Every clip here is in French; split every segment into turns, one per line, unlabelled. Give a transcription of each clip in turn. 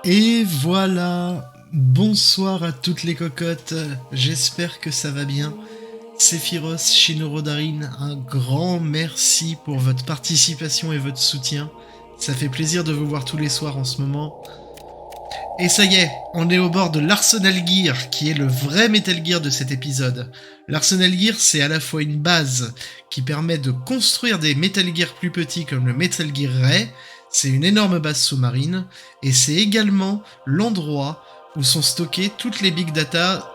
Et voilà, bonsoir à toutes les cocottes, j'espère que ça va bien. Sephiroth, Shinoro-Darin, un grand merci pour votre participation et votre soutien. Ça fait plaisir de vous voir tous les soirs en ce moment. Et ça y est, on est au bord de l'Arsenal Gear, qui est le vrai Metal Gear de cet épisode. L'Arsenal Gear, c'est à la fois une base qui permet de construire des Metal Gear plus petits comme le Metal Gear Ray, c'est une énorme base sous-marine, et c'est également l'endroit où sont stockées toutes les big data,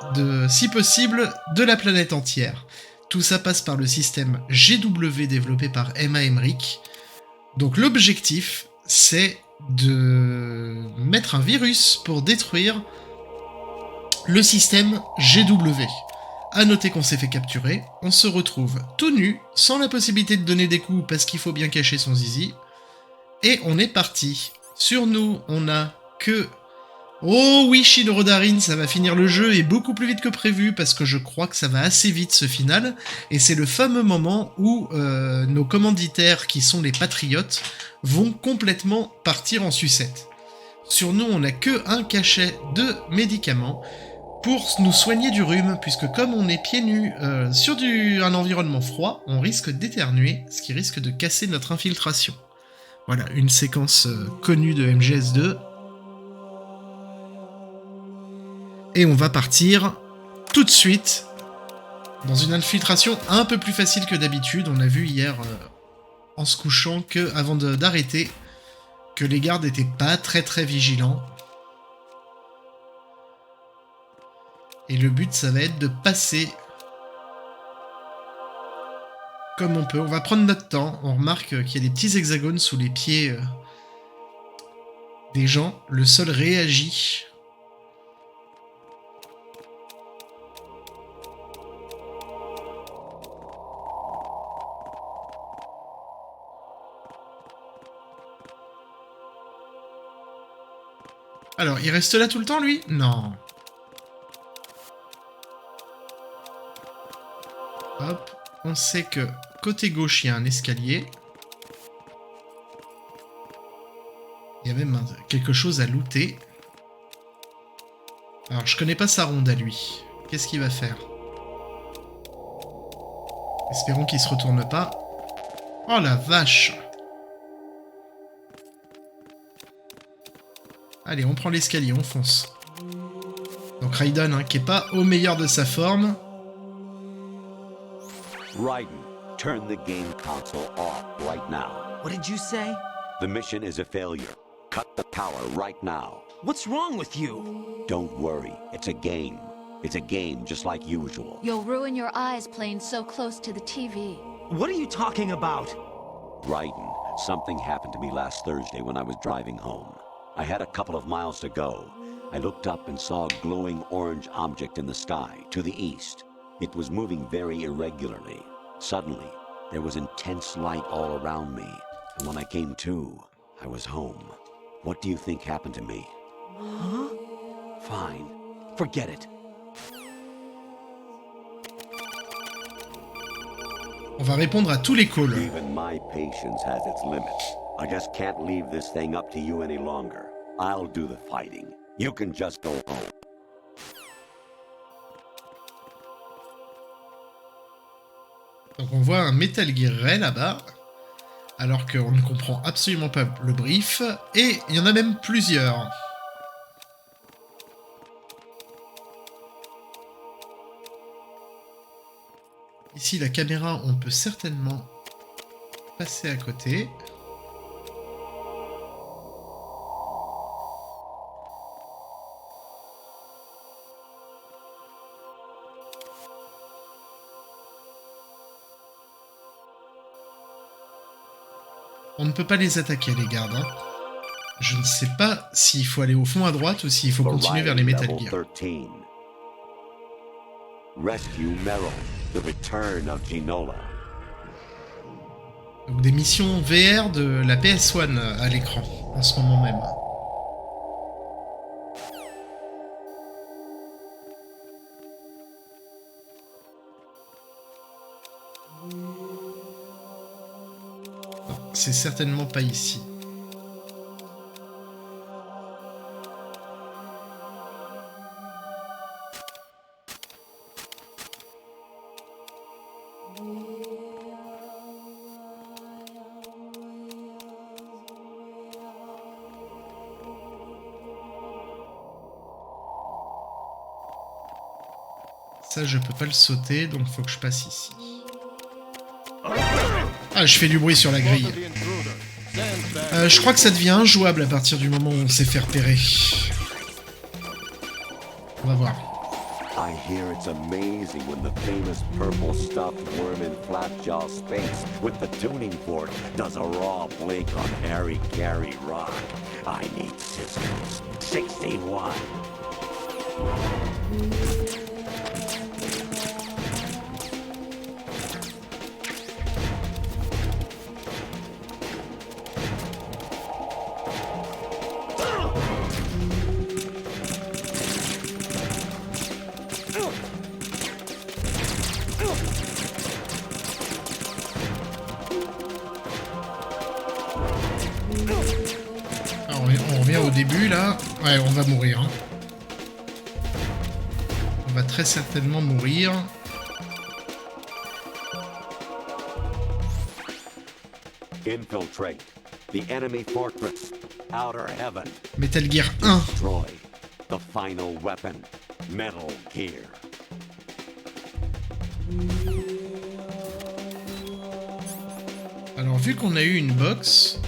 si possible, de la planète entière. Tout ça passe par le système GW développé par Emma Emmerich. Donc l'objectif, c'est de mettre un virus pour détruire le système GW. A noter qu'on s'est fait capturer, on se retrouve tout nu, sans la possibilité de donner des coups parce qu'il faut bien cacher son zizi, et on est parti. Sur nous, on a que... Oh oui, Shinoro-Darin, ça va finir le jeu et beaucoup plus vite que prévu parce que je crois que ça va assez vite ce final. Et c'est le fameux moment où nos commanditaires, qui sont les patriotes, vont complètement partir en sucette. Sur nous, on n'a que un cachet de médicaments pour nous soigner du rhume, puisque comme on est pieds nus sur un environnement froid, on risque d'éternuer, ce qui risque de casser notre infiltration. Voilà, une séquence connue de MGS2. Et on va partir tout de suite dans une infiltration un peu plus facile que d'habitude. On a vu hier, en se couchant, avant d'arrêter, que les gardes n'étaient pas très vigilants. Et le but, ça va être de passer comme on peut. On va prendre notre temps. On remarque qu'il y a des petits hexagones sous les pieds des gens. Le sol réagit. Alors, il reste là tout le temps, lui? Non. Hop. On sait que côté gauche, il y a un escalier. Il y a même quelque chose à looter. Alors, je connais pas sa ronde à lui. Qu'est-ce qu'il va faire? Espérons qu'il se retourne pas. Oh la vache! Allez, on prend l'escalier, on fonce. Donc Raiden, hein, qui est pas au meilleur de sa forme.
Raiden, turn the game console off right now.
What did you say?
The mission is a failure. Cut the power right now.
What's wrong with you?
Don't worry, it's a game. It's a game just like usual.
You'll ruin your eyes playing so close to the TV.
What are you talking about?
Raiden, something happened to me last Thursday when I was driving home. I had a couple of miles to go. I looked up and saw a glowing orange object in the sky, to the east. It was moving very irregularly. Suddenly, there was intense light all around me, and when I came to, I was home. What do you think happened to me?
Huh?
Fine. Forget it.
On va répondre à tous les calls.
Even my patience has its limits. I just can't leave this thing up to you any longer. I'll do the fighting. You can just go home.
Donc on voit un Metal Gear Ray là-bas, alors qu'on ne comprend absolument pas le brief, et il y en a même plusieurs. Ici, la caméra, on peut certainement passer à côté. On ne peut pas les attaquer, les gardes. Hein. Je ne sais pas s'il faut aller au fond à droite ou s'il faut continuer vers les Metal Gear.
Rescue Meryl, the return of Ginola.
Donc des missions VR de la PS1 à l'écran, en ce moment même. C'est certainement pas ici. Ça, je peux pas le sauter, donc faut que je passe ici. Ah, je fais du bruit sur la grille. Je crois que ça devient injouable à partir du moment où on s'est fait repérer. On va voir.
I hear it's amazing when the famous purple stuffed worm in Flapjaw Space with the tuning fork does a raw blink on Harry Carey Rock. I need scissors. 61.
Alors, on revient au début là. Ouais, on va mourir. Hein. On va très certainement mourir.
Infiltrate the enemy fortress. Outer heaven.
Metal Gear 1.
Destroy the final weapon. Metal Gear.
Alors, vu qu'on a eu une box...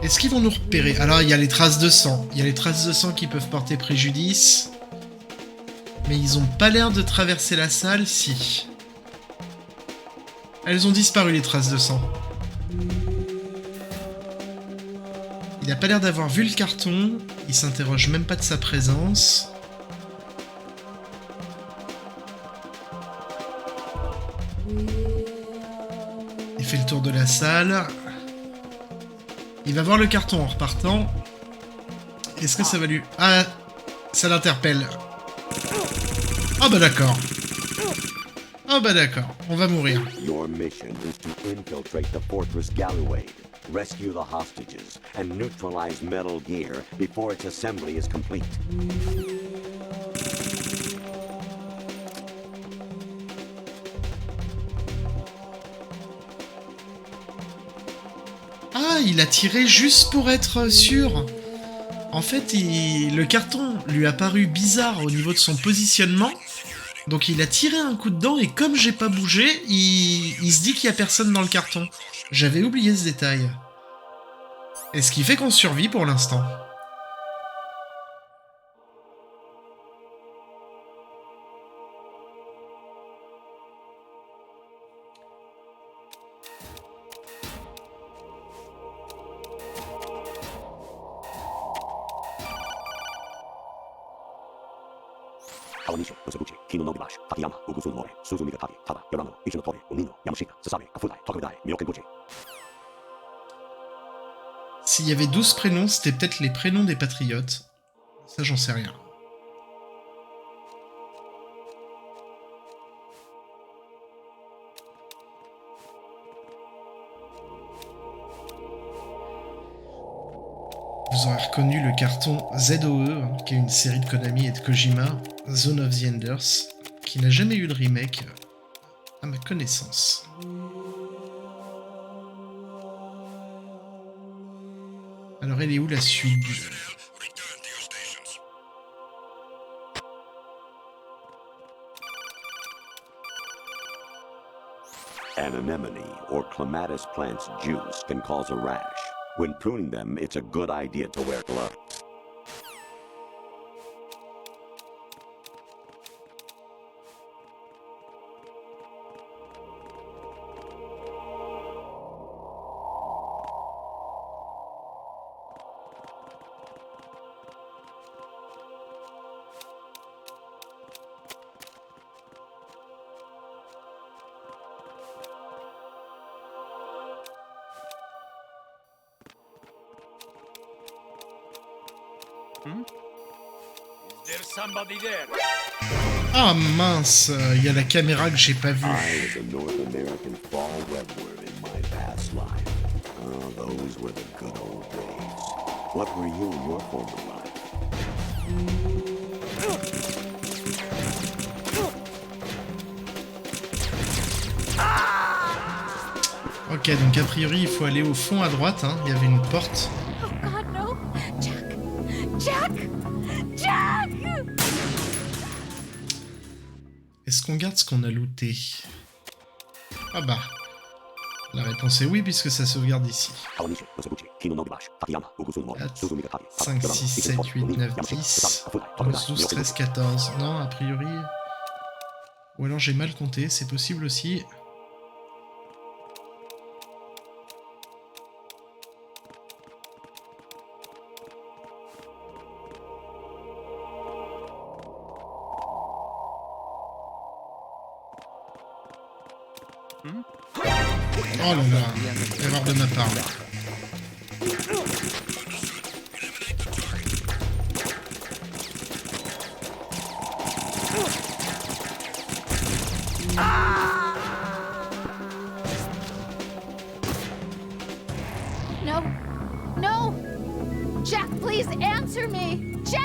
Est-ce qu'ils vont nous repérer? Alors, il y a les traces de sang. Il y a les traces de sang qui peuvent porter préjudice. Mais ils ont pas l'air de traverser la salle, si. Elles ont disparu, les traces de sang. Il a pas l'air d'avoir vu le carton. Il s'interroge même pas de sa présence. Il fait le tour de la salle. Il va voir le carton en repartant. Est-ce que ça va lui... Ah, ça l'interpelle. Ah bah d'accord. Ah bah d'accord, on va mourir.
Your mission is to infiltrate the fortress Galloway, rescue the hostages, and neutralize Metal Gear before its assembly is complete.
Ah, il a tiré juste pour être sûr. En fait, le carton lui a paru bizarre au niveau de son positionnement. Donc il a tiré un coup dedans et comme j'ai pas bougé, il se dit qu'il y a personne dans le carton. J'avais oublié ce détail. Et ce qui fait qu'on survit pour l'instant. S'il y avait 12 prénoms, c'était peut-être les prénoms des patriotes. Ça, j'en sais rien. Vous aurez reconnu le carton ZOE, qui est une série de Konami et de Kojima, Zone of the Enders, qui n'a jamais eu de remake, à ma connaissance. Alors elle est où la suite?
An anemone or clematis plant's juice can cause a rash. When pruning them, it's a good idea to wear gloves.
Ah mince, il y a la caméra que j'ai pas vue.
I was a North American fall webworm in my past life. Oh, those were the good old days. What were you in your former life?
Ok, donc a priori il faut aller au fond à droite, hein. Il y avait une porte.
Oh God, no! Jack! Jack! Jack!
Est-ce qu'on garde ce qu'on a looté? Ah bah. La réponse est oui, puisque ça sauvegarde ici. 4, 5, 6, 7, 8, 9, 10, 11, 12, 13, 14. Non, a priori... Ou alors j'ai mal compté, c'est possible aussi. Oh là là, erreur de ma part.
No! No! Jack, please answer me! Jack!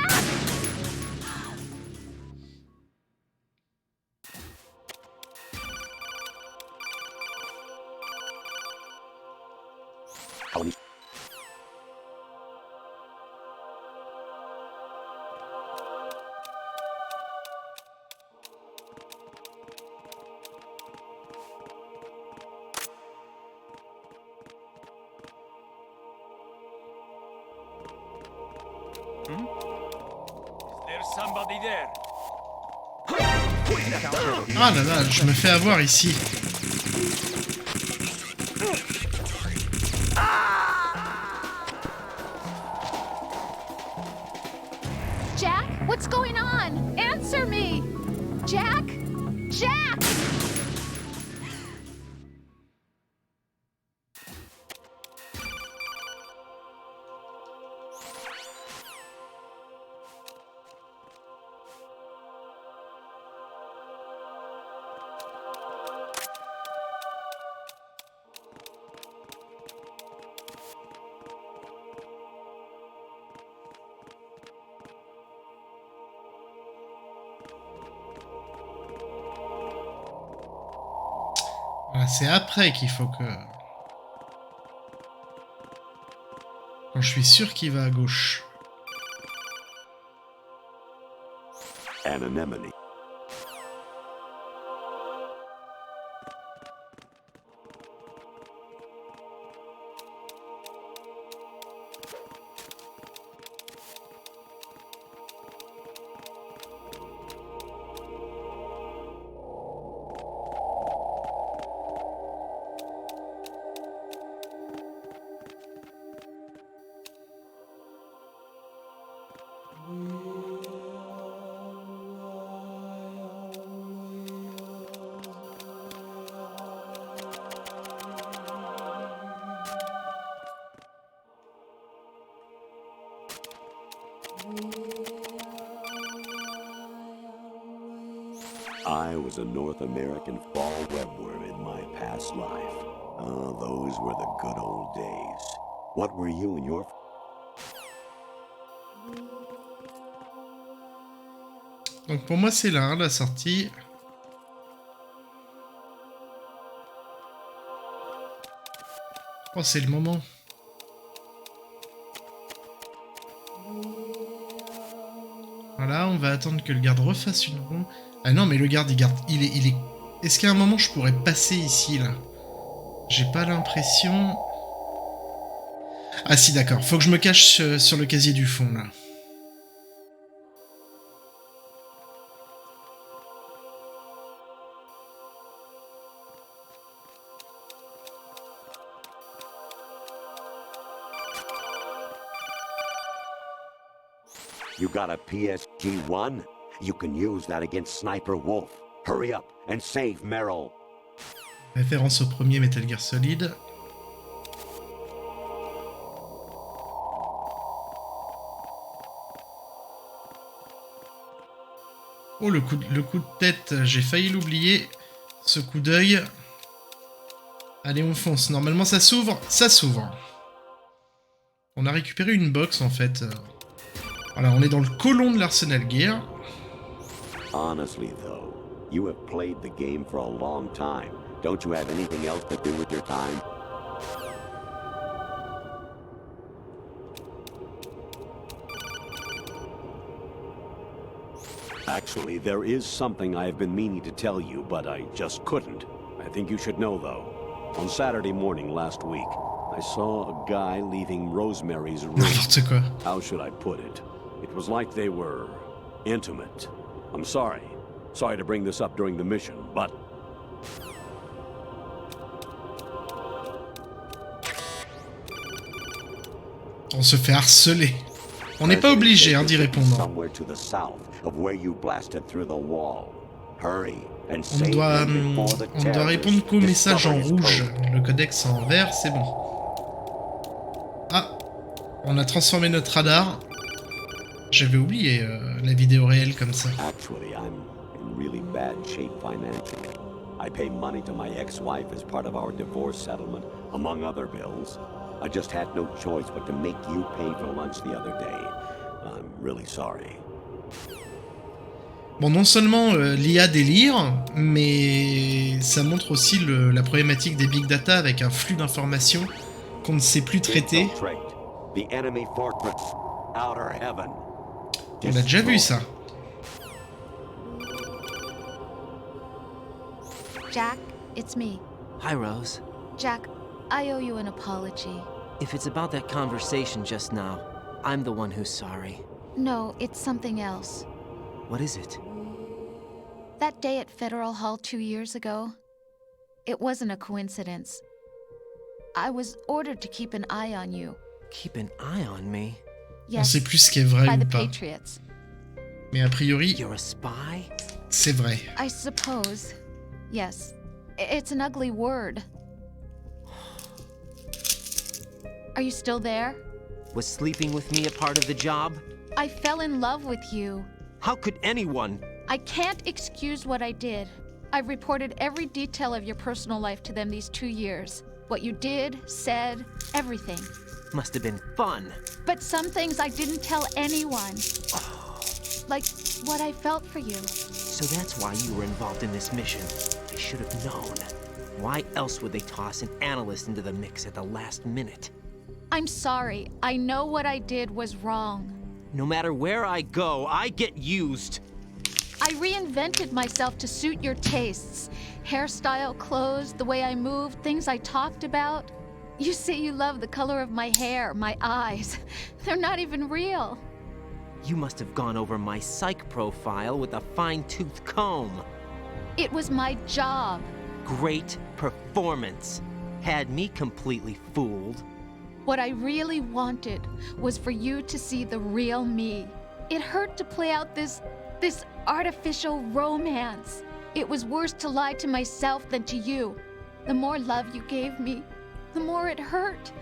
Ah là là, je me fais avoir ici.
Jack, what's going on? Answer me! Jack! Jack!
Voilà, c'est après qu'il faut que... Quand je suis sûr qu'il va à gauche.
An anemone. I was a North American fall webworm in my past life. Oh, those were the good old days. What were you in your...
Donc pour moi c'est là, hein, la sortie. Oh, c'est le moment. Voilà, on va attendre que le garde refasse une ronde. Ah non, mais le garde, il est Est-ce qu'à un moment je pourrais passer ici, là? J'ai pas l'impression... Ah si, d'accord. Faut que je me cache sur le casier du fond, là.
You got a PSG-1? You can use that against Sniper Wolf. Hurry up and save Meryl.
Référence au premier Metal Gear Solid. Oh, le coup de tête, j'ai failli l'oublier. Ce coup d'œil. Allez, on fonce. Normalement, ça s'ouvre. Ça s'ouvre. On a récupéré une box, en fait. Voilà, on est dans le colon de l'Arsenal Gear.
Honestly, though, you have played the game for a long time. Don't you have anything else to do with your time? Actually, there is something I have been meaning to tell you, but I just couldn't. I think you should know, though. On Saturday morning last week, I saw a guy leaving Rosemary's room.
N'importe quoi.
How should I put it? It was like they were intimate. I'm sorry. Sorry to bring this up during the mission, but...
On se fait harceler. On n'est pas obligé d'y répondre.
Somewhere to the south of where you blasted through the wall. Hurry and
On
save
doit
them before the
répondre qu'au
terrorists
message en
discover his
rouge.
code.
Le codex en vert, c'est bon. Ah, on a transformé notre radar. J'avais oublié la vidéo réelle comme ça.
Actually, I'm in really bad shape financially. I pay money to my ex-wife as part of our divorce settlement, among other bills. I just had no choice but to make you pay for lunch the other day. I'm really sorry.
Bon, non seulement l'IA délire, mais ça montre aussi la problématique des big data avec un flux d'informations qu'on ne sait plus traiter.
Infiltrate the enemy fortress, outer heaven.
On a déjà vu ça.
Jack, it's me.
Hi, Rose.
Jack, I owe you an apology.
If it's about that conversation just now, I'm the one who's sorry.
No, it's something else.
What is it?
That day at Federal Hall 2 years ago, it wasn't a coincidence. I was ordered to keep an eye on you.
Keep an eye on me?
On
Yes,
sait plus ce qui est vrai
by
ou
the
pas.
Patriots.
Mais a priori,
You're a spy?
c'est vrai.
I suppose. Yes. It's an ugly word. Are you still there?
Was sleeping with me a part of the job?
I fell in love with you.
How could anyone?
I can't excuse what I did. I've reported every detail of your personal life to them these 2 years. What you did, said, everything.
Must have been fun.
But some things I didn't tell anyone. Like what I felt for you.
So that's why you were involved in this mission. I should have known. Why else would they toss an analyst into the mix at the last minute?
I'm sorry. I know what I did was wrong.
No matter where I go, I get used.
I reinvented myself to suit your tastes. Hairstyle, clothes, the way I moved, things I talked about. You say you love the color of my hair, my eyes. They're not even real.
You must have gone over my psych profile with a fine-tooth comb.
It was my job.
Great performance. Had me completely fooled.
What I really wanted was for you to see the real me. It hurt to play out this artificial romance. It was worse to lie to myself than to you. The more love you gave me, the more it hurt.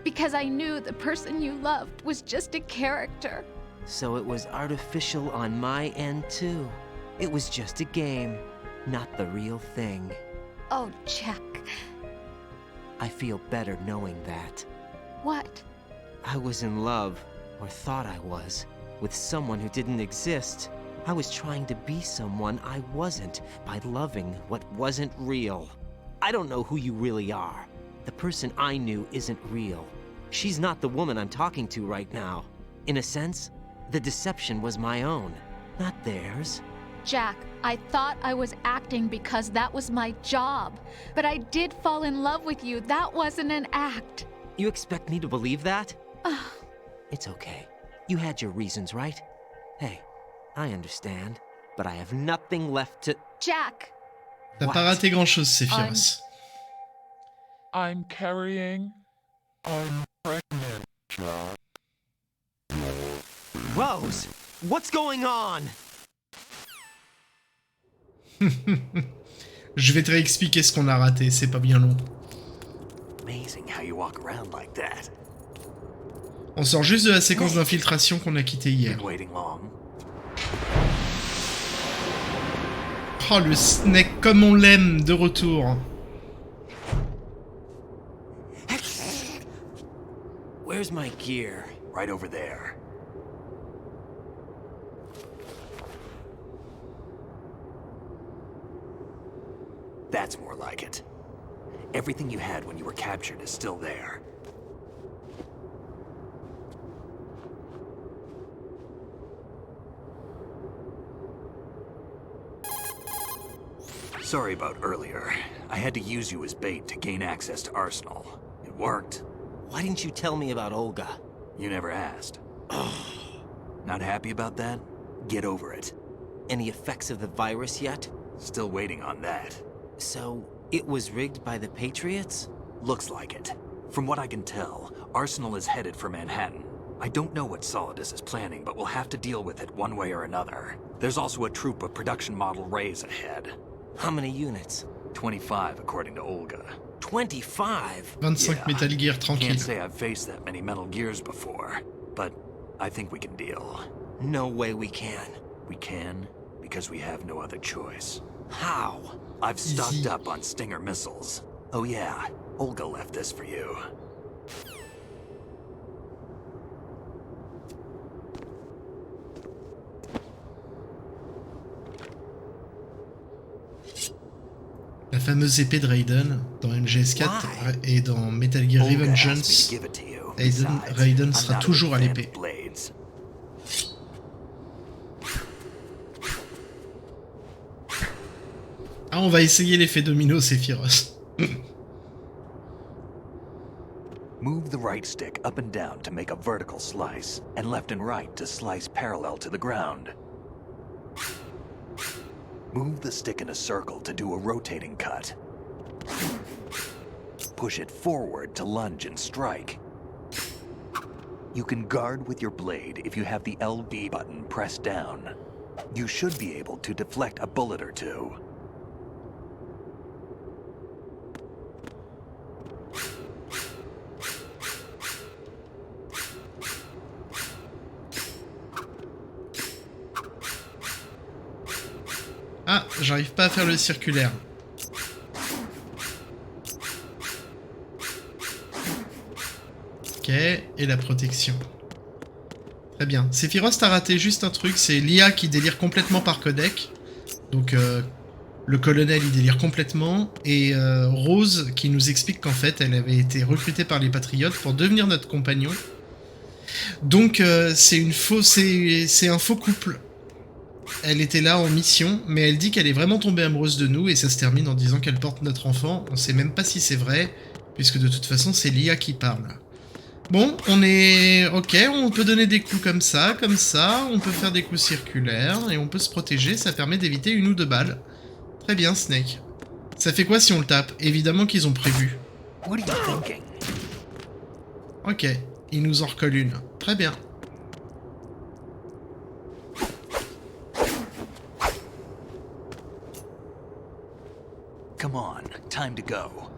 Because I knew the person you loved was just a character.
So it was artificial on my end, too. It was just a game, not the real thing.
Oh, Jack.
I feel better knowing that.
What?
I was in love, or thought I was, with someone who didn't exist. I was trying to be someone I wasn't by loving what wasn't real. I don't know who you really are. The person I knew isn't real. She's not the woman I'm talking to right now. In a sense, the deception was my own, not theirs.
Jack, I thought I was acting because that was my job. But I did fall in love with you. That wasn't an act.
You expect me to believe that? It's okay. You had your reasons, right? Hey, I understand, but I have nothing left to...
Jack!
T'as pas raté grand-chose, Sephiroth.
I'm carrying... I'm pregnant, Jack.
Rose, what's going on?
Je vais te réexpliquer ce qu'on a raté, c'est pas bien long.
Amazing how you walk around like that.
On sort juste de la séquence d'infiltration qu'on a quittée hier.
Been waiting long.
Oh, le Snake comme on l'aime, de retour.
Where's my gear?
Right over there. That's more like it. Everything you had when you were captured is still there. Sorry about earlier. I had to use you as bait to gain access to Arsenal. It worked.
Why didn't you tell me about Olga?
You never asked. Not happy about that? Get over it.
Any effects of the virus yet?
Still waiting on that.
So, it was rigged by the Patriots?
Looks like it. From what I can tell, Arsenal is headed for Manhattan. I don't know what Solidus is planning, but we'll have to deal with it one way or another. There's also a troop of production model Rays ahead.
How many units?
25, according to Olga.
25?
25 Metal Gear,
Can't
tranquille.
say I've faced that many Metal Gears before, but I think we can deal.
No way we can.
We can, because we have no other choice.
How?
I've stocked
Easy.
up on Stinger missiles. Oh yeah, Olga left this for you.
La fameuse épée de Raiden dans MGS 4 et dans Metal Gear
Olga asked me to
Revengeance.
give it to you.
Raiden
Besides,
sera
I'm not
toujours
a
à
big fan
l'épée.
of blades.
Ah, on va essayer l'effet domino, Sephiroth.
Move the right stick up and down to make a vertical slice, and left and right to slice parallel to the ground. Move the stick in a circle to do a rotating cut. Push it forward to lunge and strike. You can guard with your blade if you have the LB button pressed down. You should be able to deflect a bullet or two.
Ah, j'arrive pas à faire le circulaire. Ok, et la protection. Très bien. Sephiroth, t'as raté juste un truc, c'est l'IA qui délire complètement par codec. Donc, le colonel, il délire complètement. Et Rose, qui nous explique qu'en fait, elle avait été recrutée par les Patriotes pour devenir notre compagnon. Donc, c'est un faux couple. Elle était là en mission, mais elle dit qu'elle est vraiment tombée amoureuse de nous, et ça se termine en disant qu'elle porte notre enfant. On sait même pas si c'est vrai, puisque de toute façon, c'est l'IA qui parle. Bon, on est... Ok, on peut donner des coups comme ça, on peut faire des coups circulaires, et on peut se protéger, ça permet d'éviter 1 ou 2 balles. Très bien, Snake. Ça fait quoi si on le tape? Évidemment qu'ils ont prévu.
What are you thinking?
Ok, ils nous en recollent une. Très bien.
Come on, time to go.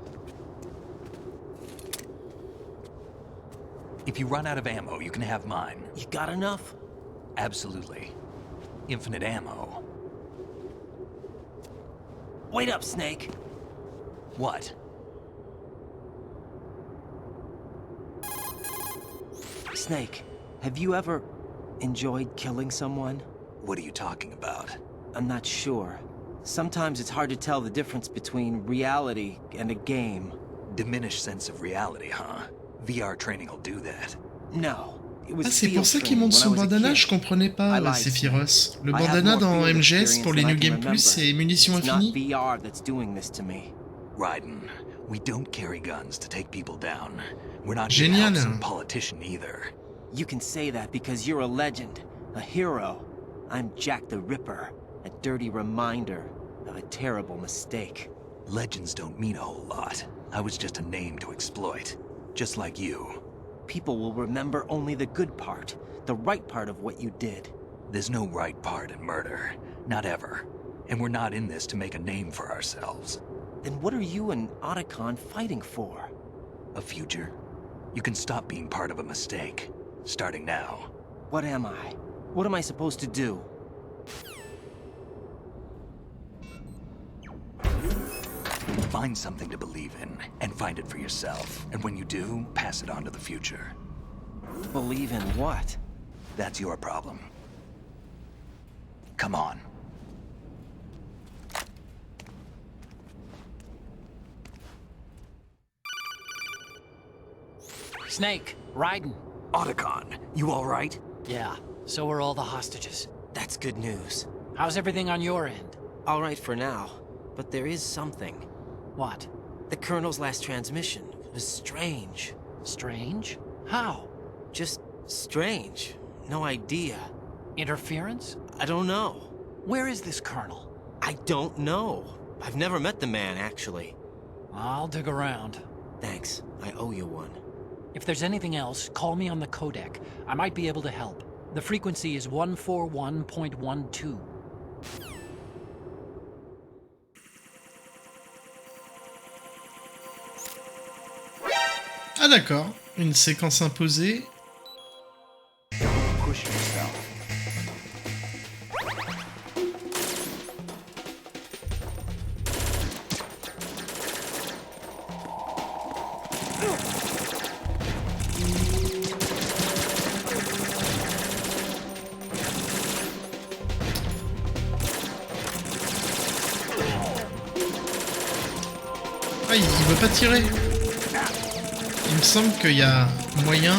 If you run out of ammo, you can have mine.
You got enough?
Absolutely. Infinite ammo.
Wait up, Snake.
What?
Snake, have you ever enjoyed killing someone?
What are you talking about?
I'm not sure. Sometimes it's hard to tell the difference between reality and a game.
Diminished sense of reality, huh? VR training will do that.
No, It was
Ah, c'est pour
field
ça qu'il
training
monte
when I
son
was a
bandana,
kid.
je comprenais
I
pas,
lied,
Sephiroth. Le
I have
bandana
more
dans
field
MGS pour les
experience
New
than I
Game
can
Plus, c'est munitions
It's not
infinies.
VR that's doing this to me.
Raiden, we don't carry guns to take people down. We're not here to
Géniale.
help some politician either.
You can say that because you're a legend, a hero. I'm Jack the Ripper, a dirty reminder of a terrible mistake.
Legends don't mean a whole lot. I was just a name to exploit. Just like you.
People will remember only the good part, the right part of what you did.
There's no right part in murder. Not ever. And we're not in this to make a name for ourselves.
Then what are you and Otacon fighting for?
A future? You can stop being part of a mistake. Starting now.
What am I? What am I supposed to do?
Find something to believe in, and find it for yourself. And when you do, pass it on to the future.
Believe in what?
That's your problem. Come on.
Snake, Raiden.
Otacon, you alright?
Yeah, so are all the hostages.
That's good news.
How's everything on your end?
All right for now, but there is something.
What?
The Colonel's last transmission was strange.
Strange? How?
Just strange. No idea.
Interference?
I don't know.
Where is this Colonel?
I don't know. I've never met the man, actually.
I'll dig around.
Thanks. I owe you one.
If there's anything else, call me on the codec. I might be able to help. The frequency is 141.12.
Ah d'accord, une séquence imposée.
Push yourself.
Ah, il veut pas tirer. Il me semble qu'il y a moyen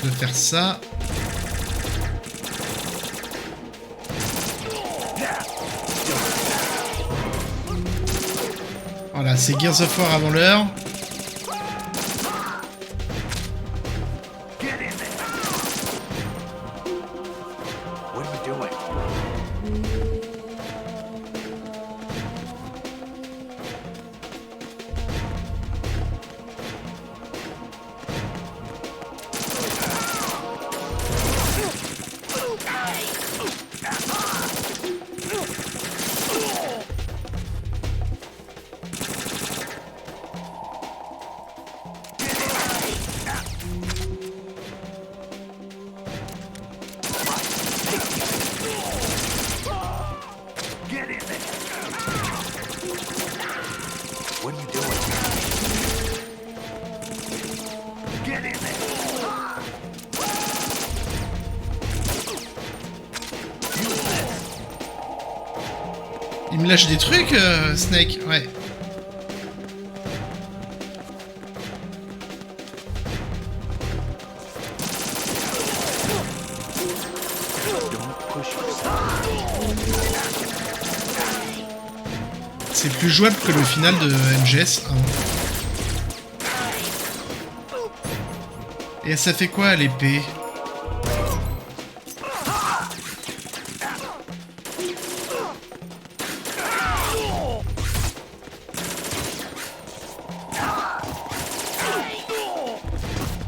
de faire ça. Voilà, c'est Gears of War avant l'heure.
What are you doing? What are you doing? Get in there!
Il me lâche des trucs, Snake. Ouais.
Don't push yourself.
C'est plus jouable que le final de MGS 1. Et ça fait quoi à l'épée?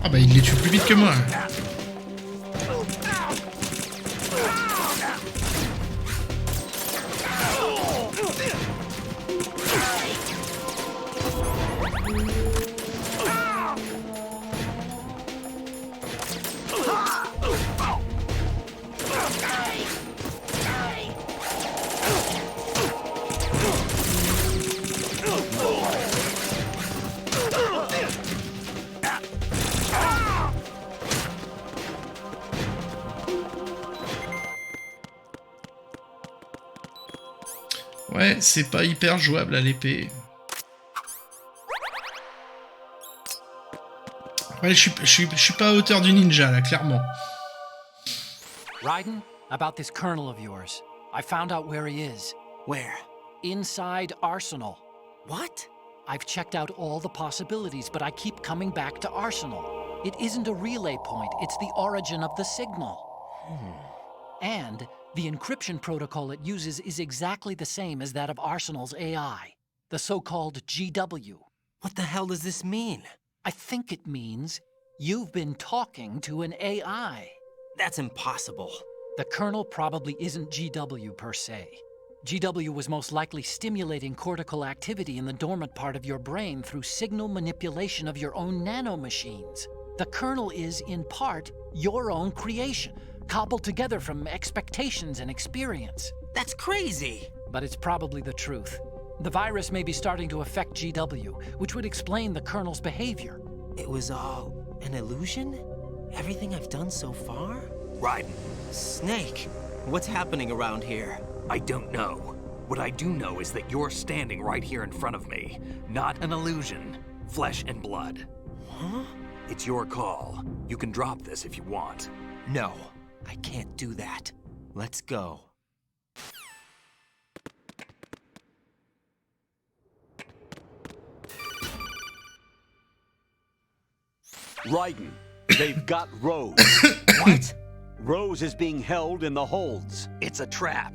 Ah bah il les tue plus vite que moi. Ouais, c'est pas hyper jouable à l'épée. Ouais, je suis pas à hauteur du ninja, là, clairement.
Raiden, about this colonel of yours. I found out where he is.
Where?
Inside Arsenal.
What?
I've checked out all the possibilities, but I keep coming back to Arsenal. It isn't a relay point, it's the origin of the signal. And the encryption protocol it uses is exactly the same as that of Arsenal's AI, the so-called GW.
What the hell does this mean?
I think it means you've been talking to an AI.
That's impossible.
The kernel probably isn't GW per se. GW was most likely stimulating cortical activity in the dormant part of your brain through signal manipulation of your own nanomachines. The kernel is, in part, your own creation, cobbled together from expectations and experience.
That's crazy.
But it's probably the truth. The virus may be starting to affect GW, which would explain the kernel's behavior.
It was all an illusion? Everything I've done so far?
Raiden,
Snake, what's happening around here?
I don't know. What I do know is that you're standing right here in front of me. Not an illusion. Flesh and blood.
Huh?
It's your call. You can drop this if you want.
No, I can't do that. Let's go.
Raiden, they've got Rose.
What?
Rose is being held in the holds.
It's a trap.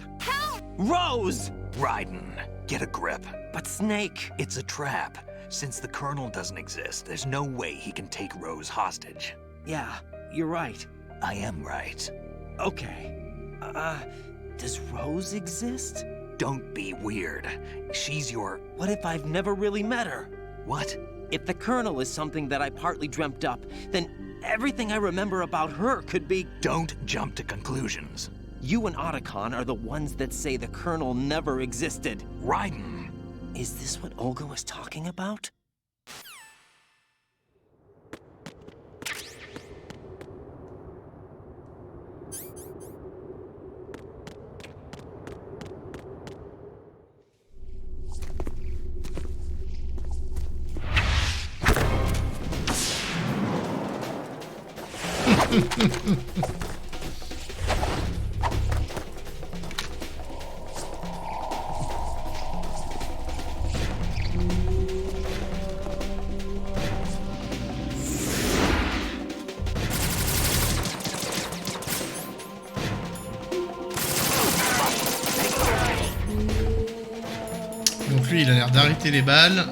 Rose!
Raiden, get a grip.
But Snake...
It's a trap. Since the Colonel doesn't exist, there's no way he can take Rose hostage.
Yeah, you're right.
I am right.
Okay. Does Rose exist?
Don't be weird. She's your...
What if I've never really met her?
What?
If the Colonel is something that I partly dreamt up, then everything I remember about her could be...
Don't jump to conclusions.
You and Otacon are the ones that say the Colonel never existed.
Raiden!
Is this what Olga was talking about?
Donc lui, il a l'air d'arrêter les balles.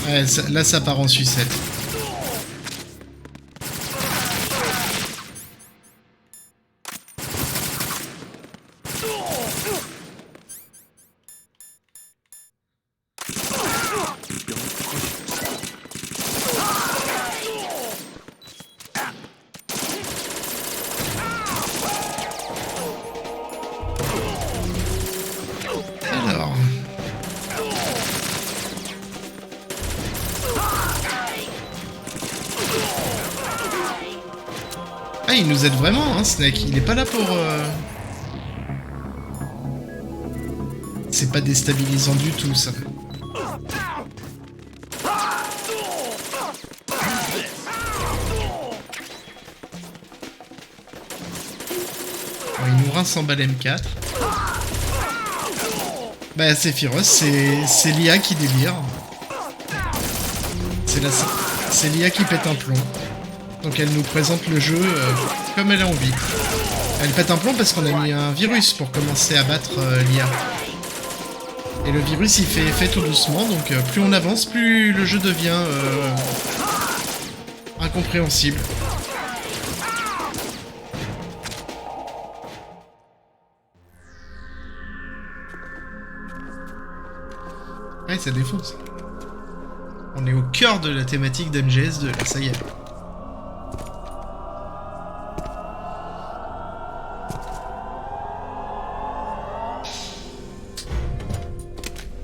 Ouais, là, ça part en sucette. Alors... Ah, il nous aide vraiment, hein, Snake. Il est pas là pour... C'est pas déstabilisant du tout, ça. Bon, il nous rince en balle M4. Bah, Sephiroth, c'est l'IA qui délire. C'est l'IA qui pète un plomb. Donc elle nous présente le jeu comme elle a envie. Elle pète un plomb parce qu'on a mis un virus pour commencer à battre l'IA. Et le virus il fait effet tout doucement, donc plus on avance, plus le jeu devient incompréhensible. pareil, ça défonce. On est au cœur de la thématique d'MGS de la saga.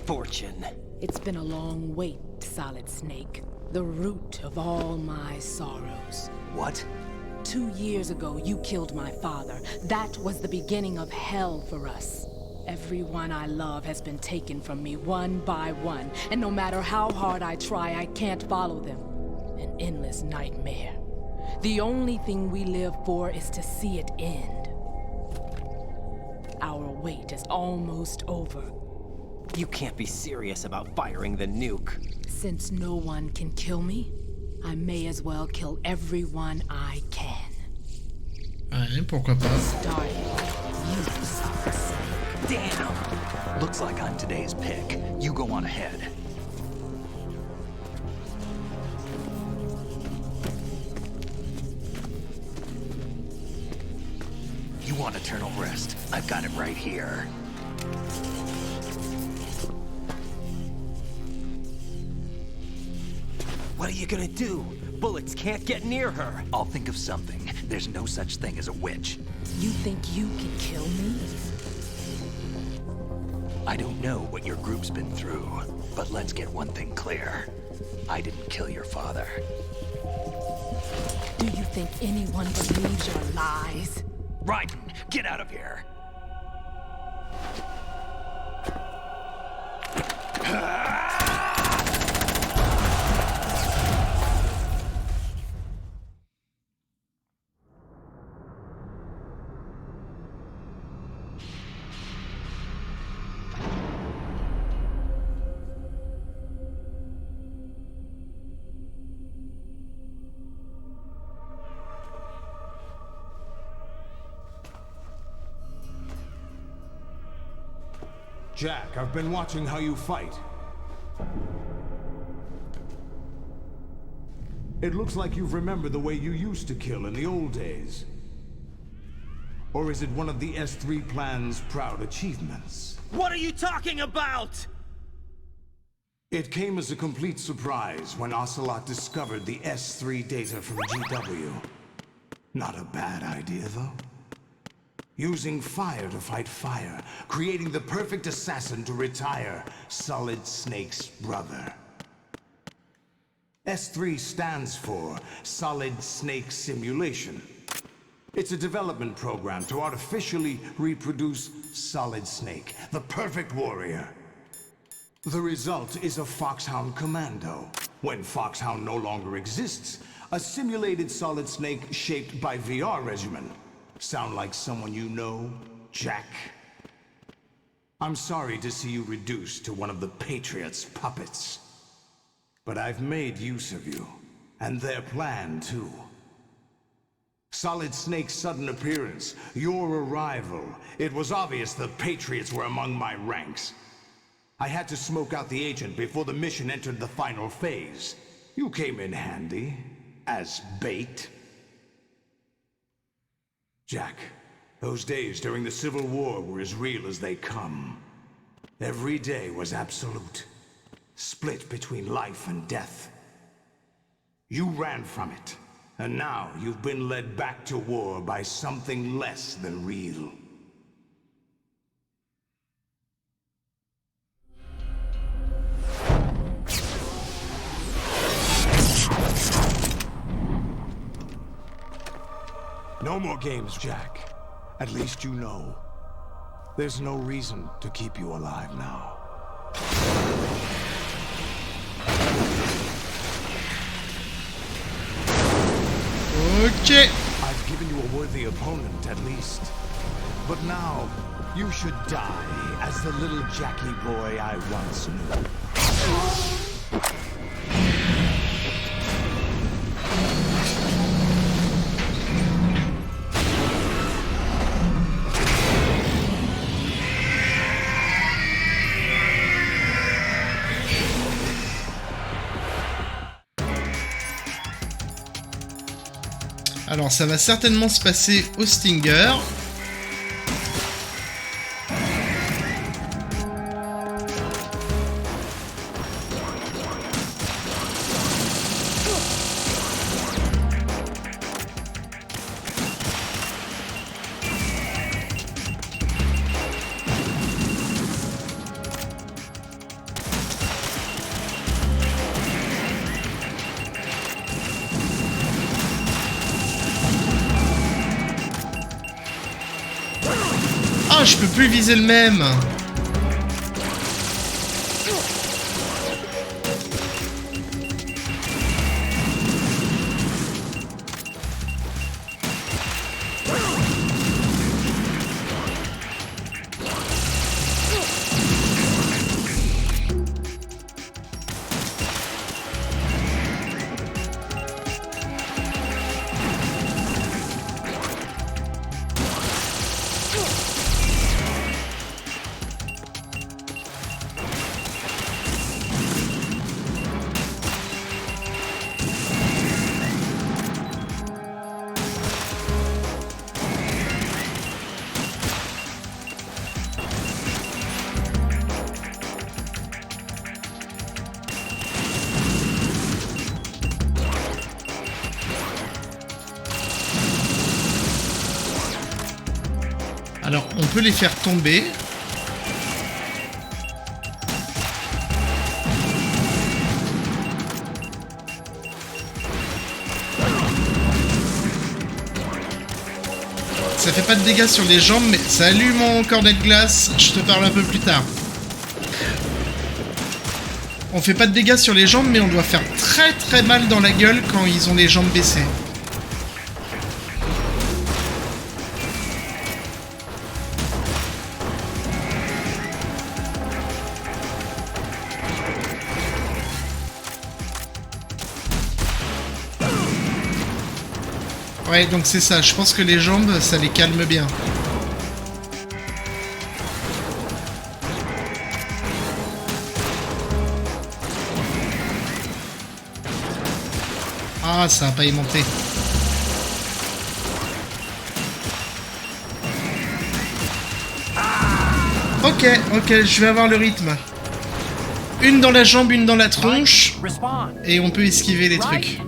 Fortune.
It's been a long wait, Solid Snake. The root of all my sorrows.
What?
2 years ago, you killed my father. That was the beginning of hell for us. Everyone I love has been taken from me one by one, and no matter how hard I try, I can't follow them. An endless nightmare. The only thing we live for is to see it end. Our wait is almost over.
You can't be serious about firing the nuke.
Since no one can kill me, I may as well kill everyone I can.
Ouais, pourquoi pas.
Starting with you, Solid Snake.
Damn! Looks like I'm today's pick. You go on ahead. You want eternal rest? I've got it right here.
What are you gonna do? Bullets can't get near her.
I'll think of something. There's no such thing as a witch.
You think you can kill me?
I don't know what your group's been through, but let's get one thing clear. I didn't kill your father.
Do you think anyone believes your lies?
Raiden, get out of here!
Jack, I've been watching how you fight. It looks like you've remembered the way you used to kill in the old days. Or is it one of the S3 plan's proud achievements?
What are you talking about?
It came as a complete surprise when Ocelot discovered the S3 data from GW. Not a bad idea, though. Using fire to fight fire, creating the perfect assassin to retire Solid Snake's brother. S3 stands for Solid Snake Simulation. It's a development program to artificially reproduce Solid Snake, the perfect warrior. The result is a Foxhound Commando. When Foxhound no longer exists, a simulated Solid Snake shaped by VR regimen. Sound like someone you know, Jack? I'm sorry to see you reduced to one of the Patriots' puppets. But I've made use of you, and their plan too. Solid Snake's sudden appearance, your arrival, it was obvious the Patriots were among my ranks. I had to smoke out the agent before the mission entered the final phase. You came in handy, as bait. Jack, those days during the Civil War were as real as they come. Every day was absolute, split between life and death. You ran from it, and now you've been led back to war by something less than real. No more games, Jack. At least you know. There's no reason to keep you alive now.
Ok.
I've given you a worthy opponent, at least. But now, you should die as the little Jackie boy I once knew.
Alors ça va certainement se passer au Stinger. putain, je peux plus viser le même. Alors, on peut les faire tomber. Ça fait pas de dégâts sur les jambes, mais salut mon cornet de glace, je te parle un peu plus tard. On fait pas de dégâts sur les jambes, mais on doit faire très très mal dans la gueule quand ils ont les jambes baissées. Ouais, donc c'est ça, je pense que les jambes, ça les calme bien. Ah, ça a pas aimanté. Ok, je vais avoir le rythme. Une dans la jambe, une dans la tronche. Et on peut esquiver les trucs.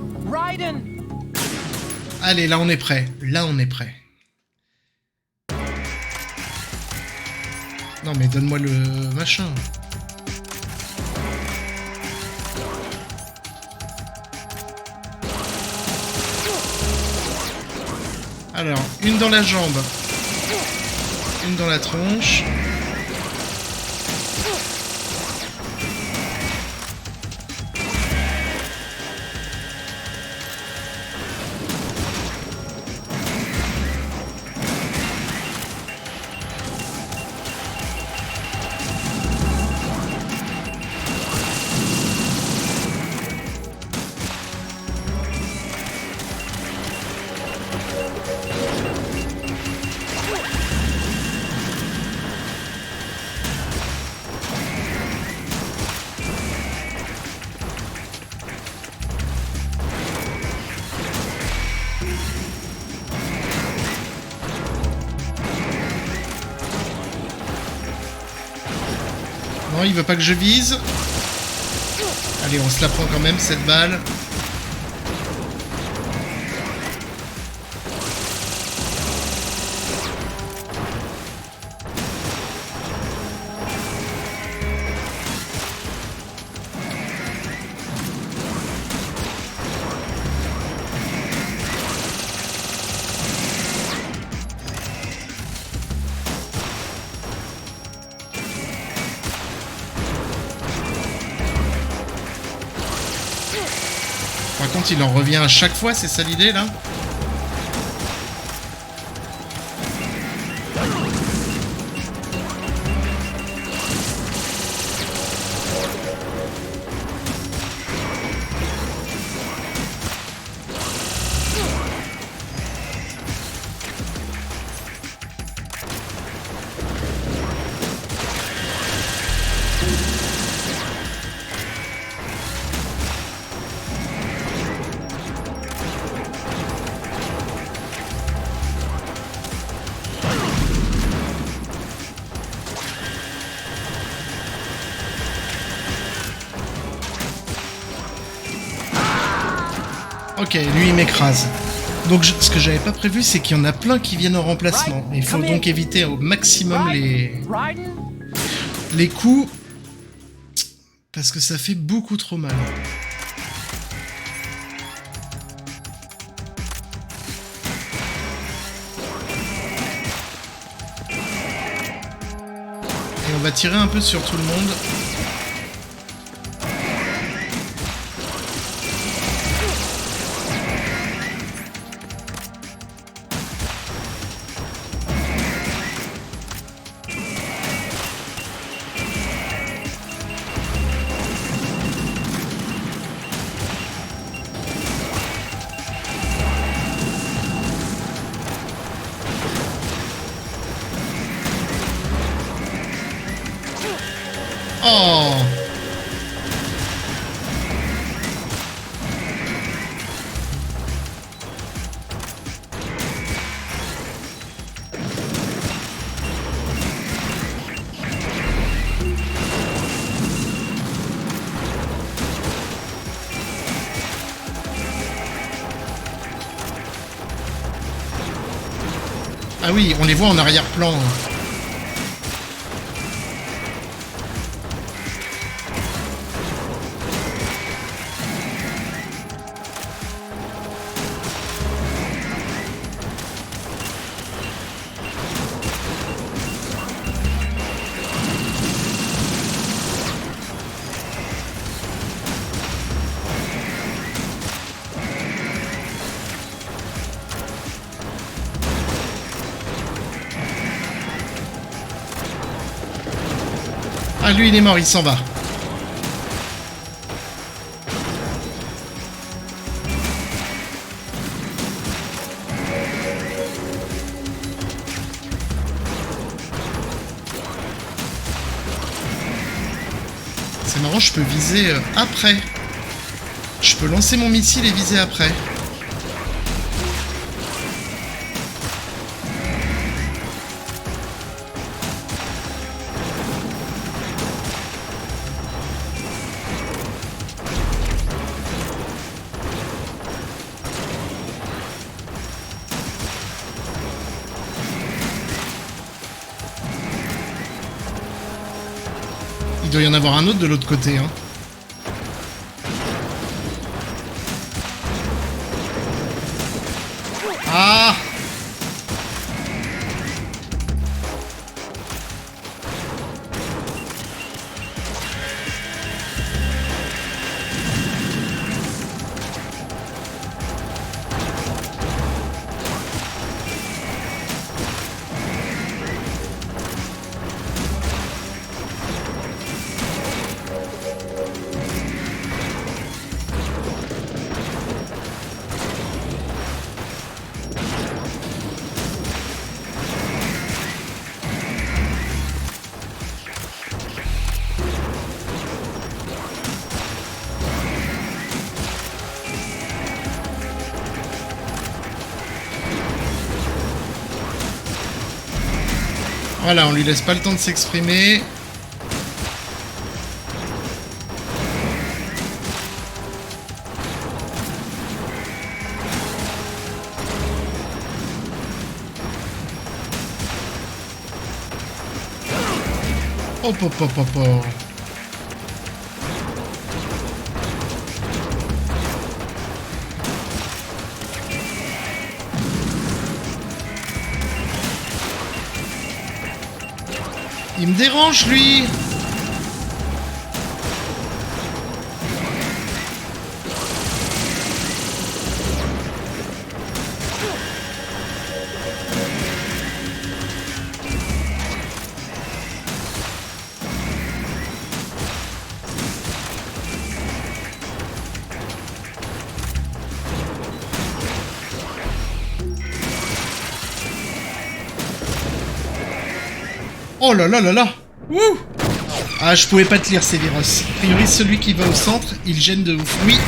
Allez, là on est prêt. Là on est prêt. Non mais donne-moi le machin. Alors, une dans la jambe. Une dans la tronche. Non, il veut pas que je vise. Allez, on se la prend quand même, cette balle. Par contre, il en revient à chaque fois, c'est ça l'idée, là? Ok, lui il m'écrase. Donc ce que j'avais pas prévu, c'est qu'il y en a plein qui viennent en remplacement. Il faut donc éviter au maximum les coups. Parce que ça fait beaucoup trop mal. va tirer un peu sur tout le monde. Oh! Ah oui, on les voit en arrière-plan. Ah, lui, il est mort, il s'en va. C'est marrant, je peux viser après. Je peux lancer mon missile et viser après. Il doit y en avoir un autre de l'autre côté, hein. Ah! Voilà, on lui laisse pas le temps de s'exprimer. Hop, hop, hop, hop, hop. Il me dérange, lui. Oh là là là là. Wouh. Ah, je pouvais pas te lire ces virus. A priori, celui qui va au centre, il gêne de ouf. Oui.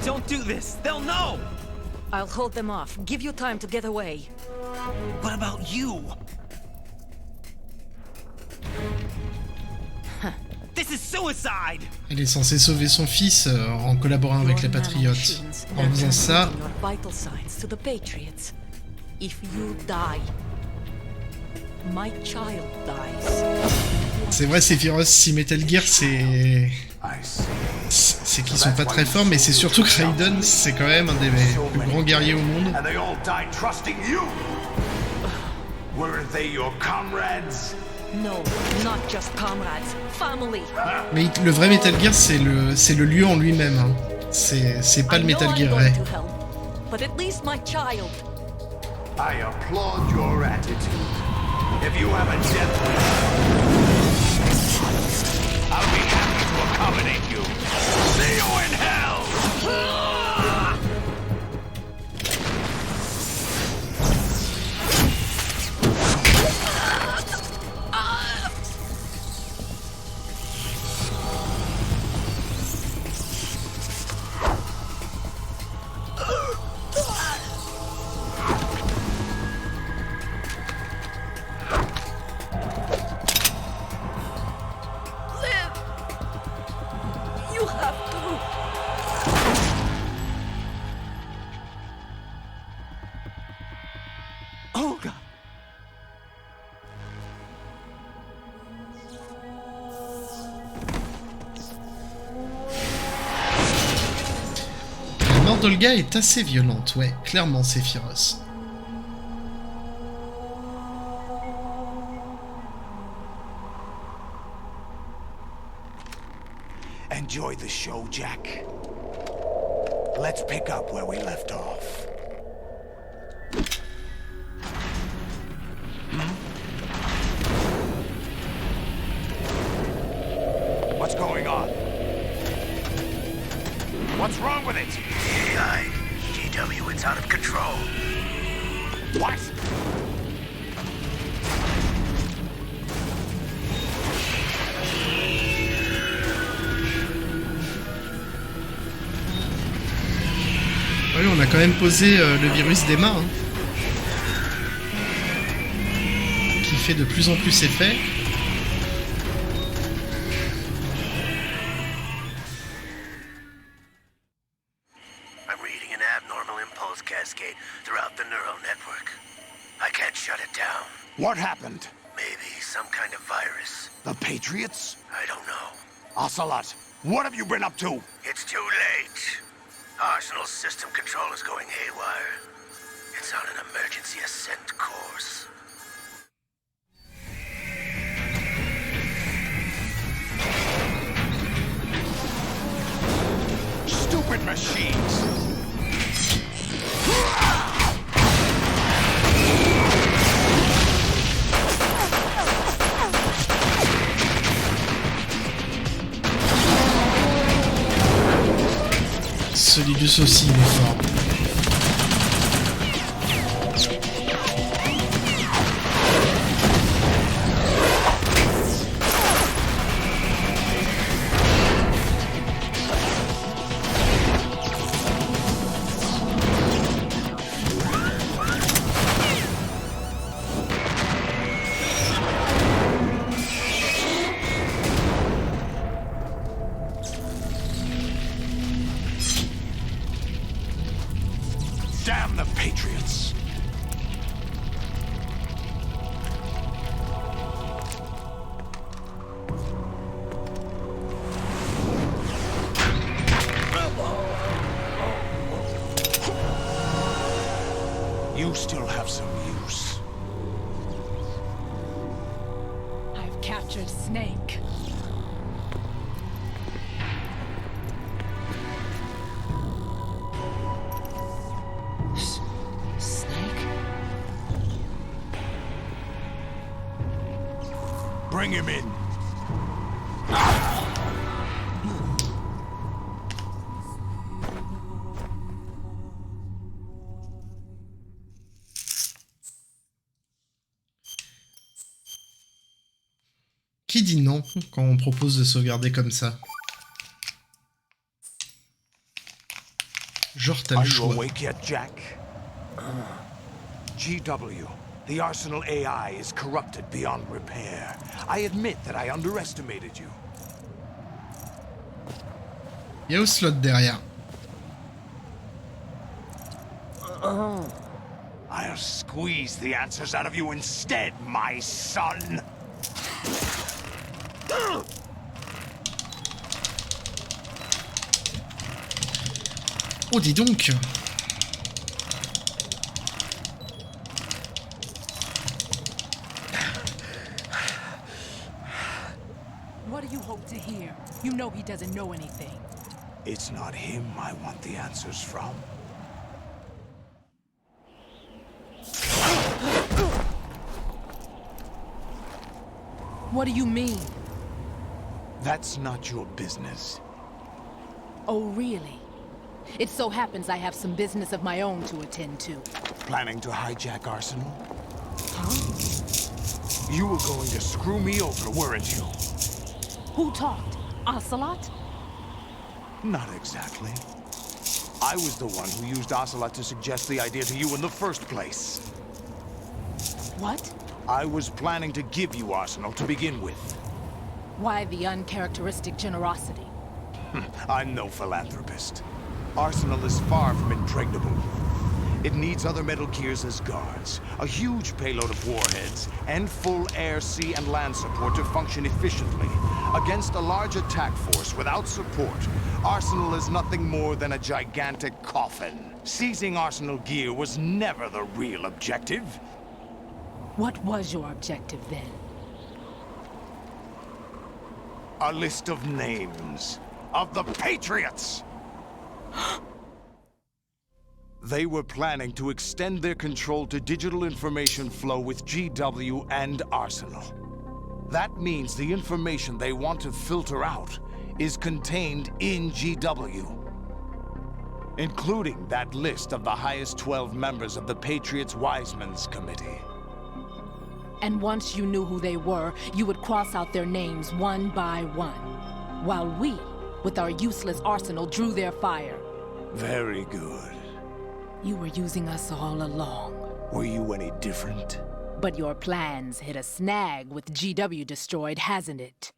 Don't do this. They'll know.
I'll hold them off. Give you time to get away.
What about you? This is suicide.
Elle est censée sauver son fils en collaborant avec les Patriotes. En faisant ça...
If you die, my child dies.
C'est vrai, Sephiroth, si Metal Gear, c'est qu'ils sont pas très forts, mais c'est surtout que Raiden, c'est quand même un des plus grands guerriers au monde.
No, not just comrades, family.
Mais le vrai Metal Gear, c'est le lieu en lui-même. Hein. C'est pas le Metal Gear vrai.
But at least my child.
I applaud your attitude. If you have a death wish, I'll be happy to accommodate you. See you in hell!
La mort d'Olga est assez violente, ouais, clairement, Sephiroth.
Enjoy the show, Jack. Let's pick up where we left off. What's going on? What's wrong with it? GW, it's out of control. What?
Oui, on a quand même posé le virus d'Emma, hein, qui fait de plus en plus effet.
I'm reading an abnormal impulse cascade throughout the neural network. I can't shut it down. What happened? Maybe some kind of virus. The Patriots? I don't know. Ocelot, what have you been up to? It's too late. Arsenal's system control is going haywire. It's on an emergency ascent course. Stupid machines!
Solidus aussi, il est fort.
Damn the Patriots! You still have some use.
I've captured Snake.
Bring him in.
Qui dit non quand on propose de sauvegarder comme ça? Genre, t'as
Are
le
you
choix.
awake yet, Jack? GW, the Arsenal AI is corrupted beyond repair. I admit that I underestimated you.
Il y a au slot derrière.
I'll squeeze the answers out of you instead, my son.
Oh, dis donc.
What do you hope to hear? You know he doesn't know anything.
It's not him I want the answers from.
What do you mean?
That's not your business.
Oh, really? It so happens I have some business of my own to attend to.
Planning to hijack Arsenal?
Huh?
You were going to screw me over, weren't you?
Who talked? Ocelot?
Not exactly. I was the one who used Ocelot to suggest the idea to you in the first place.
What?
I was planning to give you Arsenal to begin with.
Why the uncharacteristic generosity?
I'm no philanthropist. Arsenal is far from impregnable. It needs other Metal Gears as guards, a huge payload of warheads, and full air, sea, and land support to function efficiently. Against a large attack force without support, Arsenal is nothing more than a gigantic coffin. Seizing Arsenal gear was never the real objective.
What was your objective then?
A list of names of the Patriots! They were planning to extend their control to digital information flow with GW and Arsenal. That means the information they want to filter out is contained in GW, including that list of the highest 12 members of the Patriots Wiseman's Committee.
And once you knew who they were, you would cross out their names one by one, while we, with our useless arsenal, drew their fire.
Very good.
You were using us all along.
Were you any different?
But your plans hit a snag with GW destroyed, hasn't it?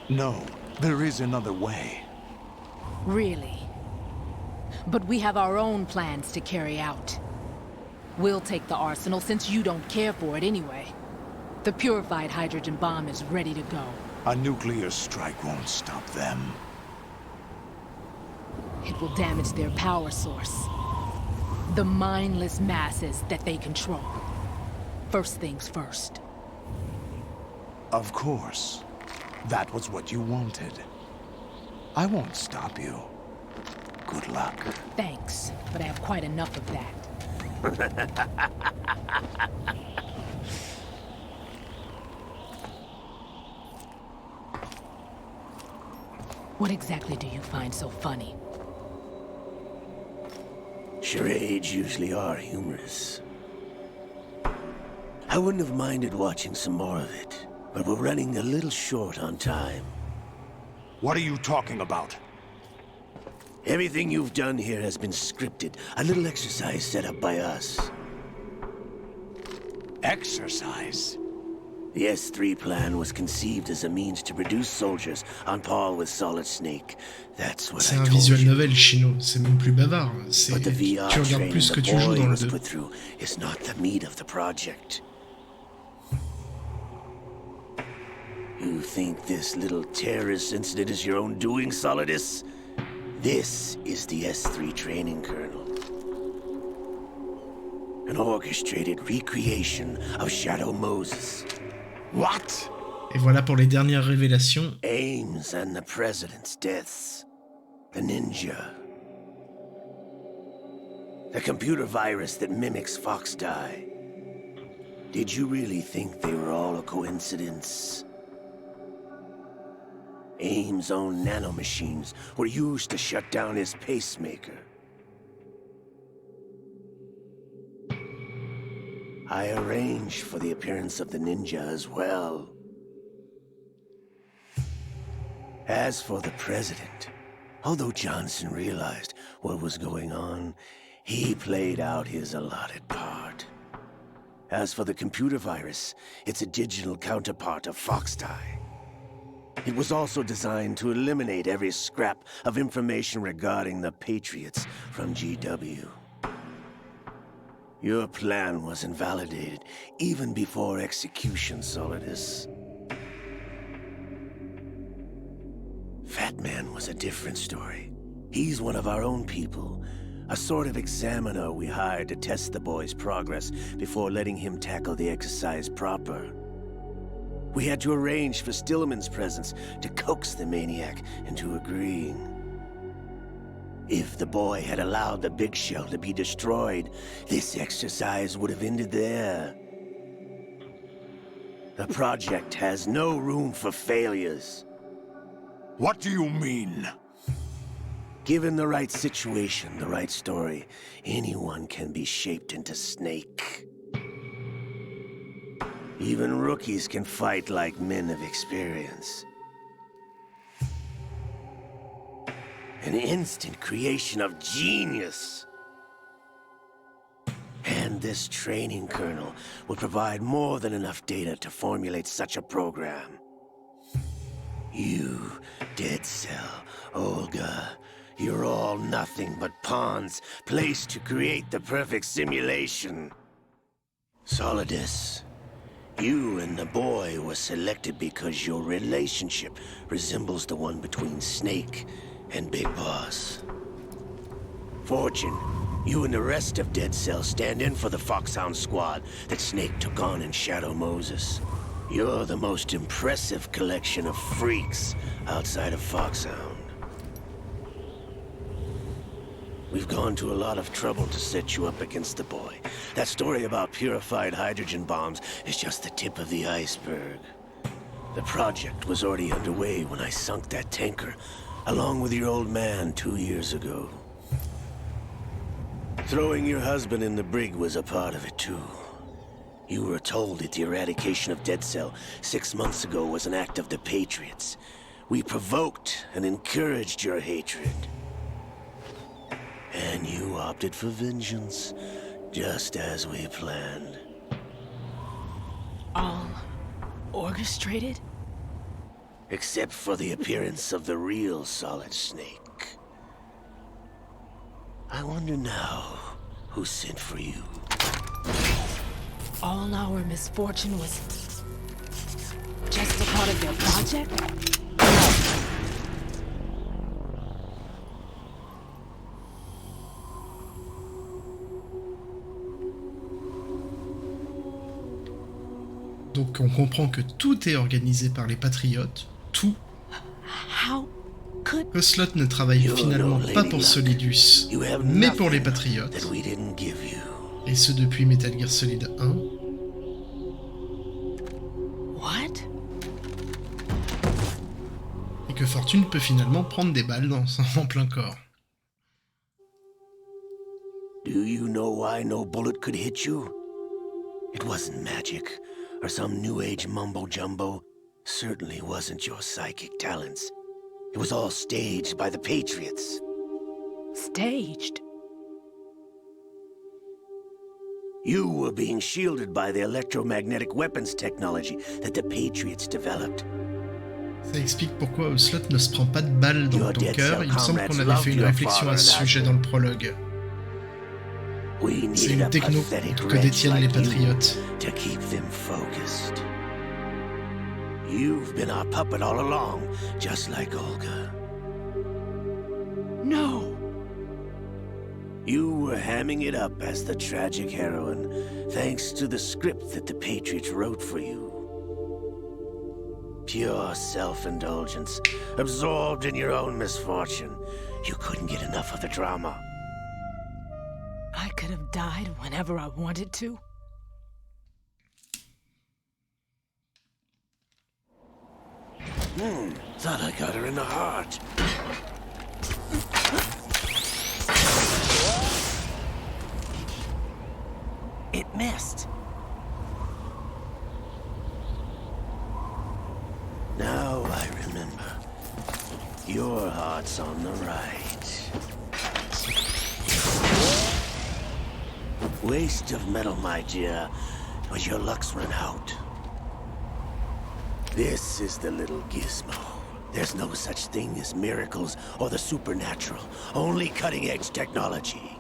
No, there is another way.
Really? But we have our own plans to carry out. We'll take the arsenal since you don't care for it anyway. The purified hydrogen bomb is ready to go.
A nuclear strike won't stop them.
It will damage their power source. The mindless masses that they control. First things first.
Of course. That was what you wanted. I won't stop you. Good luck.
Thanks, but I have quite enough of that. What exactly do you find so funny?
Charades usually are humorous. I wouldn't have minded watching some more of it, but we're running a little short on time.
What are you talking about?
Everything you've done here has been scripted. A little exercise set up by us.
Exercise?
The S3 plan was conceived as a means to produce soldiers on par with Solid Snake. That's what
C'est
I
un
told
visual
you.
novel chino, c'est même plus bavard. C'est
But the VR
tu regardes
training
plus ce que
the
tu joues
boy
dans le
was
2.
put through is not the meat of the project. You think this little terrorist incident is your own doing, Solidus? This is the S3 training kernel. An orchestrated recreation of Shadow Moses.
What?
Et voilà pour les dernières révélations.
Ames and the president's deaths. The ninja. The computer virus that mimics Fox Die. Did you really think they were all a coincidence? Ames' own nanomachines were used to shut down his pacemaker. I arranged for the appearance of the ninja as well. As for the president, Although Johnson realized what was going on, he played out his allotted part. As for the computer virus, it's a digital counterpart of Foxtie. It was also designed to eliminate every scrap of information regarding the Patriots from GW. Your plan was invalidated even before execution, Solidus. Fat Man was a different story. He's one of our own people, a sort of examiner we hired to test the boy's progress before letting him tackle the exercise proper. We had to arrange for Stillman's presence to coax the maniac into agreeing. If the boy had allowed the big shell to be destroyed, this exercise would have ended there. The project has no room for failures.
What do you mean?
Given the right situation, the right story, anyone can be shaped into Snake. Even rookies can fight like men of experience. An instant creation of genius. And this training kernel will provide more than enough data to formulate such a program. You, Dead Cell, Olga, you're all nothing but pawns placed to create the perfect simulation. Solidus, you and the boy were selected because your relationship resembles the one between Snake and Big Boss. Fortune, you and the rest of Dead Cell stand in for the Foxhound squad that Snake took on in Shadow Moses. You're the most impressive collection of freaks outside of Foxhound. We've gone to a lot of trouble to set you up against the boy. That story about purified hydrogen bombs is just the tip of the iceberg. The project was already underway when I sunk that tanker, along with your old man 2 years ago. Throwing your husband in the brig was a part of it too. You were told that the eradication of Dead Cell 6 months ago was an act of the Patriots. We provoked and encouraged your hatred. And you opted for vengeance, just as we planned.
All orchestrated?
Except for the appearance of the real Solid Snake. I wonder now who sent for you.
All our misfortune was just a part of their project?
Donc on comprend que tout est organisé par les Patriotes, tout. Ocelot ne travaille finalement pas pour Solidus, mais pour les Patriotes. Et ce depuis Metal Gear Solid 1. Et que Fortune peut finalement prendre des balles en plein corps.
Do you know why no bullet could hit you? It wasn't magic, or some new age mumbo-jumbo. Certainly wasn't your psychic talents. It was all staged by the Patriots.
Staged?
You were being shielded by the electromagnetic weapons technology that the Patriots developed.
Ça explique pourquoi Ocelot ne se prend pas de balles dans ton cœur. Il me semble qu'on avait fait une réflexion à ce sujet dans le prologue. C'est une techno que détiennent les Patriotes.
To keep them focused. You've been our puppet all along, just like Olga.
No!
You were hamming it up as the tragic heroine, thanks to the script that the Patriots wrote for you. Pure self-indulgence, absorbed in your own misfortune. You couldn't get enough of the drama.
I could have died whenever I wanted to.
Thought I got her in the heart.
It missed.
Now I remember. Your heart's on the right. Waste of metal, my dear, but your luck's run out. This is the little gizmo. There's no such thing as miracles or the supernatural, only cutting-edge technology.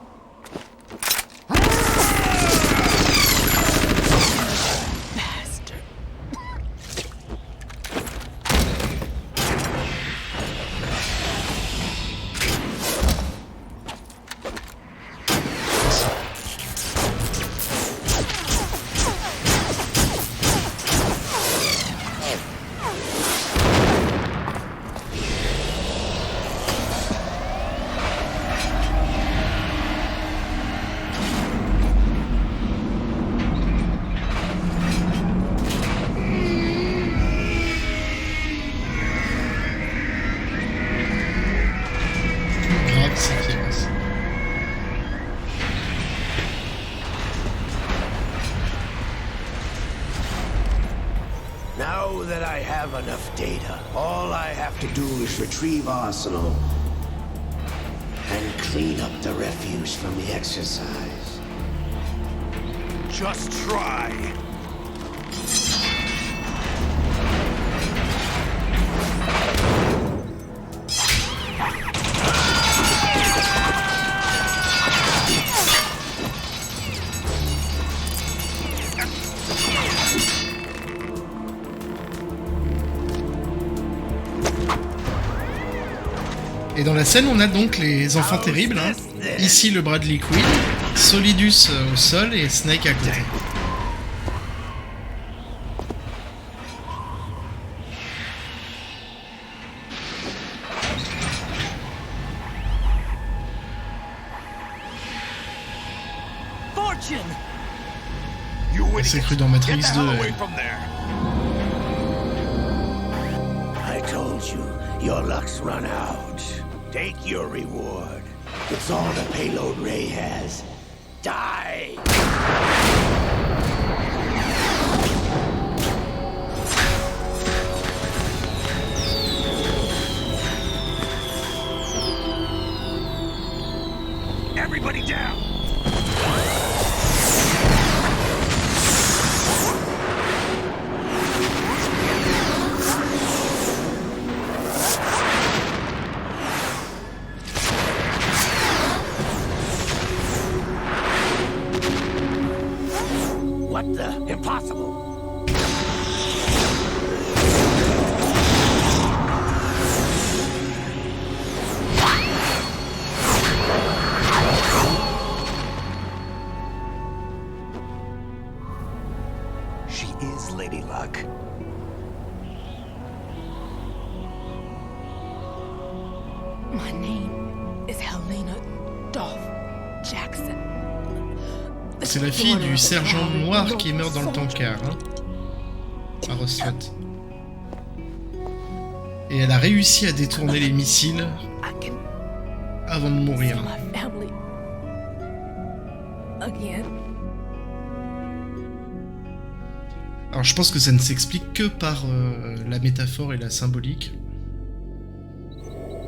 Now that I have enough data, all I have to do is retrieve Arsenal and clean up the refuse from the exercise.
Just try.
Et dans la scène, on a donc les enfants terribles. Hein. Ici, le Bradley Quinn, Solidus au sol et Snake à côté. C'est cru dans Matrix 2.
I told you, your luck's run out. Take your reward. It's all the payload Ray has. Die!
Everybody down!
What the? Impossible!
She is Lady Luck.
My name is Helena Dolph Jackson.
C'est la fille du sergent noir qui meurt dans le tankard, hein, à Roswell. Et elle a réussi à détourner les missiles avant de mourir. Alors je pense que ça ne s'explique que par la métaphore et la symbolique.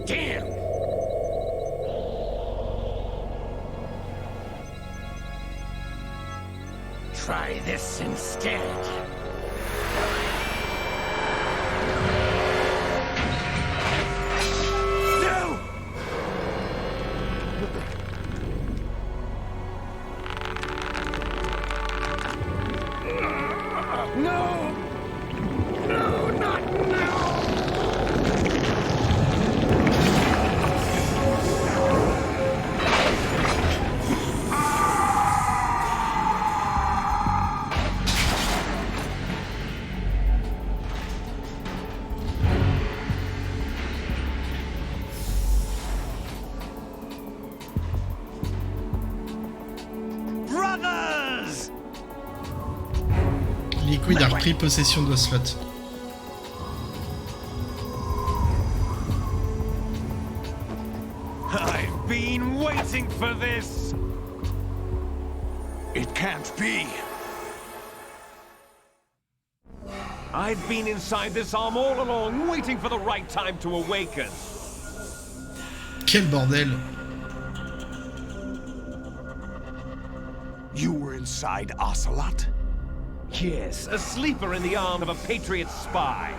Damn! Try this instead. No! No! No, not now!
Liquid a repris possession d'Oslot.
I've been waiting for this! It can't be! I've been inside this arm all along, waiting for the right time to awaken.
Quel bordel!
You were inside Ocelot?
Yes, a sleeper in the arm of a Patriot spy.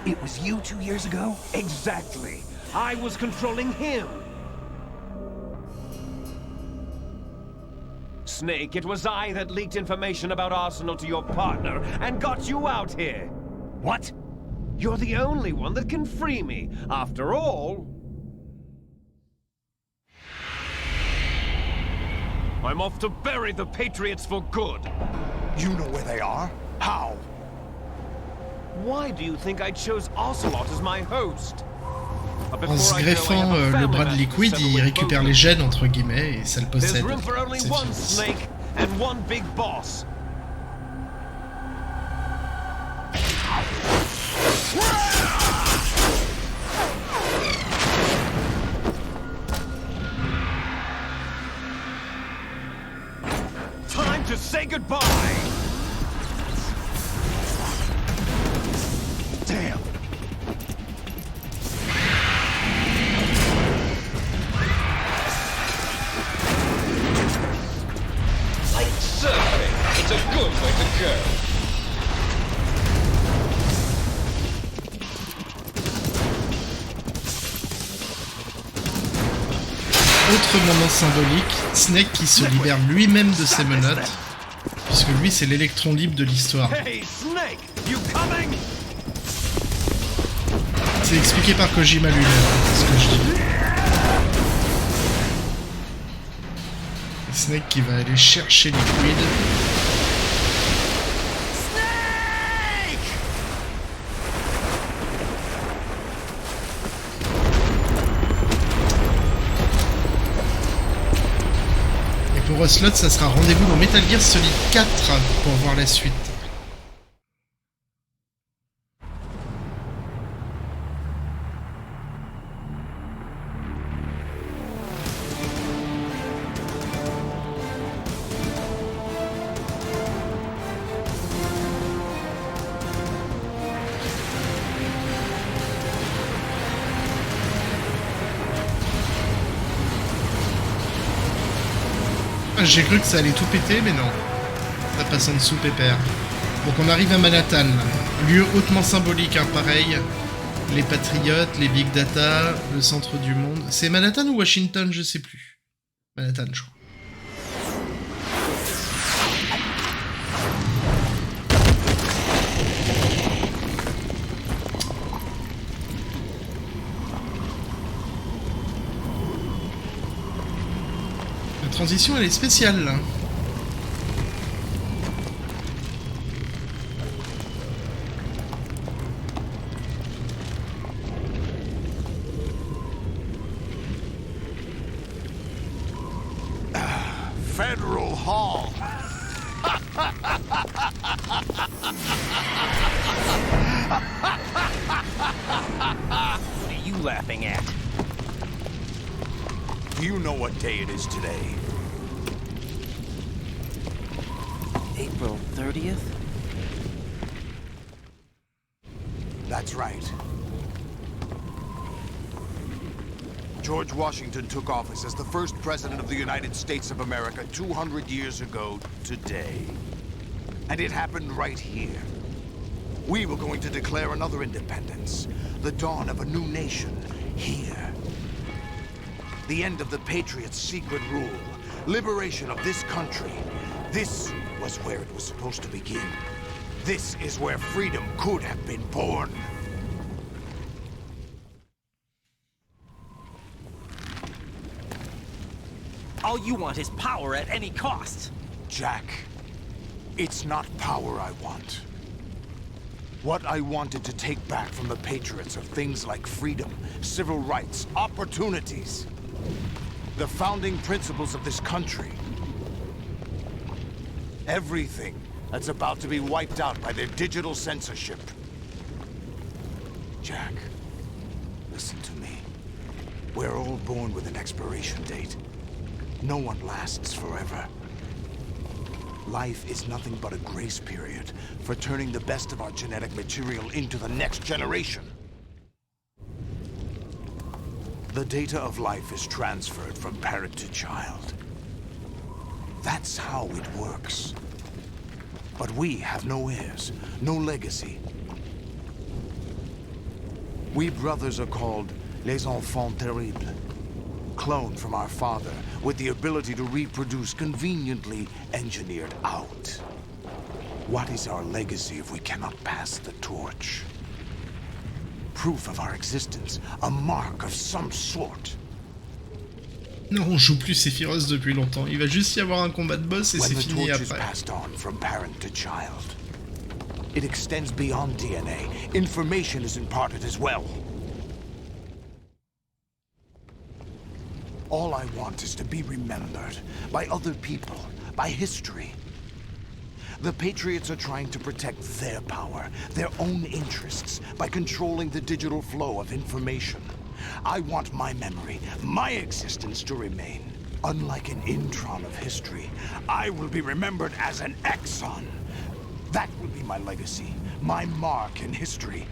It was you 2 years ago?
Exactly. I was controlling him. Snake, it was I that leaked information about Arsenal to your partner and got you out here.
What?
You're the only one that can free me. After all... I'm off to bury the Patriots for good.
You know where they are? How?
Why do you think I chose Ocelot as my host?
En se greffant le bras de Liquid, il récupère les gènes entre guillemets et ça le possède.
There's room for only one Snake and one big boss. Time to say goodbye.
Damn.
Surfing, it's a good way to go.
Autre moment symbolique, Snake qui se libère lui-même de ses menottes, puisque lui c'est l'électron libre de l'histoire.
Hey, Snake, you coming?
C'est expliqué par Kojima lui-même, ce que je dis. Snake qui va aller chercher Liquid. Et pour Ocelot, ça sera rendez-vous dans Metal Gear Solid 4 pour voir la suite. J'ai cru que ça allait tout péter, mais non. Ça passe en dessous, pépère. Donc on arrive à Manhattan, lieu hautement symbolique, hein, pareil. Les Patriotes, les Big Data, le centre du monde. C'est Manhattan ou Washington, je sais plus. Manhattan, je crois. La transition, elle est spéciale, là.
Federal Hall.
What are you laughing at?
Do you know what day it is today?
April 30th?
That's right. George Washington took office as the first president of the United States of America 200 years ago today. And it happened right here. We were going to declare another independence, the dawn of a new nation, here. The end of the Patriots' secret rule, liberation of this country. This was where it was supposed to begin. This is where freedom could have been born.
All you want is power at any cost.
Jack, it's not power I want. What I wanted to take back from the Patriots are things like freedom, civil rights, opportunities. The founding principles of this country. Everything that's about to be wiped out by their digital censorship. Jack, listen to me. We're all born with an expiration date. No one lasts forever. Life is nothing but a grace period for turning the best of our genetic material into the next generation.
The data of life is transferred from parent to child. That's how it works. But we have no heirs, no legacy. We brothers are called les enfants terribles. Cloned from our father, with the ability to reproduce conveniently engineered out. What is our legacy if we cannot pass the torch? Proof of our existence, a mark of some sort.
Non, on joue plus Sephiroth depuis longtemps. Il va juste y avoir un combat de boss et c'est fini
When the torch is
après.
passed on from parent to child, it extends beyond DNA. Information is imparted as well. All I want is to be remembered by other people, by history. The Patriots are trying to protect their power, their own interests, by controlling the digital flow of information. I want my memory, my existence to remain. Unlike an intron of history, I will be remembered as an exon. That will be my legacy, my mark in history.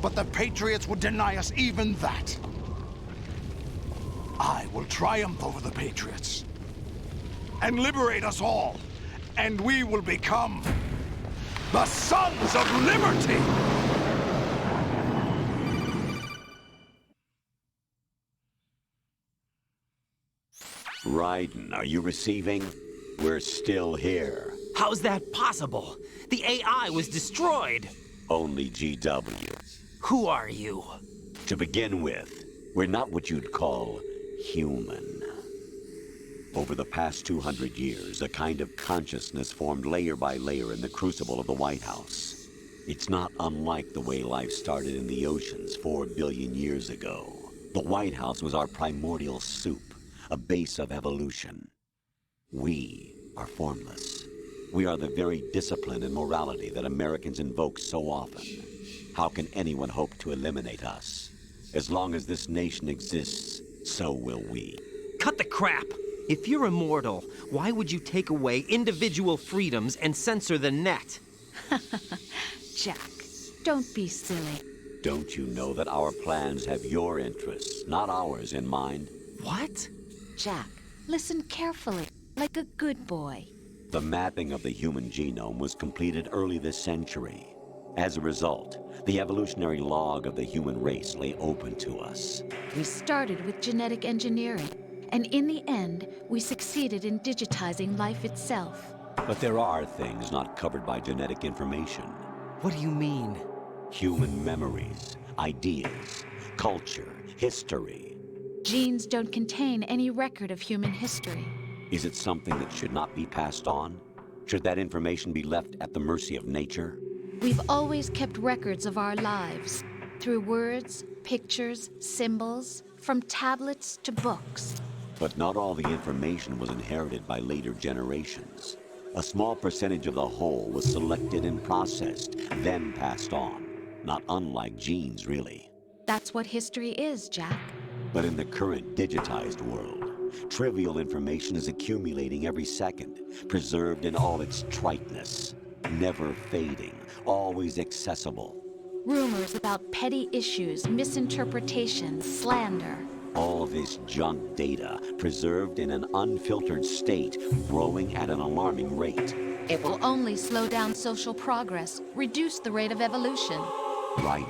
But the Patriots would deny us even that. I will triumph over the Patriots and liberate us all, and we will become the Sons of Liberty!
Raiden, are you receiving? We're still here.
How's that possible? The AI was destroyed.
Only GW.
Who are you?
To begin with, we're not what you'd call human. Over the past 200 years, a kind of consciousness formed layer by layer in the crucible of the White House. It's not unlike the way life started in the oceans 4 billion years ago. The White House was our primordial soup, a base of evolution. We are formless. We are the very discipline and morality that Americans invoke so often. How can anyone hope to eliminate us? As long as this nation exists, so will we.
Cut the crap! If you're immortal, why would you take away individual freedoms and censor the net?
Jack, don't be silly.
Don't you know that our plans have your interests, not ours, in mind?
What?
Jack, listen carefully, like a good boy.
The mapping of the human genome was completed early this century. As a result, the evolutionary log of the human race lay open to us.
We started with genetic engineering, and in the end, we succeeded in digitizing life itself.
But there are things not covered by genetic information.
What do you mean?
Human memories, ideas, culture, history.
Genes don't contain any record of human history.
Is it something that should not be passed on? Should that information be left at the mercy of nature?
We've always kept records of our lives, through words, pictures, symbols, from tablets to books.
But not all the information was inherited by later generations. A small percentage of the whole was selected and processed, then passed on. Not unlike genes, really.
That's what history is, Jack.
But in the current digitized world, trivial information is accumulating every second, preserved in all its triteness, never fading, always accessible.
Rumors about petty issues, misinterpretations, slander.
All this junk data, preserved in an unfiltered state, growing at an alarming rate.
It will only slow down social progress, reduce the rate of evolution.
Right.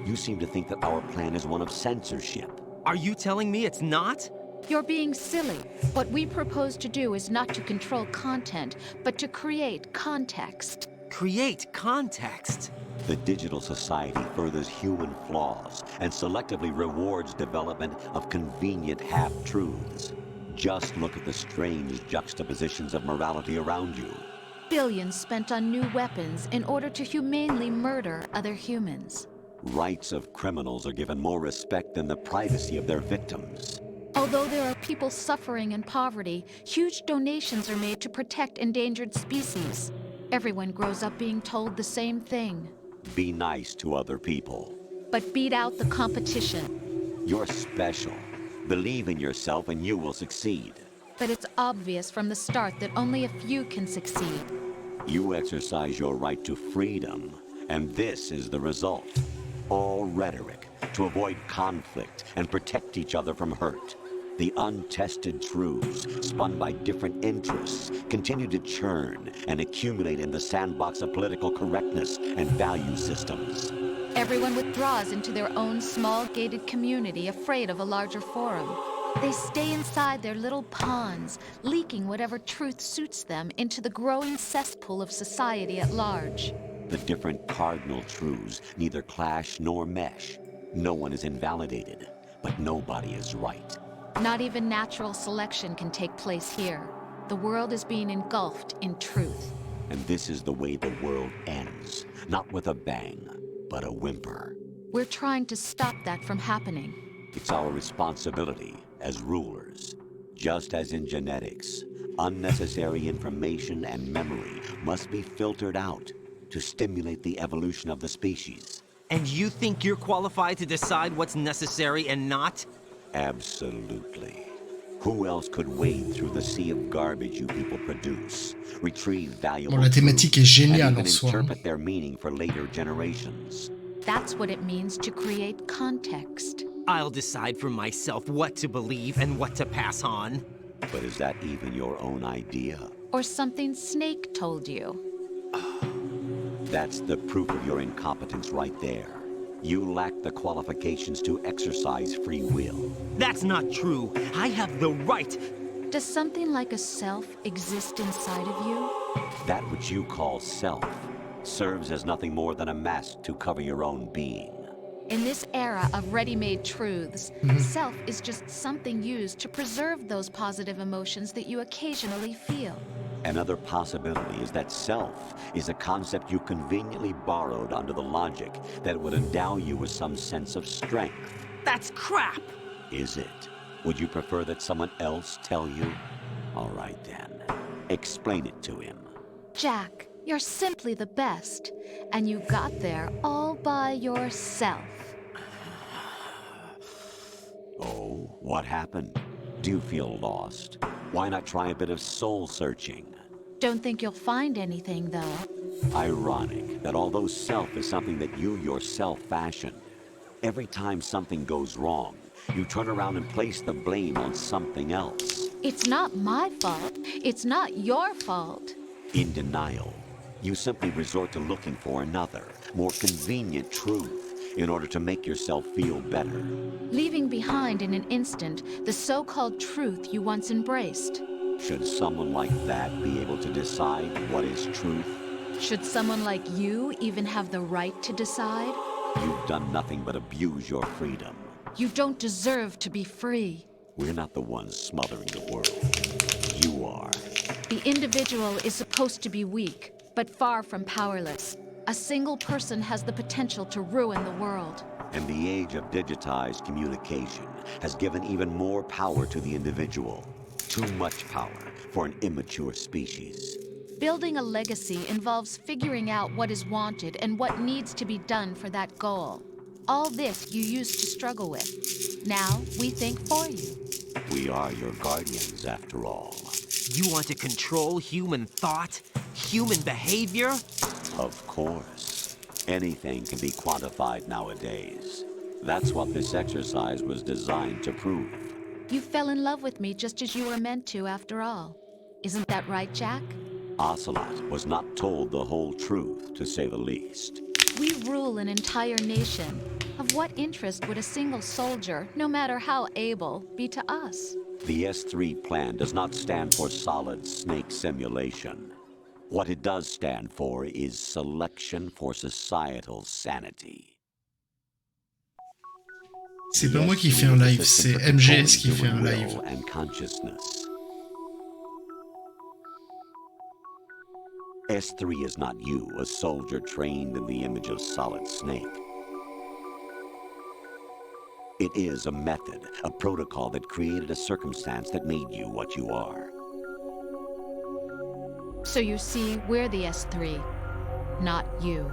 You seem to think that our plan is one of censorship.
Are you telling me it's not?
You're being silly. What we propose to do is not to control content, but to create context.
Create context?
The digital society furthers human flaws and selectively rewards development of convenient half-truths. Just look at the strange juxtapositions of morality around you.
Billions spent on new weapons in order to humanely murder other humans.
Rights of criminals are given more respect than the privacy of their victims.
Although there are people suffering in poverty, huge donations are made to protect endangered species. Everyone grows up being told the same thing.
Be nice to other people.
But beat out the competition.
You're special. Believe in yourself and you will succeed.
But it's obvious from the start that only a few can succeed.
You exercise your right to freedom, and this is the result. All rhetoric, to avoid conflict and protect each other from hurt. The untested truths, spun by different interests, continue to churn and accumulate in the sandbox of political correctness and value systems.
Everyone withdraws into their own small gated community, afraid of a larger forum. They stay inside their little ponds, leaking whatever truth suits them into the growing cesspool of society at large.
The different cardinal truths neither clash nor mesh. No one is invalidated, but nobody is right.
Not even natural selection can take place here. The world is being engulfed in truth.
And this is the way the world ends. Not with a bang, but a whimper.
We're trying to stop that from happening.
It's our responsibility as rulers. Just as in genetics, unnecessary information and memory must be filtered out to stimulate the evolution of the species.
And you think you're qualified to decide what's necessary and not?
Absolutely. Who else could wade through the sea of garbage you people produce, retrieve valuable
Bon, la thématique est géniale
and
en
even
soi.
interpret their meaning for later generations?
That's what it means to create context.
I'll decide for myself what to believe and what to pass on.
But is that even your own idea?
Or something Snake told you.
That's the proof of your incompetence right there. You lack the qualifications to exercise free will.
That's not true. I have the right.
Does something like a self exist inside of you?
That which you call self serves as nothing more than a mask to cover your own being.
In this era of ready-made truths, self is just something used to preserve those positive emotions that you occasionally feel.
Another possibility is that self is a concept you conveniently borrowed under the logic that it would endow you with some sense of strength.
That's crap!
Is it? Would you prefer that someone else tell you? All right then. Explain it to him.
Jack, you're simply the best, and you got there all by yourself.
Oh, what happened? Do you feel lost? Why not try a bit of soul searching?
Don't think you'll find anything, though.
Ironic that although self is something that you yourself fashioned, every time something goes wrong, you turn around and place the blame on something else.
It's not my fault. It's not your fault.
In denial, you simply resort to looking for another, more convenient truth in order to make yourself feel better.
Leaving behind in an instant the so-called truth you once embraced.
Should someone like that be able to decide what is truth?
Should someone like you even have the right to decide?
You've done nothing but abuse your freedom.
You don't deserve to be free.
We're not the ones smothering the world. You are.
The individual is supposed to be weak, but far from powerless. A single person has the potential to ruin the world.
And the age of digitized communication has given even more power to the individual. Too much power for an immature species.
Building a legacy involves figuring out what is wanted and what needs to be done for that goal. All this you used to struggle with. Now we think for you.
We are your guardians, after all.
You want to control human thought? Human behavior?
Of course. Anything can be quantified nowadays. That's what this exercise was designed to prove.
You fell in love with me just as you were meant to, after all. Isn't that right, Jack?
Ocelot was not told the whole truth, to say the least.
We rule an entire nation. Of what interest would a single soldier, no matter how able, be to us?
The S3 plan does not stand for solid snake simulation. What it does stand for is selection for societal sanity.
C'est pas moi qui fais un live, c'est MGS qui fait un live.
And consciousness. S3 is not you, a soldier trained in the image of Solid Snake. It is a method, a protocol that created a circumstance that made you what you are.
So you see, we're the S3, not you.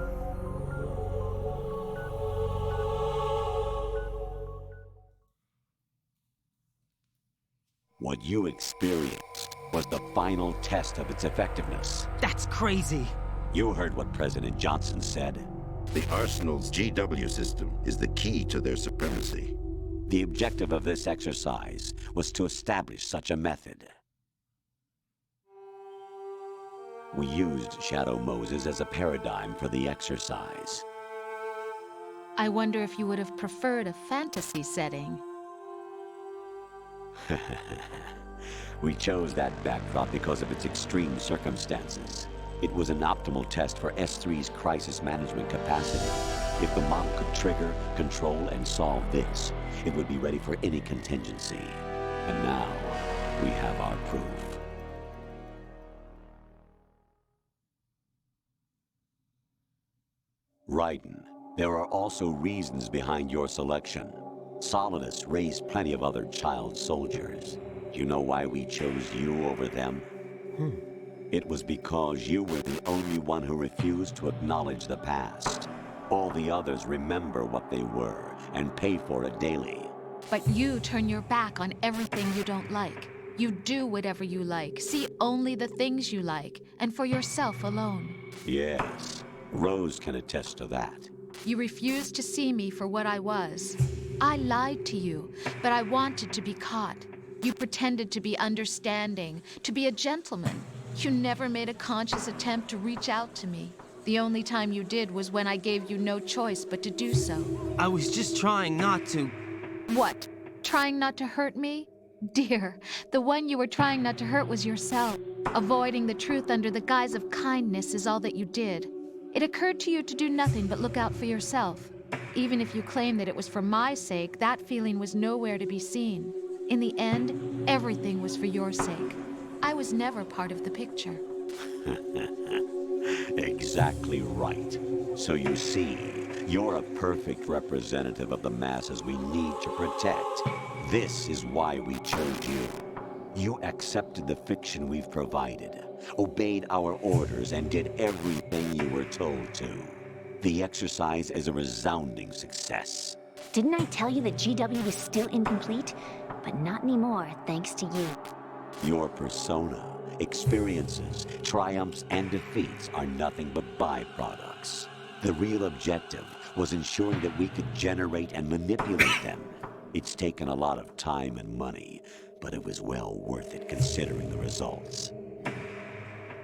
What you experienced was the final test of its effectiveness.
That's crazy.
You heard what President Johnson said.
The Arsenal's GW system is the key to their supremacy.
The objective of this exercise was to establish such a method. We used Shadow Moses as a paradigm for the exercise.
I wonder if you would have preferred a fantasy setting.
We chose that backdrop because of its extreme circumstances. It was an optimal test for S3's crisis management capacity. If the model could trigger, control, and solve this, it would be ready for any contingency. And now, we have our proof. Raiden, there are also reasons behind your selection. Solidus raised plenty of other child soldiers. Do you know why we chose you over them? It was because you were the only one who refused to acknowledge the past. All the others remember what they were and pay for it daily.
But you turn your back on everything you don't like. You do whatever you like, see only the things you like, and for yourself alone.
Yes, Rose can attest to that.
You refused to see me for what I was. I lied to you, but I wanted to be caught. You pretended to be understanding, to be a gentleman. You never made a conscious attempt to reach out to me. The only time you did was when I gave you no choice but to do so.
I was just trying not to...
What? Trying not to hurt me? Dear, the one you were trying not to hurt was yourself. Avoiding the truth under the guise of kindness is all that you did. It occurred to you to do nothing but look out for yourself. Even if you claim that it was for my sake, that feeling was nowhere to be seen. In the end, everything was for your sake. I was never part of the picture.
Exactly right. So you see, you're a perfect representative of the masses we need to protect. This is why we chose you. You accepted the fiction we've provided, obeyed our orders, and did everything you were told to. The exercise is a resounding success.
Didn't I tell you that GW was still incomplete? But not anymore, thanks to you.
Your persona, experiences, triumphs, and defeats are nothing but byproducts. The real objective was ensuring that we could generate and manipulate them. It's taken a lot of time and money, but it was well worth it considering the results.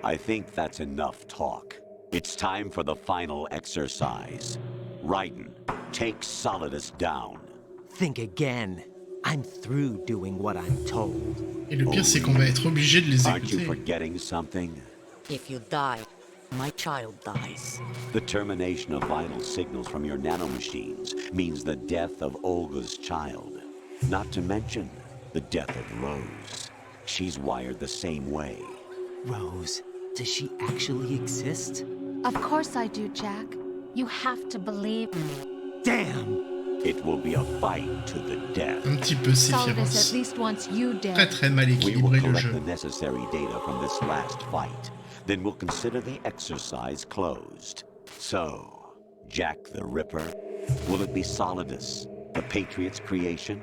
I think that's enough talk. It's time for the final exercise. Raiden, take Solidus down.
Think again. I'm through doing what I'm told.
Et le pire, c'est qu'on va être obligé de les
Aren't you
écouter.
forgetting something?
If you die, my child dies.
The termination of vital signals from your nanomachines means the death of Olga's child. Not to mention the death of Rose. She's wired the same way.
Rose, does she actually exist?
Of course I do, Jack. You have to believe me.
Damn!
It will be a fight to the death.
Un petit peu
Solidus
Sephiroth.
at least wants you dead.
Très très mal
We will
équilibré le
collect
jeu.
the necessary data from this last fight. Then we'll consider the exercise closed. So, Jack the Ripper, will it be Solidus, the Patriot's creation,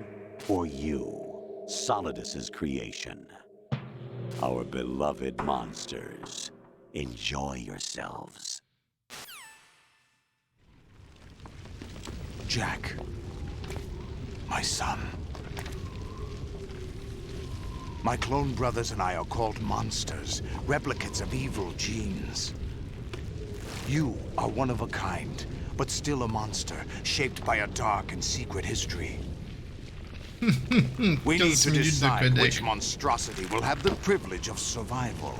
or you, Solidus's creation? Our beloved monsters, enjoy yourselves.
Jack, my son. My clone brothers and I are called monsters, replicates of evil genes. You are one of a kind, but still a monster, shaped by a dark and secret history. We need
15
to
minutes de
decide
codec.
which monstrosity will have the privilege of survival.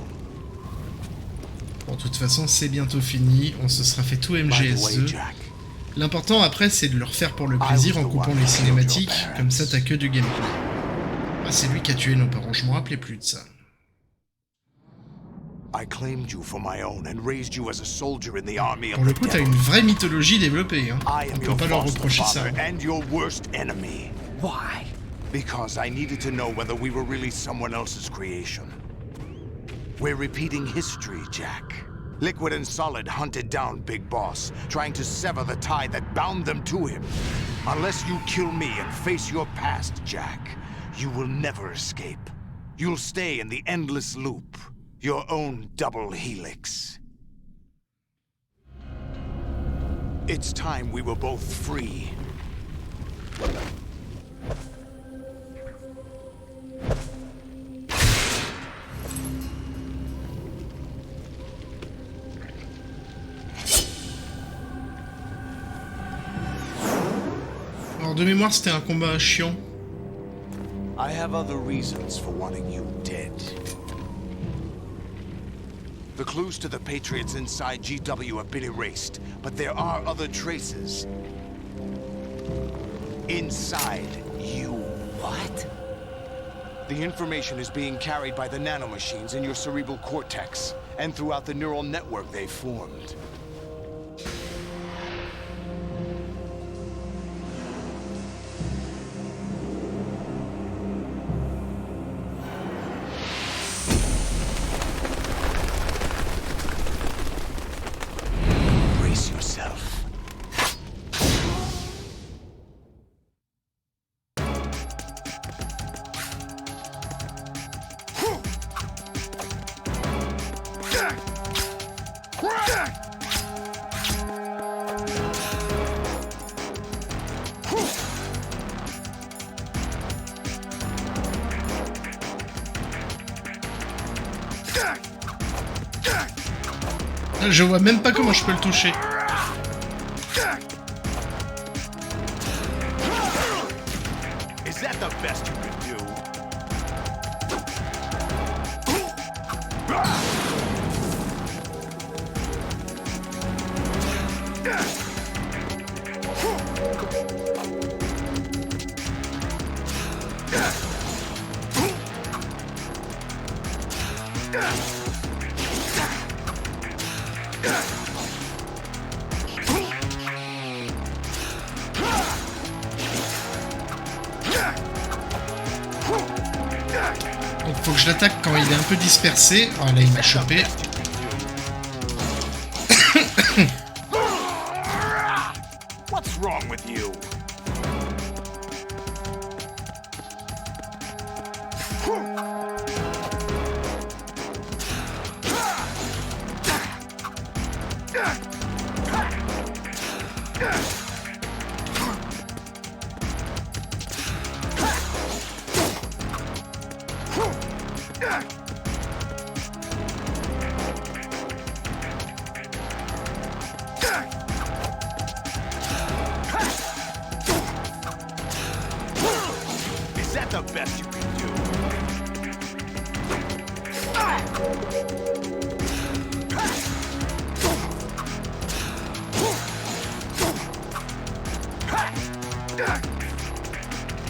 Bon, de toute façon, c'est bientôt fini. On se sera fait tout
By the way,
MGS2.
Jack,
L'important après, c'est de le refaire pour le plaisir en coupant les cinématiques. Comme ça, t'as que du gameplay. Ah, c'est lui qui a tué nos parents. Je me rappelais plus de ça.
I claimed you for my own and raised you as a soldier in the army
Pour
of
le
the
coup, t'as
devil.
une vraie mythologie développée. Hein.
I
On
am
peut
your
pas leur
foster
reprocher ça.
father and your worst enemy.
Why?
Because I needed to know whether we were really someone else's creation. We're repeating history, Jack. Liquid and Solid hunted down Big Boss, trying to sever the tie that bound them to him. Unless you kill me and face your past, Jack, you will never escape. You'll stay in the endless loop, your own double helix. It's time we were both free.
Alors de mémoire, c'était un combat chiant.
I have other reasons for wanting you dead. The clues to the Patriots inside GW have been erased, but there are other traces. Inside you.
What?
The information is being carried by the nanomachines in your cerebral cortex, and throughout the neural network they formed. Brace yourself.
Je vois même pas comment je peux le toucher.
Is that the best you can do?
Donc faut que je l'attaque quand il est un peu dispersé. Oh là il m'a chopé.
What's wrong with you? Is that the best you can do?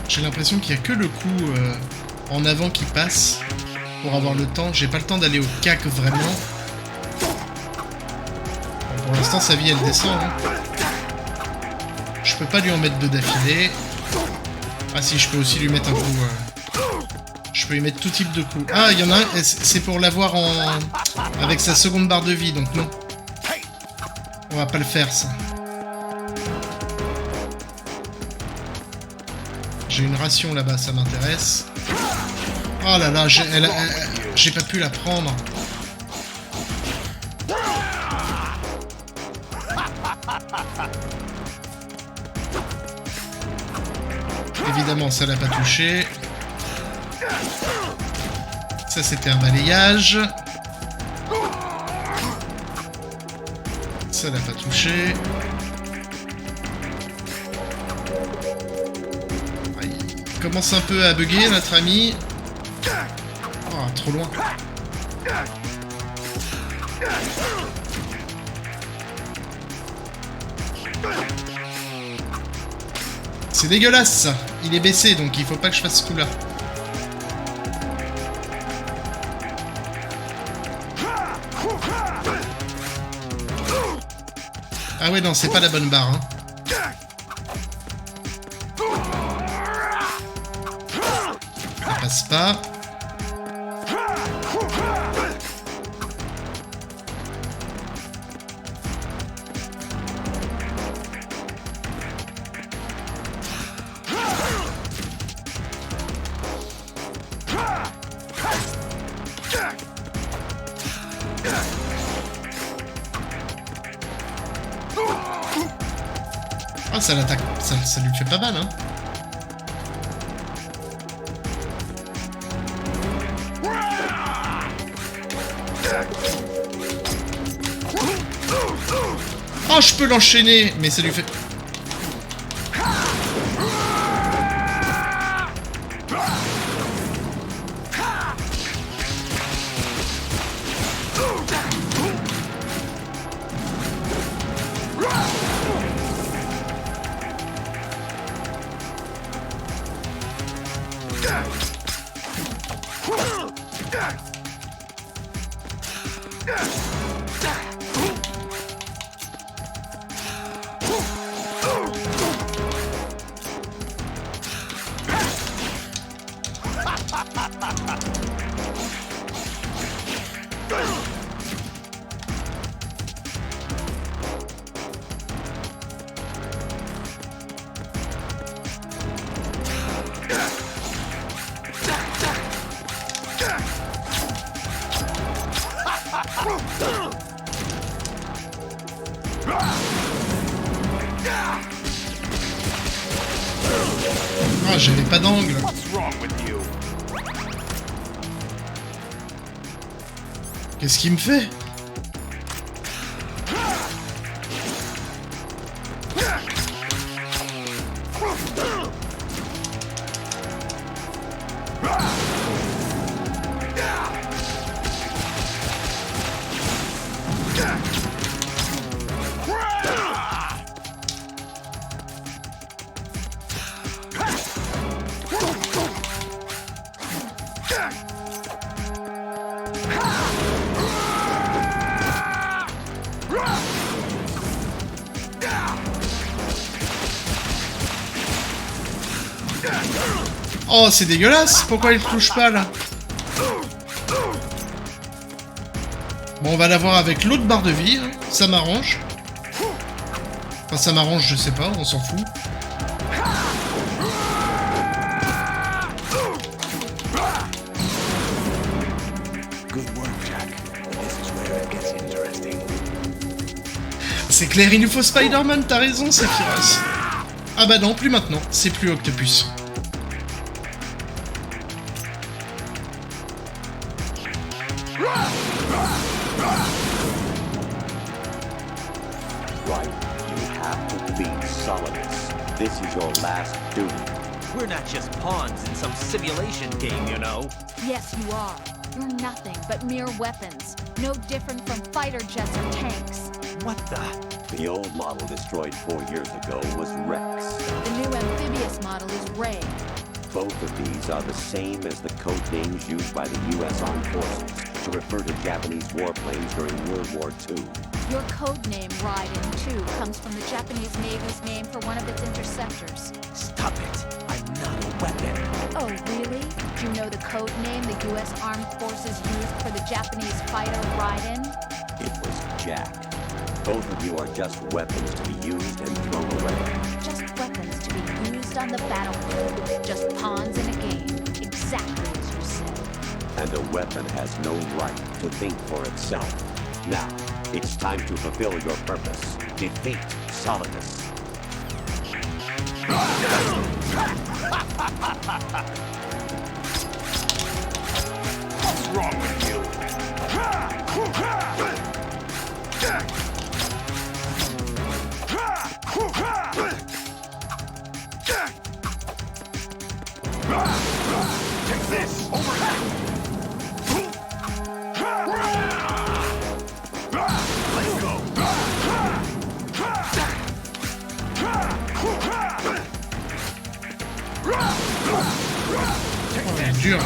J'ai l'impression qu'il y a que le coup en avant qui passe pour avoir le temps. J'ai pas le temps d'aller au cac vraiment. Bon, pour l'instant sa vie elle descend. Hein. Je peux pas lui en mettre deux d'affilée. Ah si, je peux aussi lui mettre un coup. Je peux lui mettre tout type de coups. Ah, il y en a un, c'est pour l'avoir en avec sa seconde barre de vie, donc non. On va pas le faire ça. J'ai une ration là-bas, ça m'intéresse. Oh là là, j'ai pas pu la prendre. Évidemment, ça l'a pas touché. Ça, c'était un balayage. Ça l'a pas touché. Il commence un peu à bugger, notre ami. Oh, trop loin. C'est dégueulasse ça. Il est baissé donc il faut pas que je fasse ce coup là. Ah ouais non c'est pas la bonne barre hein. Ça passe pas. Ah, ça l'attaque, ça lui fait pas mal, hein. Oh, je peux l'enchaîner, mais ça lui fait... Ah, j'avais pas d'angle. Qu'est-ce qu'il me fait? Oh, c'est dégueulasse. Pourquoi il touche pas, là? Bon, on va l'avoir avec l'autre barre de vie, hein. Ça m'arrange. Enfin, ça m'arrange, je sais pas, on s'en fout. C'est clair, il nous faut Spider-Man, t'as raison, c'est Firas. Ah bah non, plus maintenant, c'est plus Octopus.
This is your last duty.
We're not just pawns in some simulation game, you know.
Yes, you are. You're nothing but mere weapons. No different from fighter jets or tanks.
What the?
The old model destroyed 4 years ago was Rex.
The new amphibious model is Ray.
Both of these are the same as the code names used by the U.S. Armed Forces to refer to Japanese warplanes during World War II.
Your code name, Raiden 2, comes from the Japanese Navy's name for one of its interceptors.
Stop it. I'm not a weapon.
Oh, really? Do you know the code name the U.S. Armed Forces used for the Japanese fighter Raiden?
It was Jack. Both of you are just weapons to be used and thrown away.
Just weapons to be used on the battlefield. Just pawns in a game. Exactly as you said.
And a weapon has no right to think for itself. Now, it's time to fulfill your purpose. Defeat Solidus.
What's wrong with you? Take this! Overhead! Let's go!
Oh, elle est dure.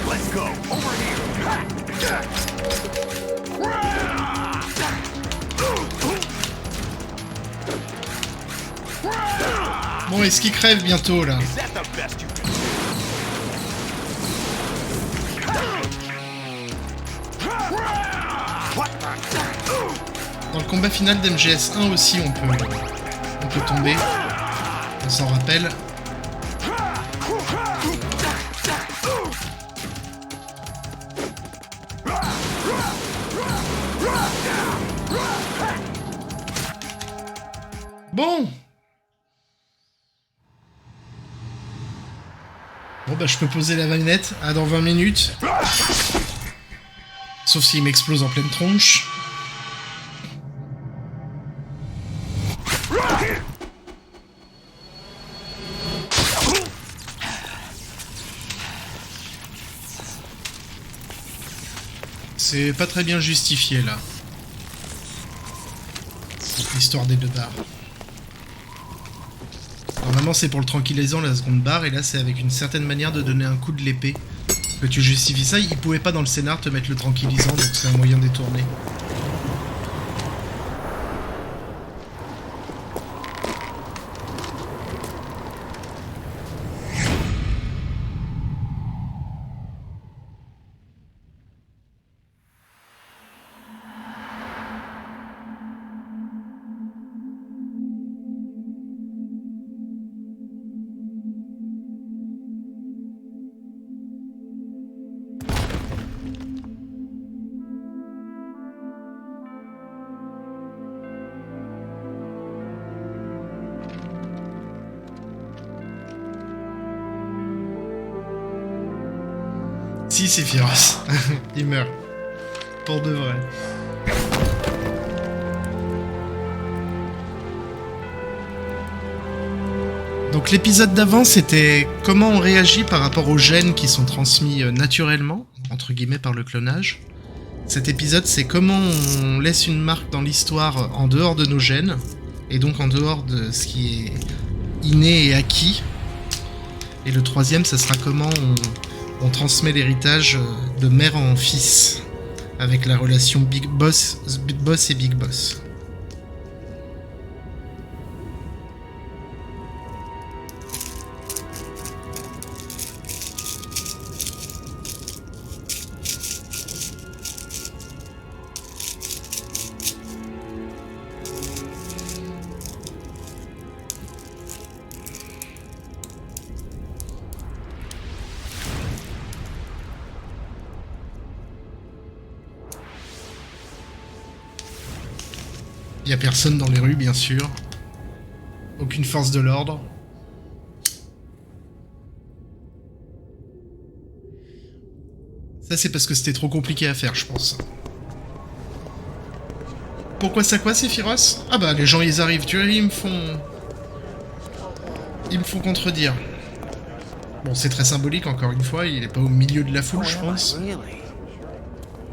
Let's go! Over here!
Bon, est-ce qu'il crève bientôt, là?
Is that the best you can do? What?
Dans le combat final d'MGS 1 aussi, on peut tomber. On s'en rappelle. Bon. Bon bah je peux poser la manette à dans 20 minutes. Sauf s'il m'explose en pleine tronche. C'est pas très bien justifié là. L'histoire des deux barres. Normalement c'est pour le tranquillisant la seconde barre et là c'est avec une certaine manière de donner un coup de l'épée que tu justifies ça. Il pouvait pas dans le scénar te mettre le tranquillisant donc c'est un moyen détourné. Si, c'est féroce. Il meurt. Pour de vrai. Donc l'épisode d'avant, c'était comment on réagit par rapport aux gènes qui sont transmis naturellement, entre guillemets par le clonage. Cet épisode, c'est comment on laisse une marque dans l'histoire en dehors de nos gènes, et donc en dehors de ce qui est inné et acquis. Et le troisième, ça sera comment on transmet l'héritage de mère en fils, avec la relation Big Boss et Big Boss. Il n'y a personne dans les rues, bien sûr. Aucune force de l'ordre. Ça, c'est parce que c'était trop compliqué à faire, je pense. Pourquoi ça quoi, ces Sephiroth? Ah bah, les gens, ils arrivent, tu vois, ils me font contredire. Bon, c'est très symbolique, encore une fois, il est pas au milieu de la foule, je pense.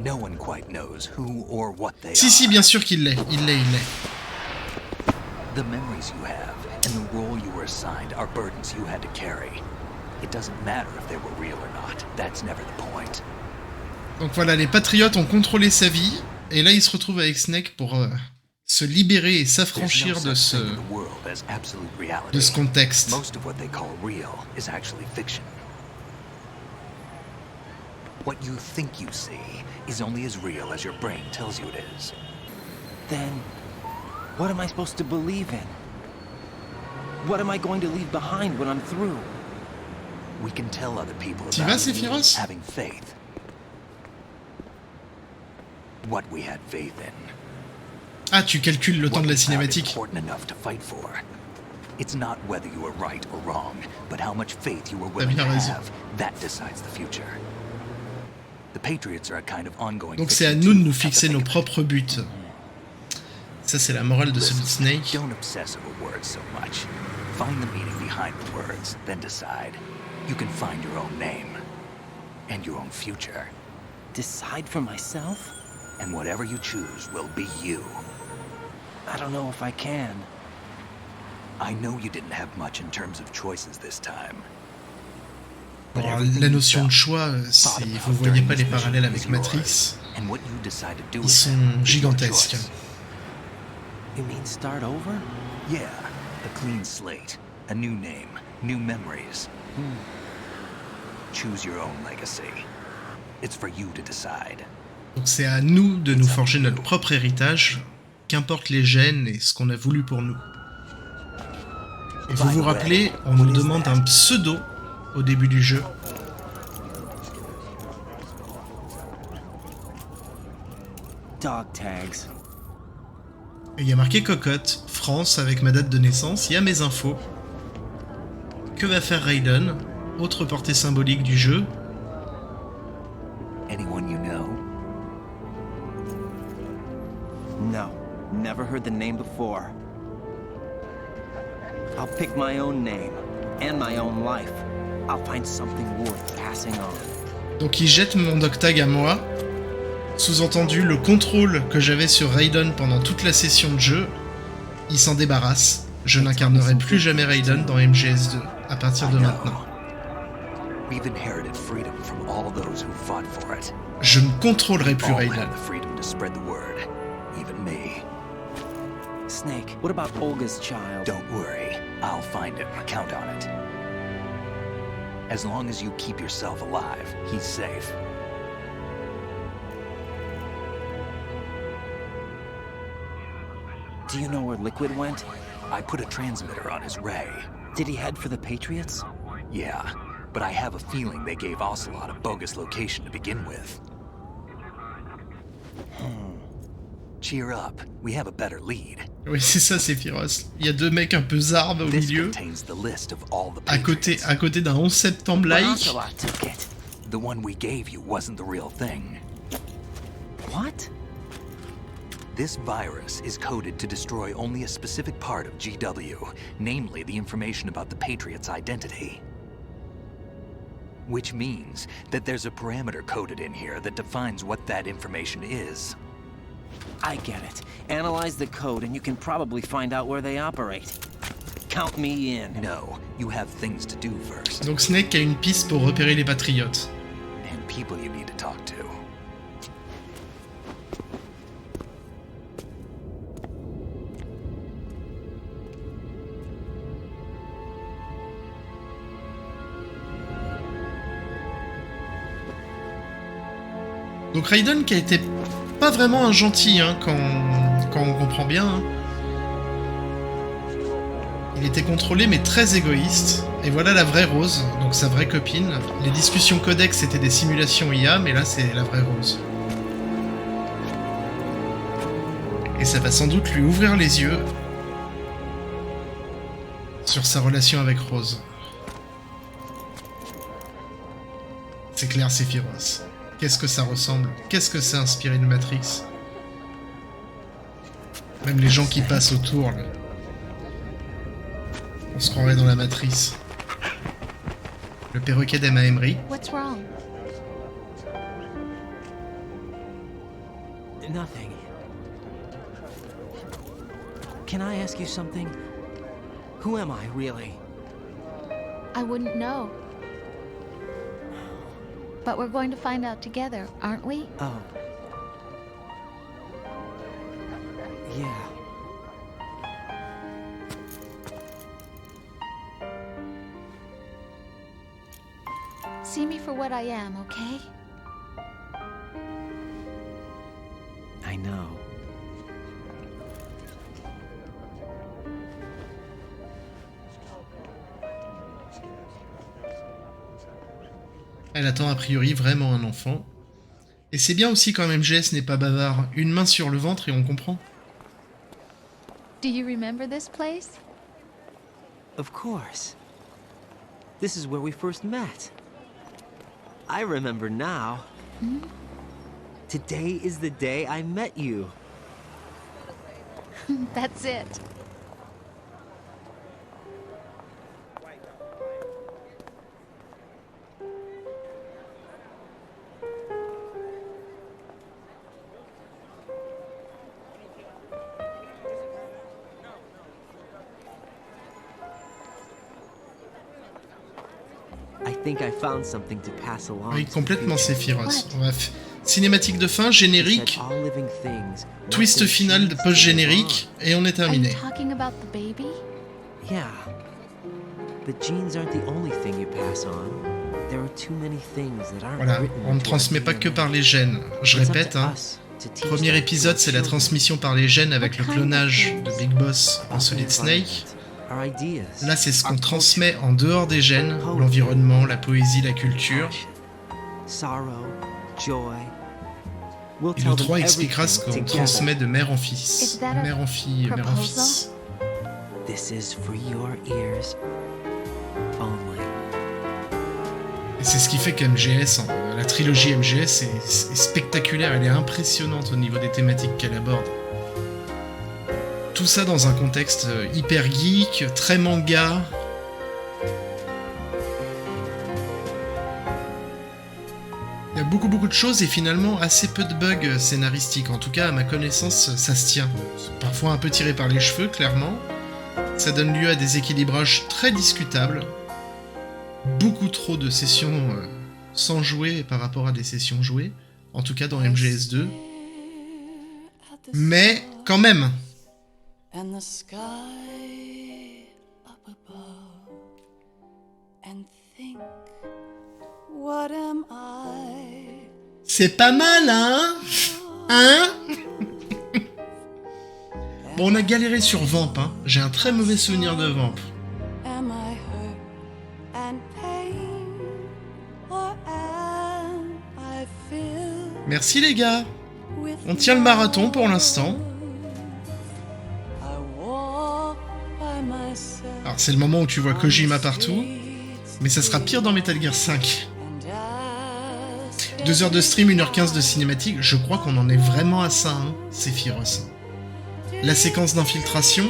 No one quite knows who or what they
Si, bien sûr qu'il l'est. Il l'est.
The memories you have and the role you were assigned are burdens you had to carry. It doesn't matter if they were real or not. That's never the point.
Donc voilà, les patriotes ont contrôlé sa vie, et là il se retrouve avec Snake pour se libérer et s'affranchir de ce contexte.
Most of what they call real is actually fiction. What you think you see is only as real as your brain tells you it is.
Then, what am I supposed to believe in? What am I going to leave behind when I'm through?
We can tell other people
Tu vas,
about
Sephiroth?
having faith. What we had faith in.
Ah, tu calcules le temps de la cinématique.
Important enough to fight for. It's not whether you were right or wrong, but how much faith you were willing to have. That decides the future. The Patriots are a kind of ongoing.
Donc c'est à nous de nous fixer nos propres buts. Ça c'est la morale de Solid Snake.
Don't obsess over words so much. Find the meaning behind the words, then decide. You can find your own name and your own future.
Decide for myself?
And whatever you choose will be you.
I don't know if I can.
I know you didn't have much in terms of choices this time.
Bon, la notion de choix, vous voyez pas les parallèles avec Matrix, ils sont gigantesques.
You mean start over?
Yeah, a clean slate, a new name, new memories. Choose your own legacy. It's for you to decide.
Donc c'est à nous de nous forger notre propre héritage, qu'importe les gènes et ce qu'on a voulu pour nous. Et vous vous rappelez, on nous demande un pseudo au début du jeu.
Dog tags.
Et il y a marqué cocotte, France avec ma date de naissance, il y a mes infos. Que va faire Raiden? Autre portée symbolique du jeu.
Anyone you know?
No, never heard the name before. I'll pick my own name and my own life. I'll find something worth passing on.
Donc il jette mon dog tag à moi. Sous-entendu, le contrôle que j'avais sur Raiden pendant toute la session de jeu, il s'en débarrasse. Je n'incarnerai plus jamais Raiden dans MGS 2 à partir de maintenant. Je ne contrôlerai plus Raiden.
Snake, what about Olga's child?
Don't worry, I'll find him. Count on it. As long as you keep yourself alive, he's safe.
Do you know where Liquid went?
I put a transmitter on his ray.
Did he head for the Patriots?
Yeah, but I have a feeling they gave Ocelot a bogus location to begin with. Cheer up, we have a better lead.
Oui, c'est ça, c'est féroce. Il y a deux mecs un peu zarbes au milieu. À côté d'un 11 septembre like.
The one we gave you wasn't the real thing.
What?
This virus is coded to destroy only a specific part of GW, namely the information about the Patriot's identity. Which means that there's a parameter coded in here that defines what that information is.
I get it. Analyze the code and you can probably find out where they operate. Count me in.
No, you have things to do first.
Donc Snake a une piste pour repérer les patriotes.
And people you need to talk to.
Donc Raiden qui a été pas vraiment un gentil hein, quand on comprend bien. Hein. Il était contrôlé mais très égoïste. Et voilà la vraie Rose, donc sa vraie copine. Les discussions codex c'était des simulations IA, mais là c'est la vraie Rose. Et ça va sans doute lui ouvrir les yeux sur sa relation avec Rose. C'est clair, c'est féroce. Qu'est-ce que ça ressemble? Qu'est-ce que c'est inspiré de Matrix? Même les gens qui passent autour, là. On se croirait dans la matrice. Le perroquet d'Emma Emery.
What's wrong?
Nothing. Can I ask you something? Who am I, really?
I wouldn't know. But we're going to find out together, aren't we?
Oh. Yeah.
See me for what I am, okay?
I know.
Elle attend a priori vraiment un enfant. Et c'est bien aussi quand MGS n'est pas bavard. Une main sur le ventre et on comprend.
Do you remember this place?
Of course. This is where we first met. I remember now.
Hmm?
Today is the day I met you.
That's it.
Oui, complètement Sephiroth. Bref. Cinématique de fin, générique, twist final de post-générique, et on est terminé. Voilà, on ne transmet pas que par les gènes. Je répète, hein, Premier épisode, c'est la transmission par les gènes avec le clonage de Big Boss en Solid Snake. Là, c'est ce qu'on transmet en dehors des gènes, l'environnement, la poésie, la culture. Et le 3 expliquera ce qu'on transmet de mère en fils. Mère en fille, mère en fils. Et c'est ce qui fait qu'MGS, la trilogie MGS est spectaculaire, elle est impressionnante au niveau des thématiques qu'elle aborde. Tout ça dans un contexte hyper geek, très manga. Il y a beaucoup de choses et finalement assez peu de bugs scénaristiques. En tout cas, à ma connaissance, ça se tient. C'est parfois un peu tiré par les cheveux, clairement. Ça donne lieu à des équilibrages très discutables. Beaucoup trop de sessions sans jouer par rapport à des sessions jouées. En tout cas dans MGS 2. Mais quand même. C'est pas mal, hein? Hein? Bon, on a galéré sur Vamp, hein. J'ai un très mauvais souvenir de Vamp. Merci les gars. On tient le marathon pour l'instant. Alors c'est le moment où tu vois Kojima partout. Mais ça sera pire dans Metal Gear 5. 2 heures de stream, 1h15 de cinématique, je crois qu'on en est vraiment à ça, hein, Sephiroth. La séquence d'infiltration,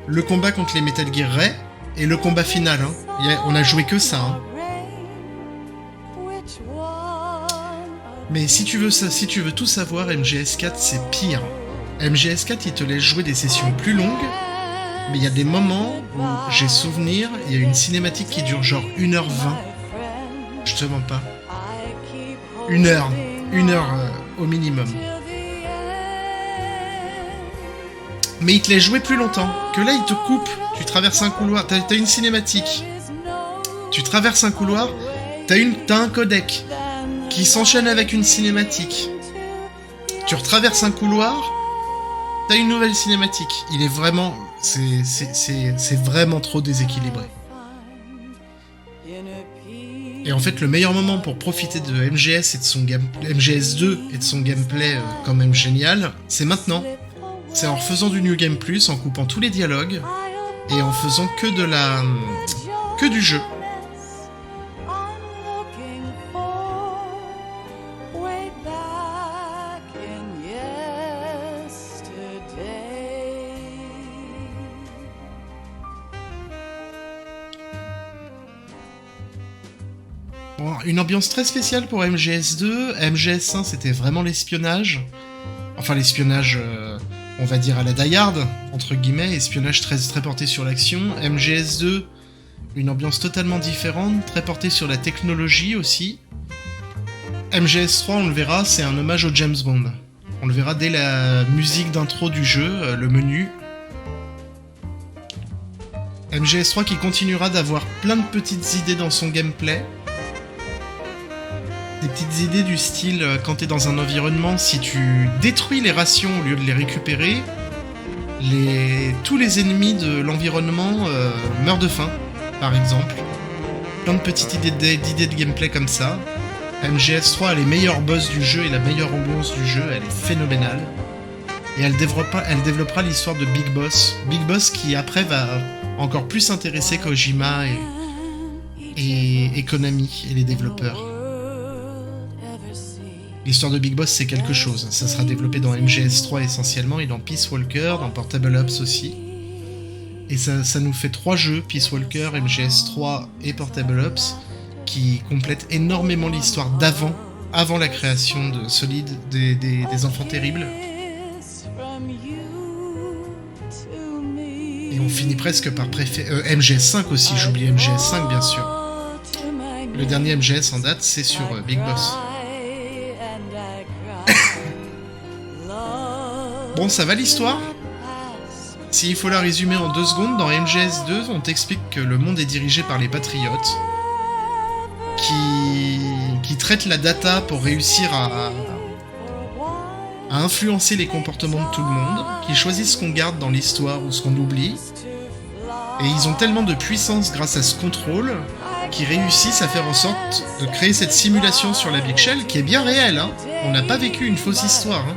le combat contre les Metal Gear Ray, et le combat final, hein. On a joué que ça, hein. Mais si tu veux tout savoir, MGS4 c'est pire. MGS4 il te laisse jouer des sessions plus longues, mais il y a des moments où j'ai souvenir, il y a une cinématique qui dure genre 1h20. Je te mens pas. 1 heure au minimum. Mais il te laisse jouer plus longtemps. Que là, il te coupe. Tu traverses un couloir. T'as une cinématique. Tu traverses un couloir. T'as un codec qui s'enchaîne avec une cinématique. Tu retraverses un couloir. T'as une nouvelle cinématique. Il est vraiment... C'est vraiment trop déséquilibré. Et en fait, le meilleur moment pour profiter de MGS et de son MGS2 et de son gameplay quand même génial, c'est maintenant. C'est en refaisant du New Game Plus, en coupant tous les dialogues et en faisant que du jeu. Bon, une ambiance très spéciale pour MGS2. MGS1, c'était vraiment l'espionnage. Enfin, l'espionnage, on va dire à la Die Hard, entre guillemets, espionnage très porté sur l'action. MGS2, une ambiance totalement différente, très portée sur la technologie aussi. MGS3, on le verra, c'est un hommage au James Bond. On le verra dès la musique d'intro du jeu, le menu. MGS3 qui continuera d'avoir plein de petites idées dans son gameplay. Des petites idées du style, quand t'es dans un environnement, si tu détruis les rations au lieu de les récupérer, tous les ennemis de l'environnement meurent de faim, par exemple. Plein de petites idées de gameplay comme ça. MGS3 a les meilleurs boss du jeu et la meilleure ambiance du jeu, elle est phénoménale. Et elle développera l'histoire de Big Boss. Big Boss qui après va encore plus intéresser Kojima et Konami et les développeurs. L'histoire de Big Boss, c'est quelque chose. Ça sera développé dans MGS3 essentiellement, et dans Peace Walker, dans Portable Ops aussi. Et ça nous fait 3 jeux, Peace Walker, MGS3 et Portable Ops, qui complètent énormément l'histoire avant la création de Solid des Enfants Terribles. Et on finit presque par MGS5 aussi, j'oublie MGS5 bien sûr. Le dernier MGS en date, c'est sur Big Boss. Bon, ça va l'histoire? S'il faut la résumer en 2 secondes, dans MGS2, on t'explique que le monde est dirigé par les Patriotes, qui traitent la data pour réussir à influencer les comportements de tout le monde, qui choisissent ce qu'on garde dans l'histoire ou ce qu'on oublie. Et ils ont tellement de puissance grâce à ce contrôle qu'ils réussissent à faire en sorte de créer cette simulation sur la Big Shell qui est bien réelle. Hein. On n'a pas vécu une fausse histoire. Hein.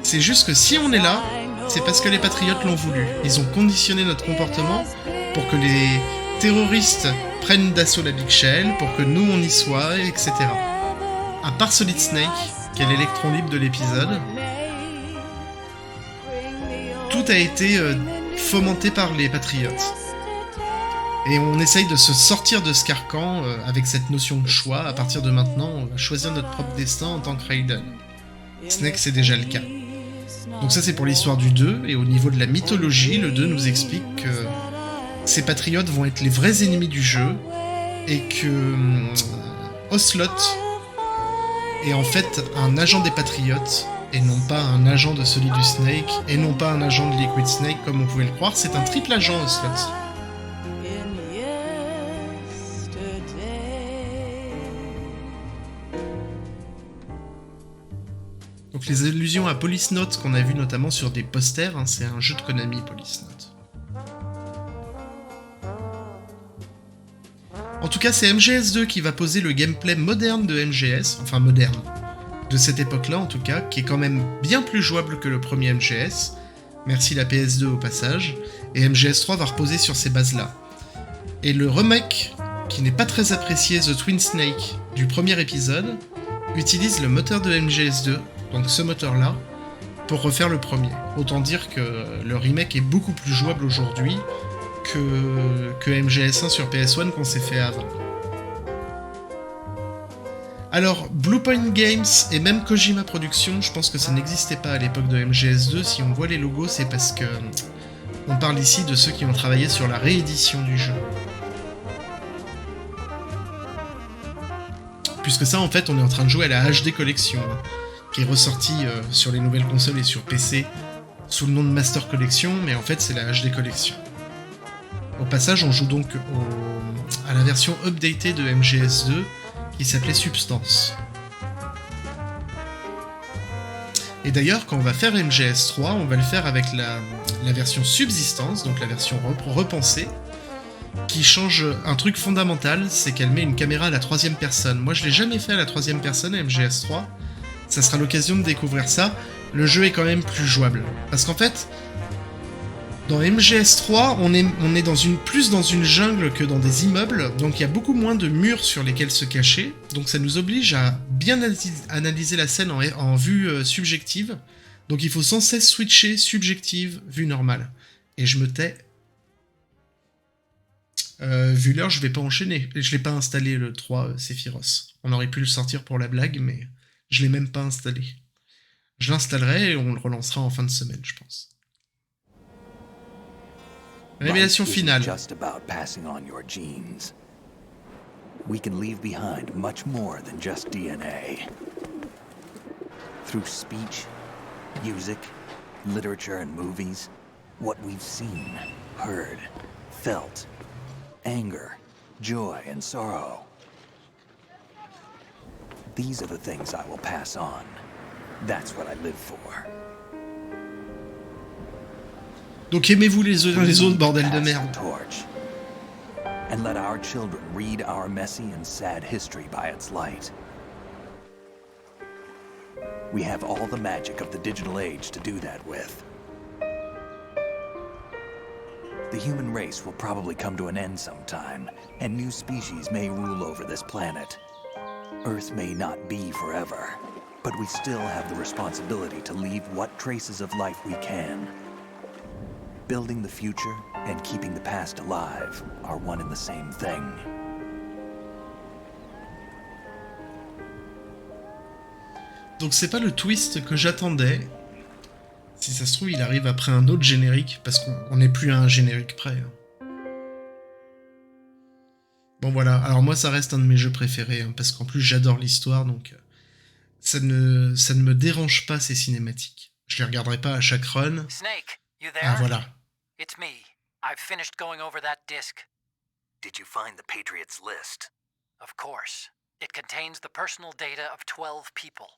C'est juste que si on est là, c'est parce que les patriotes l'ont voulu. Ils ont conditionné notre comportement pour que les terroristes prennent d'assaut la Big Shell, pour que nous on y soit, etc. À part Solid Snake, qui est l'électron libre de l'épisode, tout a été fomenté par les patriotes. Et on essaye de se sortir de ce carcan avec cette notion de choix. À partir de maintenant, on va choisir notre propre destin en tant que Raiden. Snake, c'est déjà le cas. Donc ça, c'est pour l'histoire du 2. Et au niveau de la mythologie, le 2 nous explique que ces patriotes vont être les vrais ennemis du jeu et que Ocelot est en fait un agent des patriotes et non pas un agent de celui du Snake et non pas un agent de Liquid Snake comme on pouvait le croire. C'est un triple agent, Ocelot. Donc les allusions à Police Note qu'on a vu notamment sur des posters, hein, c'est un jeu de Konami, Police Note. En tout cas, c'est MGS2 qui va poser le gameplay moderne de MGS, enfin moderne, de cette époque-là en tout cas, qui est quand même bien plus jouable que le premier MGS, merci la PS2 au passage, et MGS3 va reposer sur ces bases-là. Et le remake, qui n'est pas très apprécié, The Twin Snake, du premier épisode, utilise le moteur de MGS2, donc ce moteur-là, pour refaire le premier. Autant dire que le remake est beaucoup plus jouable aujourd'hui que MGS1 sur PS1 qu'on s'est fait avant. Alors, Bluepoint Games et même Kojima Productions, je pense que ça n'existait pas à l'époque de MGS2. Si on voit les logos, c'est parce que on parle ici de ceux qui ont travaillé sur la réédition du jeu. Puisque ça, en fait, on est en train de jouer à la HD Collection, hein, qui est ressortie sur les nouvelles consoles et sur PC sous le nom de Master Collection, mais en fait, c'est la HD Collection. Au passage, on joue donc à la version updatée de MGS2 qui s'appelait Substance. Et d'ailleurs, quand on va faire MGS3, on va le faire avec la version Subsistance, donc la version repensée, qui change un truc fondamental, c'est qu'elle met une caméra à la troisième personne. Moi, je l'ai jamais fait à la troisième personne à MGS3. Ça sera l'occasion de découvrir ça. Le jeu est quand même plus jouable. Parce qu'en fait, dans MGS3, on est plus dans une jungle que dans des immeubles, donc il y a beaucoup moins de murs sur lesquels se cacher, donc ça nous oblige à bien analyser la scène en vue subjective, donc il faut sans cesse switcher subjective, vue normale. Et je me tais. Vu l'heure, je vais pas enchaîner. Je l'ai pas installé le 3 Sephiroth. On aurait pu le sortir pour la blague, mais je l'ai même pas installé. Je l'installerai et on le relancera en fin de semaine, je pense. Révélation finale.
Just about passing on your genes. We can leave behind much more than just DNA. Through speech, music, literature and movies, what we've seen, heard, felt, anger, joy and sorrow. These are the things I will pass on. That's what I live for.
Donc aimez-vous les uns les autres, bordel de merde.
And let our children read our messy and sad history by its light. We have all the magic of the digital age to do that with. The human race will probably come to an end sometime, and new species may rule over this planet. Earth may not be forever, but we still have the responsibility to leave what traces of life we can. Building the future and keeping the past alive are one and the same thing.
Donc c'est pas le twist que j'attendais. Si ça se trouve, il arrive après un autre générique, parce qu'on n'est plus à un générique près. Bon voilà, alors moi ça reste un de mes jeux préférés, hein, parce qu'en plus j'adore l'histoire, donc ça ne me dérange pas ces cinématiques. Je les regarderai pas à chaque run.
Snake, you there?
Ah voilà.
It's me. I've finished going over that disc.
Did you find the Patriots list?
Of course. It contains the personal data of 12 people.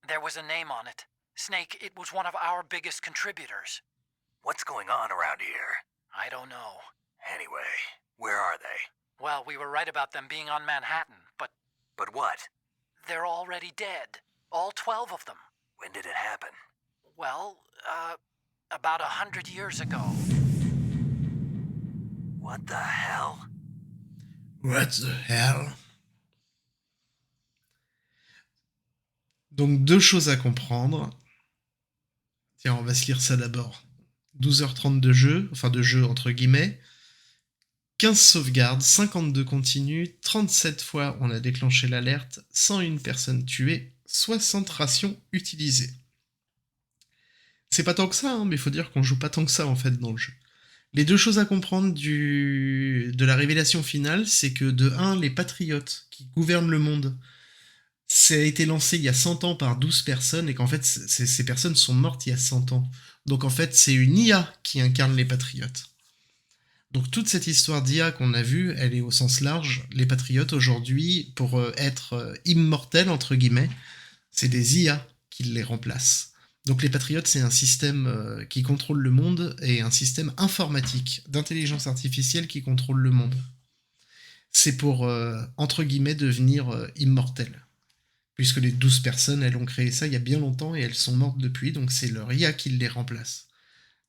There was a name on it. Snake, it was one of our biggest contributors.
What's going on around here?
I don't know.
Anyway, where are they?
Well, we were right about them being on Manhattan, but
But what?
they're already dead. All 12 of them.
When did it happen?
Well, about 100 years ago.
What the hell?
What the hell? Donc, deux choses à comprendre. Tiens, on va se lire ça d'abord. 12h30 de jeu, enfin de jeu entre guillemets. 15 sauvegardes, 52 continues, 37 fois on a déclenché l'alerte, 101 personnes tuées, 60 rations utilisées. C'est pas tant que ça, hein, mais il faut dire qu'on joue pas tant que ça en fait dans le jeu. Les deux choses à comprendre de la révélation finale, c'est que de 1, les patriotes qui gouvernent le monde, ça a été lancé il y a 100 ans par 12 personnes, et qu'en fait ces personnes sont mortes il y a 100 ans. Donc en fait c'est une IA qui incarne les patriotes. Donc toute cette histoire d'IA qu'on a vue, elle est au sens large. Les patriotes aujourd'hui, pour être immortels, entre guillemets, c'est des IA qui les remplacent. Donc les patriotes, c'est un système qui contrôle le monde et un système informatique, d'intelligence artificielle qui contrôle le monde. C'est pour, entre guillemets, devenir immortels. Puisque les 12 personnes, elles ont créé ça il y a bien longtemps et elles sont mortes depuis, donc c'est leur IA qui les remplace.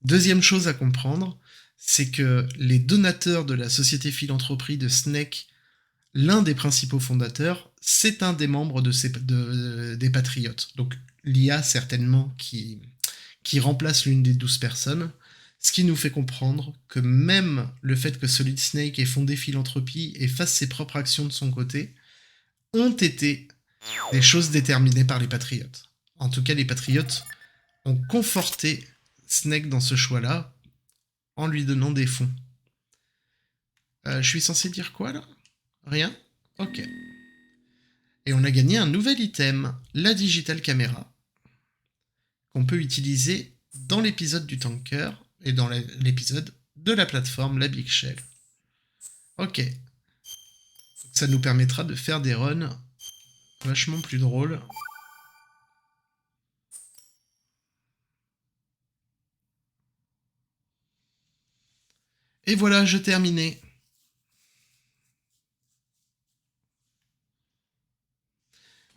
Deuxième chose à comprendre, c'est que les donateurs de la société philanthropie de Snake, l'un des principaux fondateurs, c'est un des membres des Patriotes. Donc l'IA, certainement, qui remplace l'une des 12 personnes, ce qui nous fait comprendre que même le fait que Solid Snake ait fondé Philanthropie et fasse ses propres actions de son côté, ont été des choses déterminées par les Patriotes. En tout cas, les Patriotes ont conforté Snake dans ce choix-là, en lui donnant des fonds. Je suis censé dire quoi, là? Rien? Ok. Et on a gagné un nouvel item, la Digital Camera, qu'on peut utiliser dans l'épisode du tanker, et dans l'épisode de la plateforme, la Big Shell. Ok. Ça nous permettra de faire des runs vachement plus drôles. Et voilà, je terminais.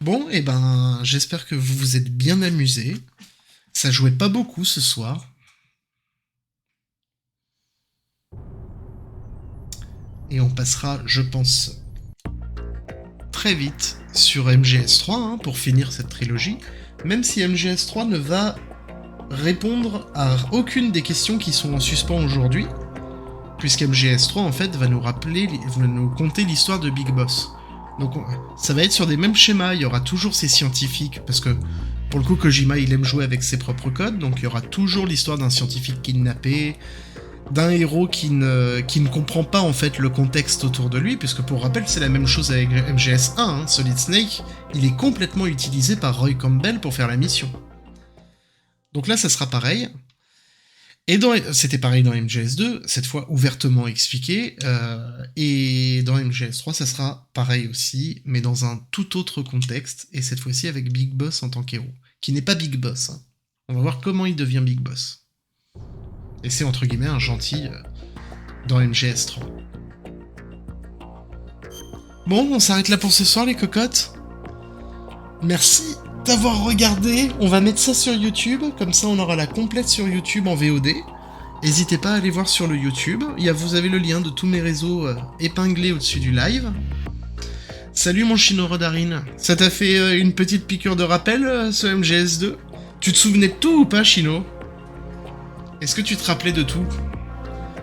Bon, et ben, j'espère que vous vous êtes bien amusés. Ça jouait pas beaucoup ce soir. Et on passera, je pense, très vite sur MGS 3 hein, pour finir cette trilogie. Même si MGS 3 ne va répondre à aucune des questions qui sont en suspens aujourd'hui. Puisque MGS 3 en fait va nous conter l'histoire de Big Boss. Donc ça va être sur des mêmes schémas, il y aura toujours ces scientifiques, parce que pour le coup Kojima il aime jouer avec ses propres codes, donc il y aura toujours l'histoire d'un scientifique kidnappé, d'un héros qui ne comprend pas en fait le contexte autour de lui, puisque pour rappel c'est la même chose avec MGS 1, hein. Solid Snake, il est complètement utilisé par Roy Campbell pour faire la mission. Donc là ça sera pareil. Et c'était pareil dans MGS2, cette fois ouvertement expliqué, et dans MGS3 ça sera pareil aussi, mais dans un tout autre contexte, et cette fois-ci avec Big Boss en tant qu'héros, qui n'est pas Big Boss. Hein. On va voir comment il devient Big Boss. Et c'est entre guillemets un gentil dans MGS3. Bon, on s'arrête là pour ce soir les cocottes. Merci d'avoir regardé, on va mettre ça sur YouTube, comme ça on aura la complète sur YouTube en VOD. N'hésitez pas à aller voir sur le YouTube, vous avez le lien de tous mes réseaux épinglés au-dessus du live. Salut mon Chino Rodarine, ça t'a fait une petite piqûre de rappel ce MGS2? Tu te souvenais de tout ou pas Chino? Est-ce que tu te rappelais de tout?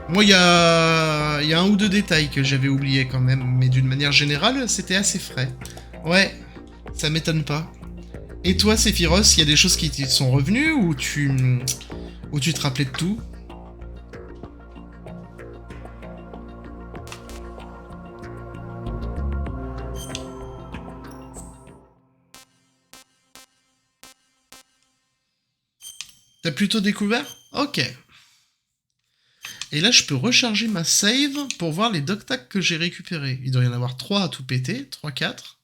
Moi il y a un ou deux détails que j'avais oubliés quand même, mais d'une manière générale c'était assez frais. Ouais, ça m'étonne pas. Et toi, Sephiros, il y a des choses qui te sont revenues ou tu te rappelais de tout? T'as plutôt découvert? Ok. Et là, je peux recharger ma save pour voir les doc tacs que j'ai récupérés. Il doit y en avoir 3 à tout péter, 3, 4.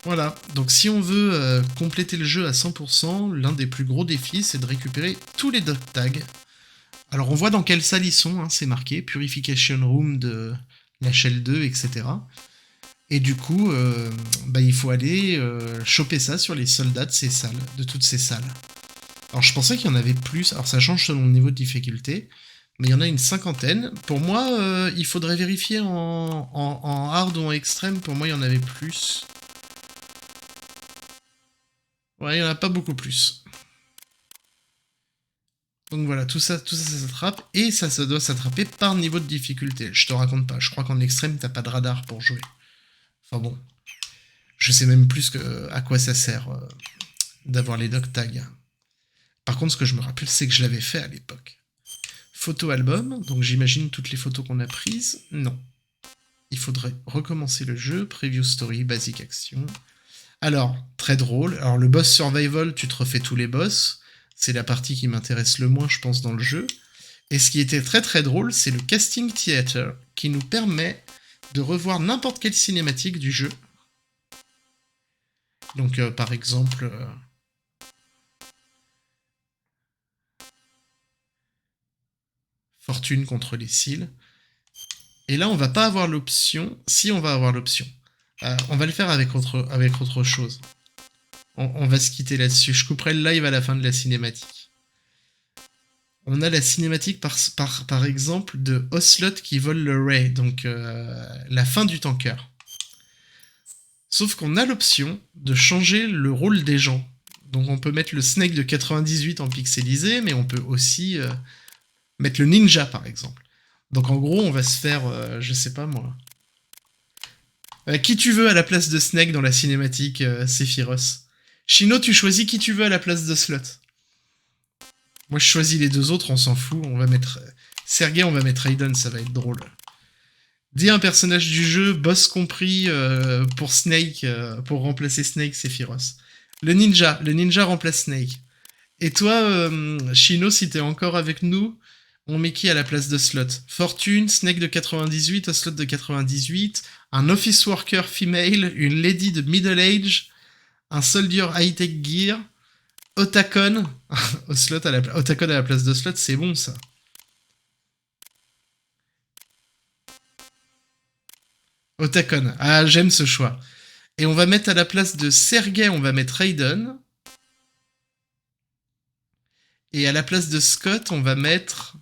Voilà, donc si on veut compléter le jeu à 100%, l'un des plus gros défis, c'est de récupérer tous les dog tags. Alors on voit dans quelle salle ils sont, hein, c'est marqué, Purification Room de la Shell 2, etc. Et du coup, il faut aller choper ça sur les soldats de ces salles, de toutes ces salles. Alors je pensais qu'il y en avait plus, alors ça change selon le niveau de difficulté, mais il y en a une 50aine. Pour moi, il faudrait vérifier en hard ou en extrême, pour moi il y en avait plus. Ouais, il n'y en a pas beaucoup plus. Donc voilà, tout ça s'attrape, et ça se doit s'attraper par niveau de difficulté. Je te raconte pas, je crois qu'en extrême, t'as pas de radar pour jouer. Enfin bon, je sais même plus à quoi ça sert d'avoir les dog tags. Par contre, ce que je me rappelle, c'est que je l'avais fait à l'époque. Photo album, donc j'imagine toutes les photos qu'on a prises. Non. Il faudrait recommencer le jeu, preview story, basic action... Alors, très drôle. Alors, le boss survival, tu te refais tous les boss. C'est la partie qui m'intéresse le moins, je pense, dans le jeu. Et ce qui était très très drôle, c'est le casting theater, qui nous permet de revoir n'importe quelle cinématique du jeu. Donc, par exemple... Fortune contre les cils. Et là, on va pas avoir l'option... Si, on va avoir l'option. On va le faire avec autre chose. On va se quitter là-dessus. Je couperai le live à la fin de la cinématique. On a la cinématique par exemple de Ocelot qui vole le Ray, donc la fin du tanker. Sauf qu'on a l'option de changer le rôle des gens. Donc on peut mettre le Snake de 98 en pixelisé, mais on peut aussi mettre le ninja par exemple. Donc en gros, on va se faire, je sais pas moi... qui tu veux à la place de Snake dans la cinématique Sephiroth. Shino, tu choisis qui tu veux à la place de Slot. Moi, je choisis les deux autres, on s'en fout. On va mettre Sergei, on va mettre Raiden, ça va être drôle. Dis un personnage du jeu, boss compris, pour Snake, pour remplacer Snake, Sephiroth. Le ninja remplace Snake. Et toi, Shino, si t'es encore avec nous, on met qui à la place de Slot? Fortune, Snake de 98, Slot de 98, un office worker female, une lady de middle age, un soldier high-tech gear, Otakon, Otakon à la place de Slot, c'est bon ça. Otakon, ah j'aime ce choix. Et on va mettre à la place de Sergei, on va mettre Raiden. Et à la place de Scott, on va mettre...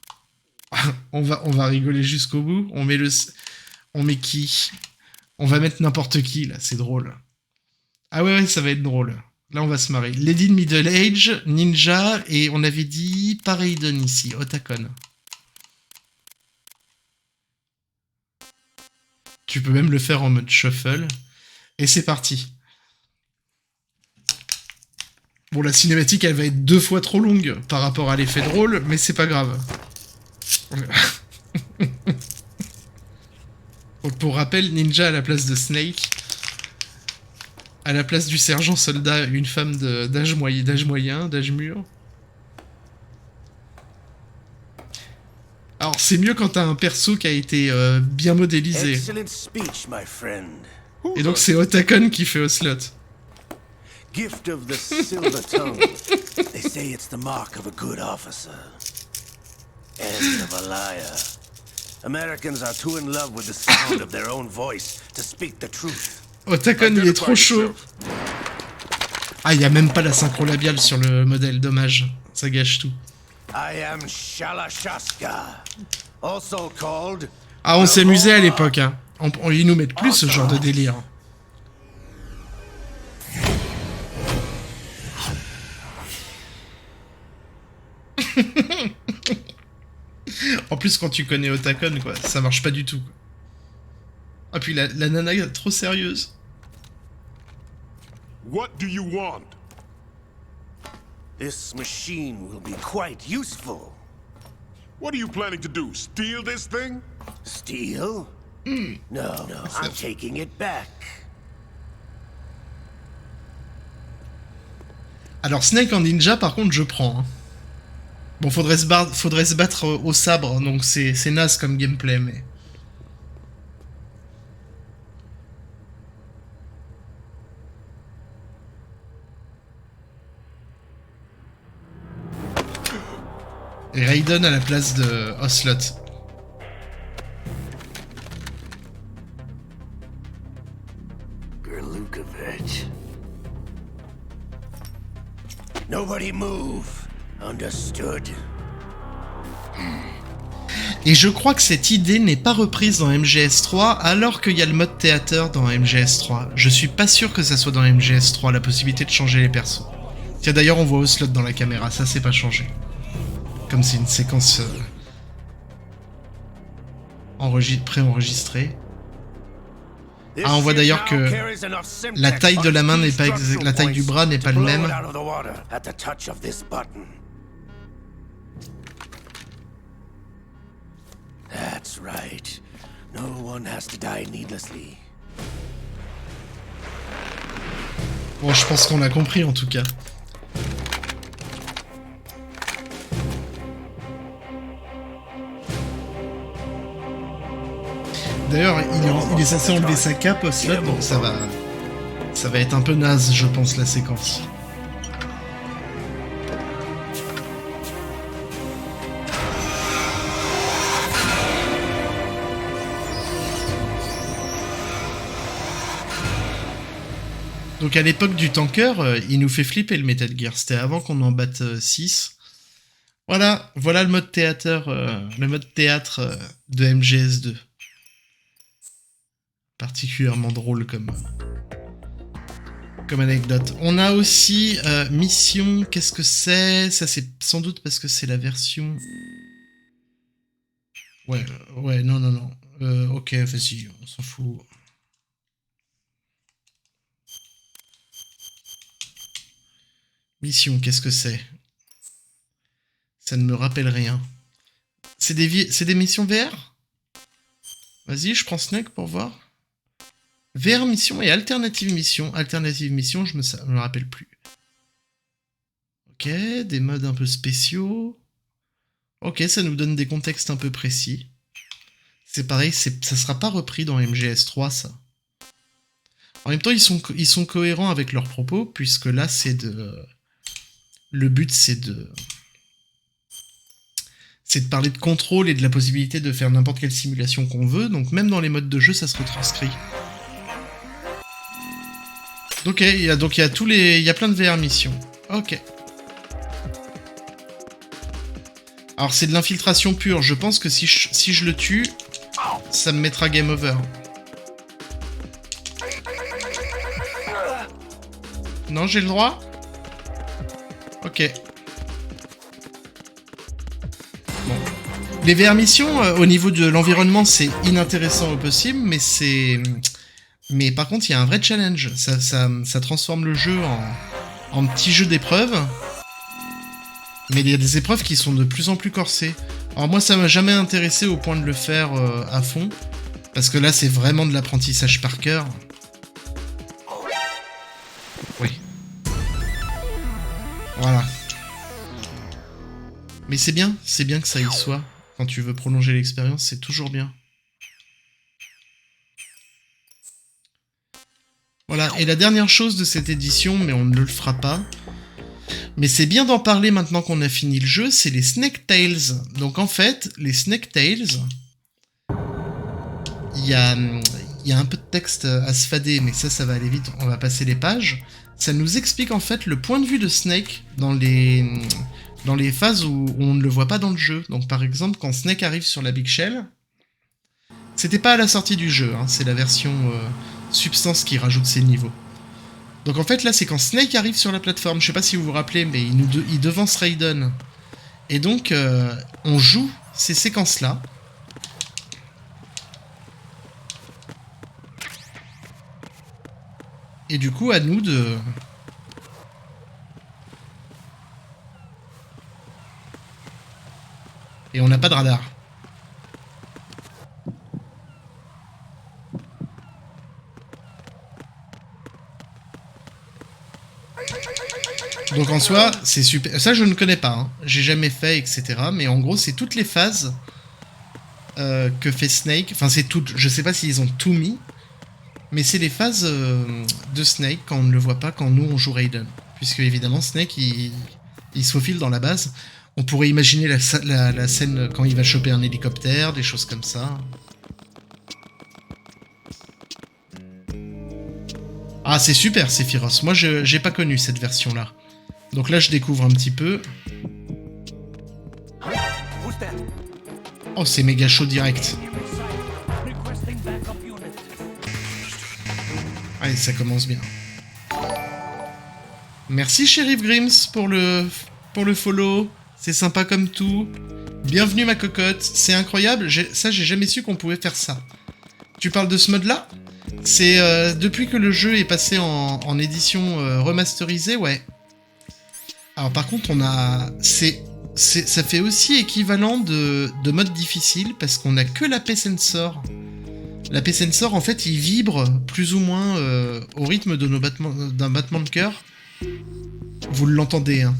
on va rigoler jusqu'au bout. On met qui? On va mettre n'importe qui, là, c'est drôle. Ah ouais, ça va être drôle. Là, on va se marrer. Lady de Middle Age, Ninja, et on avait dit pas Raiden ici, Otakon. Tu peux même le faire en mode shuffle. Et c'est parti. Bon, la cinématique, elle va être 2 fois trop longue par rapport à l'effet drôle, mais c'est pas grave. Donc pour rappel, Ninja à la place de Snake. À la place du sergent soldat, une femme d'âge moyen, d'âge mûr. Alors c'est mieux quand t'as un perso qui a été bien modélisé. Et donc c'est Otakon qui fait Ocelot.
Gift of the silver tongue. They say it's the mark of a good officer. And of a liar. Americans are too in love with the sound of their own voice to speak the truth.
Otakon, il est trop chaud. Ah, il y a même pas la synchro labiale sur le modèle, dommage. Ça gâche tout.
I am Shalashaska, also called...
Ah, on s'est amusé à l'époque, hein. Ils nous mettent plus ce genre de délire. En plus, quand tu connais Otakon, quoi, ça marche pas du tout. Quoi. Ah, puis la nana est trop sérieuse.
What do you want?
This machine will be quite useful.
What are you planning to do? Steal this thing?
Steal? No, I'm taking it back.
Alors, Snake en ninja, par contre, je prends. Hein. Bon, faudrait se battre au sabre, donc c'est naze comme gameplay, mais... Et Raiden à la place de Ocelot.
Nobody move. Understood.
Et je crois que cette idée n'est pas reprise dans MGS3 alors qu'il y a le mode théâtre dans MGS3. Je suis pas sûr que ça soit dans MGS3 la possibilité de changer les persos. Tiens d'ailleurs on voit Ocelot dans la caméra, ça c'est pas changé. Comme c'est une séquence préenregistrée. Ah on voit d'ailleurs que la taille de la main n'est pas la taille du bras n'est pas le même.
That's right. No one has to die needlessly.
Bon, je pense qu'on a compris en tout cas. D'ailleurs, il est censé enlever sa cape au slot, donc ça va être un peu naze, je pense, la séquence. Donc à l'époque du tanker, il nous fait flipper le Metal Gear. C'était avant qu'on en batte 6. Voilà le mode théâtre, de MGS2. Particulièrement drôle comme anecdote. On a aussi mission, qu'est-ce que c'est? Ça c'est sans doute parce que c'est la version... Ouais, non. Ok, vas-y, on s'en fout. Mission, qu'est-ce que c'est? Ça ne me rappelle rien. C'est des missions VR? Vas-y, je prends Snake pour voir. VR mission et alternative mission. Alternative mission, je me rappelle plus. Ok, des modes un peu spéciaux. Ok, ça nous donne des contextes un peu précis. C'est pareil, ça sera pas repris dans MGS3, ça. En même temps, ils sont cohérents avec leurs propos, puisque là, c'est de... Le but, c'est de parler de contrôle et de la possibilité de faire n'importe quelle simulation qu'on veut, donc même dans les modes de jeu, ça se retranscrit. Ok, il y a plein de VR missions. Ok. Alors c'est de l'infiltration pure, je pense que si je le tue, ça me mettra game over. Non, j'ai le droit ? Ok. Bon. Les VR missions, au niveau de l'environnement, c'est inintéressant au possible, mais par contre, il y a un vrai challenge. Ça transforme le jeu en petit jeu d'épreuves. Mais il y a des épreuves qui sont de plus en plus corsées. Alors moi, ça m'a jamais intéressé au point de le faire à fond. Parce que là, c'est vraiment de l'apprentissage par cœur. Oui. Voilà. Mais c'est bien que ça y soit. Quand tu veux prolonger l'expérience, c'est toujours bien. Voilà, et la dernière chose de cette édition, mais on ne le fera pas, mais c'est bien d'en parler maintenant qu'on a fini le jeu, c'est les Snake Tales. Donc en fait, les Snake Tales, il y a un peu de texte à se fader, mais ça va aller vite, on va passer les pages. Ça nous explique en fait le point de vue de Snake dans les phases où on ne le voit pas dans le jeu. Donc par exemple, quand Snake arrive sur la Big Shell, c'était pas à la sortie du jeu, hein, c'est la version Substance qui rajoute ses niveaux. Donc en fait là c'est quand Snake arrive sur la plateforme, je sais pas si vous vous rappelez, mais il devance Raiden. Et donc on joue ces séquences là. Et du coup, à nous de... Et on n'a pas de radar. Donc en soi, c'est super... Ça, je ne connais pas. Hein. J'ai jamais fait, etc. Mais en gros, c'est toutes les phases que fait Snake. Enfin, c'est toutes... Je sais pas s'ils ont tout mis. Mais c'est les phases de Snake quand on ne le voit pas, quand nous on joue Raiden. Puisque évidemment Snake il se faufile dans la base. On pourrait imaginer la scène quand il va choper un hélicoptère, des choses comme ça. Ah, c'est super, Sephiroth. Moi, j'ai pas connu cette version-là. Donc là, je découvre un petit peu. Oh, c'est méga chaud direct. Allez, ça commence bien. Merci, Sheriff Grims, pour le follow. C'est sympa comme tout. Bienvenue, ma cocotte. C'est incroyable. Ça, j'ai jamais su qu'on pouvait faire ça. Tu parles de ce mode-là ? C'est depuis que le jeu est passé en édition remasterisée, ouais. Alors par contre, on a... ça fait aussi équivalent de mode difficile, parce qu'on a que l'AP Sensor. L'AP Sensor, en fait, il vibre plus ou moins au rythme d'un battement de cœur. Vous l'entendez, hein.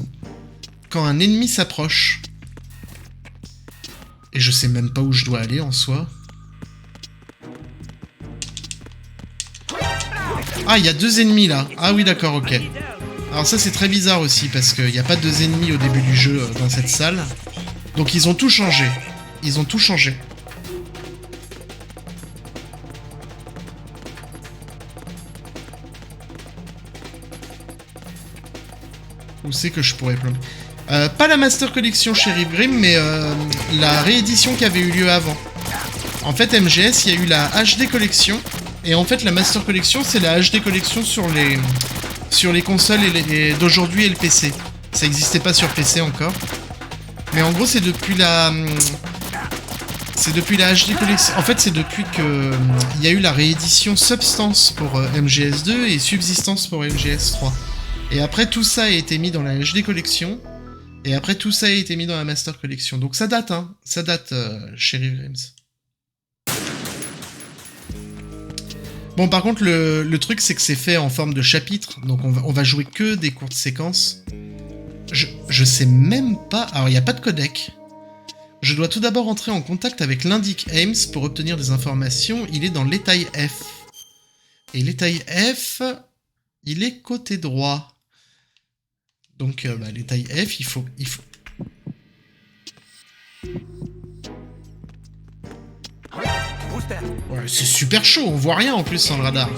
Quand un ennemi s'approche. Et je sais même pas où je dois aller, en soi. Ah, il y a 2 ennemis, là. Ah oui, d'accord, ok. Alors ça, c'est très bizarre aussi, parce qu'il n'y a pas 2 ennemis au début du jeu dans cette salle. Donc ils ont tout changé. Ils ont tout changé. Où c'est que je pourrais plomber ? Pas la Master Collection Sheriff Grimm, mais la réédition qui avait eu lieu avant. En fait, MGS, il y a eu la HD Collection. Et en fait, la Master Collection, c'est la HD Collection sur les consoles d'aujourd'hui et le PC. Ça n'existait pas sur PC encore. Mais en gros, c'est depuis la HD Collection. En fait, c'est depuis que il y a eu la réédition Substance pour MGS2 et Subsistance pour MGS3. Et après, tout ça a été mis dans la HD Collection. Et après, tout ça a été mis dans la Master Collection. Donc ça date, hein. Ça date, Sheriff Grims. Bon, par contre, le truc, c'est que c'est fait en forme de chapitre. Donc on va jouer que des courtes séquences. Je sais même pas... Alors, il n'y a pas de codec. Je dois tout d'abord entrer en contact avec l'indic Ames pour obtenir des informations. Il est dans l'étail F. Et l'étail F, il est côté droit. Donc, l'étail F, il faut... Ouais, c'est super chaud, on voit rien en plus sans le radar.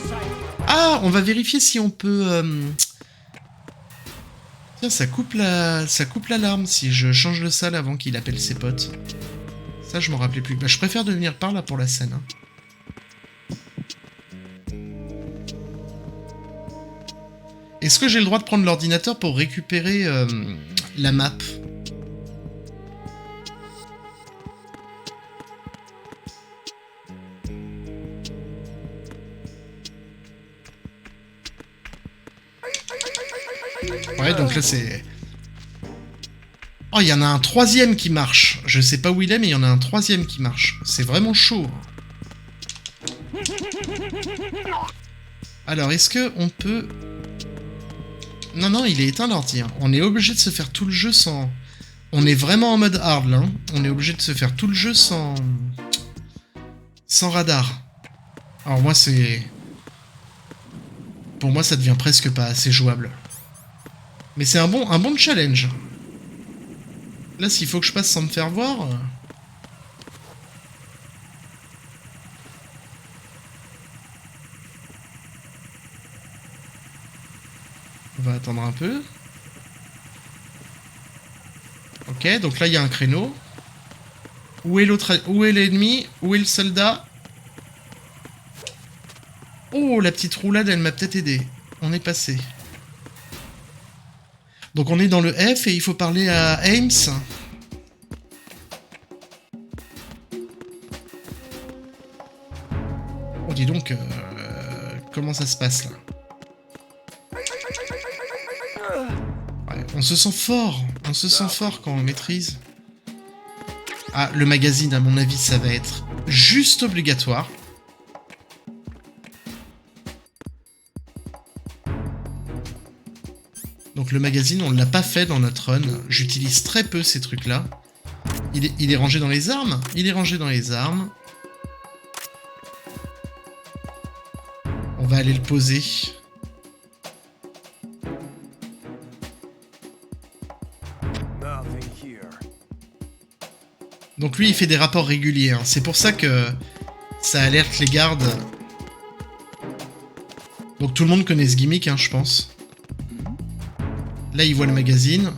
Ah, on va vérifier si on peut... Tiens, ça coupe l'alarme si je change le sale avant qu'il appelle ses potes. Ça, je m'en rappelais plus. Bah, je préfère devenir par là pour la scène. Hein. Est-ce que j'ai le droit de prendre l'ordinateur pour récupérer la map ? Ouais, donc là c'est... Oh, il y en a un 3e qui marche. Je sais pas où il est, mais il y en a un 3e qui marche. C'est vraiment chaud. Alors, est-ce que on peut... Non, non, il est éteint l'ordi. Hein. On est obligé de se faire tout le jeu sans... On est vraiment en mode hard, là. Hein. On est obligé de se faire tout le jeu sans... Sans radar. Alors moi, c'est... Pour moi, ça devient presque pas assez jouable. Mais c'est un bon challenge. Là, s'il faut que je passe sans me faire voir... On va attendre un peu. Ok, donc là, il y a un créneau. Où est l'autre... Où est l'ennemi? Où est le soldat? Oh, la petite roulade, elle m'a peut-être aidé. On est passé. Donc on est dans le F et il faut parler à Ames. Oh, dis donc, comment ça se passe là? Ouais, on se sent fort. On se sent fort quand on maîtrise. Ah, le magazine, à mon avis, ça va être juste obligatoire. Donc le magazine, on ne l'a pas fait dans notre run. J'utilise très peu ces trucs-là. Il est rangé dans les armes. Il est rangé dans les armes. On va aller le poser. Donc lui, il fait des rapports réguliers. Hein. C'est pour ça que ça alerte les gardes. Donc tout le monde connaît ce gimmick, hein, je pense. Là, il voit le magazine.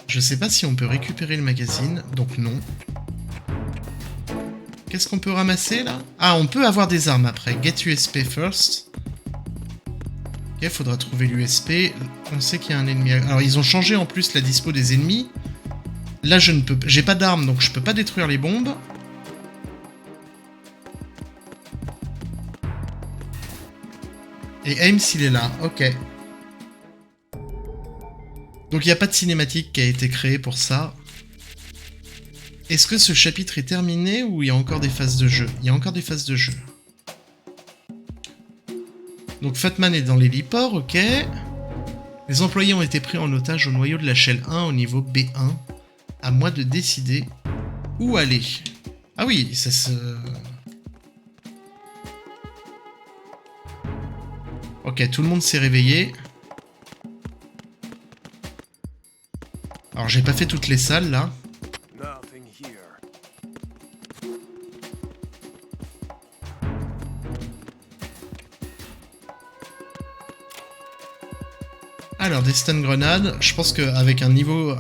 Je sais pas si on peut récupérer le magazine, donc non. Qu'est-ce qu'on peut ramasser, là? Ah, on peut avoir des armes après. Get USP first. Ok, faudra trouver l'USP. On sait qu'il y a un ennemi. Alors, ils ont changé en plus la dispo des ennemis. Là, je ne peux... J'ai pas d'armes, donc je peux pas détruire les bombes. Et Ames, il est là. Ok. Donc, il n'y a pas de cinématique qui a été créée pour ça. Est-ce que ce chapitre est terminé ou il y a encore des phases de jeu? Il y a encore des phases de jeu. Donc Fatman est dans l'héliport, ok. Les employés ont été pris en otage au noyau de la Shell 1 au niveau B1. À moi de décider où aller. Ah oui, ça se... Ok, tout le monde s'est réveillé. Alors j'ai pas fait toutes les salles là. Alors, des stun grenades, je pense qu'avec un niveau,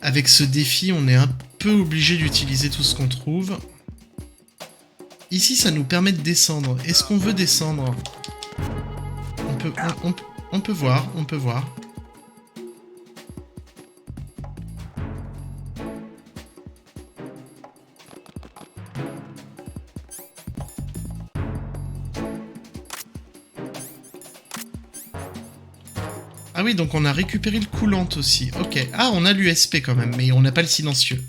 avec ce défi, on est un peu obligé d'utiliser tout ce qu'on trouve. Ici, ça nous permet de descendre. Est-ce qu'on veut descendre? On peut voir, on peut voir. Ah oui, donc on a récupéré le coulant aussi. Ok. Ah, on a l'USP quand même, mais on n'a pas le silencieux.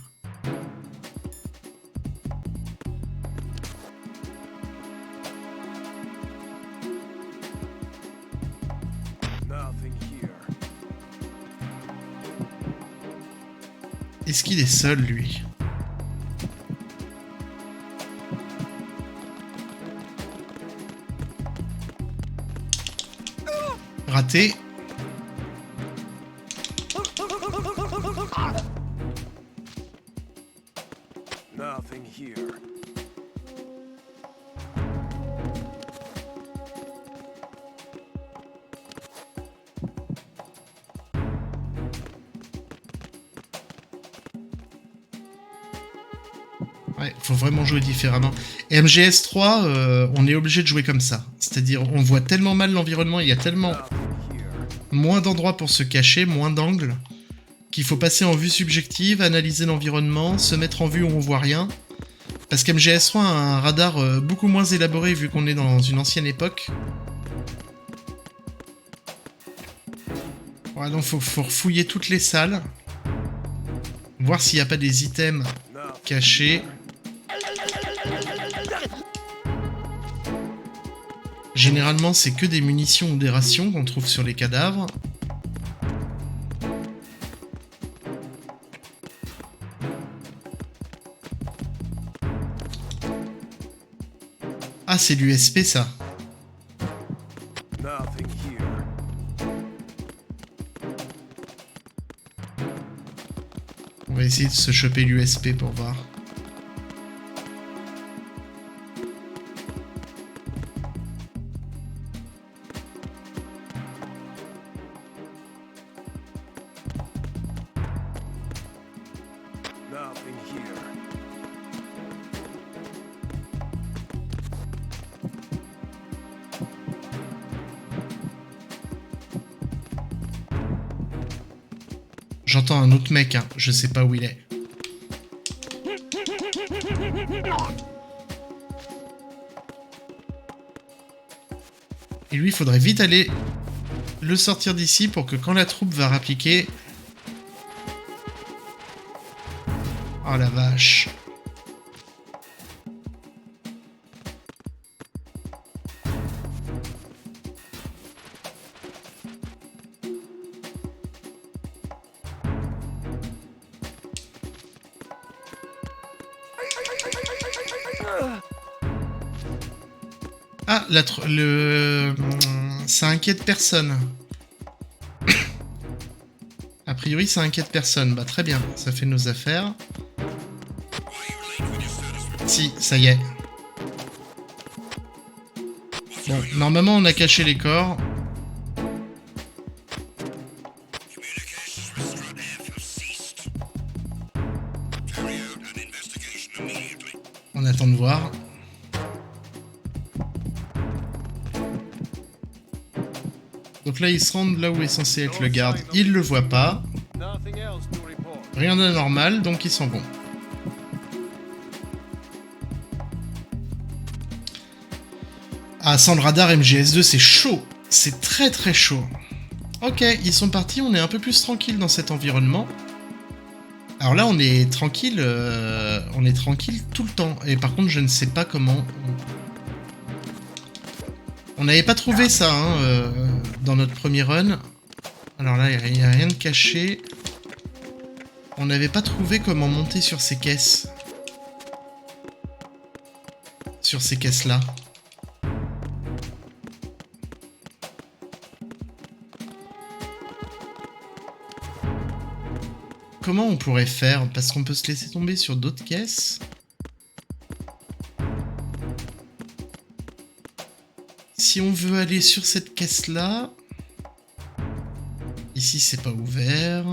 Est-ce qu'il est seul, lui? Raté. Ouais, faut vraiment jouer différemment. Et MGS 3, on est obligé de jouer comme ça. C'est-à-dire, on voit tellement mal l'environnement, il y a tellement moins d'endroits pour se cacher, moins d'angles, qu'il faut passer en vue subjective, analyser l'environnement, se mettre en vue où on voit rien. Parce qu'MGS 3 a un radar beaucoup moins élaboré vu qu'on est dans une ancienne époque. Voilà, donc faut fouiller toutes les salles. Voir s'il n'y a pas des items cachés. Généralement, c'est que des munitions ou des rations qu'on trouve sur les cadavres. Ah, c'est l'USP, ça. On va essayer de se choper l'USP pour voir. J'entends un autre mec, hein. Je sais pas où il est. Et lui, il faudrait vite aller le sortir d'ici pour que quand la troupe va rappliquer... Oh la vache. Ah, ça inquiète personne. A priori, ça inquiète personne. Bah, très bien, ça fait nos affaires. Si, ça y est. Bon, normalement, on a caché les corps. On attend de voir. Donc là, ils se rendent là où est censé être le garde. Ils le voient pas. Rien d'anormal, donc ils sont bons. Ah, sans le radar MGS2, c'est chaud. C'est très très chaud. Ok, ils sont partis, on est un peu plus tranquille dans cet environnement. Alors là, on est tranquille tout le temps. Et par contre, je ne sais pas comment... On n'avait pas trouvé ça hein, dans notre premier run. Alors là, il n'y a rien de caché. On n'avait pas trouvé comment monter sur ces caisses. Sur ces caisses-là. Comment on pourrait faire? Parce qu'on peut se laisser tomber sur d'autres caisses. Si on veut aller sur cette caisse-là... Ici, c'est pas ouvert.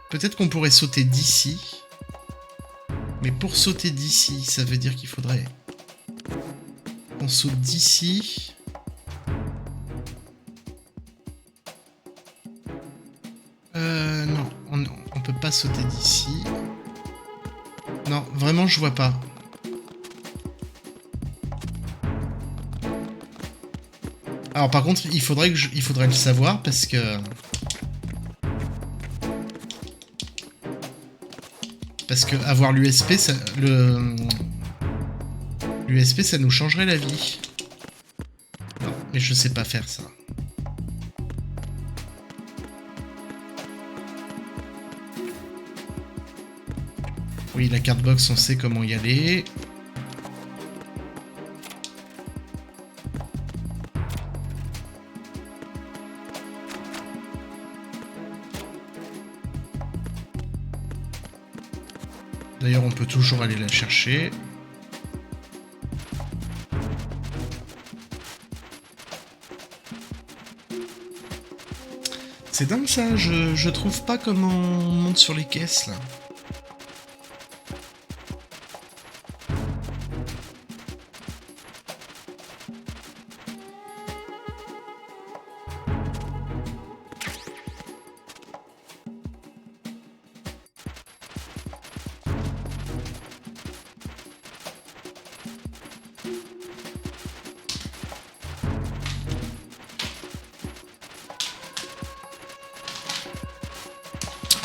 Peut-être qu'on pourrait sauter d'ici. Mais pour sauter d'ici, ça veut dire qu'il faudrait... qu'on saute d'ici. Non, on peut pas sauter d'ici. Non, vraiment, je vois pas. Alors par contre, il faudrait le savoir parce que... Parce que avoir l'USP, ça... L'USP, ça nous changerait la vie. Non, mais je sais pas faire ça. Oui, la carte box, on sait comment y aller. D'ailleurs, on peut toujours aller la chercher. C'est dingue ça, je trouve pas comment on monte sur les caisses là.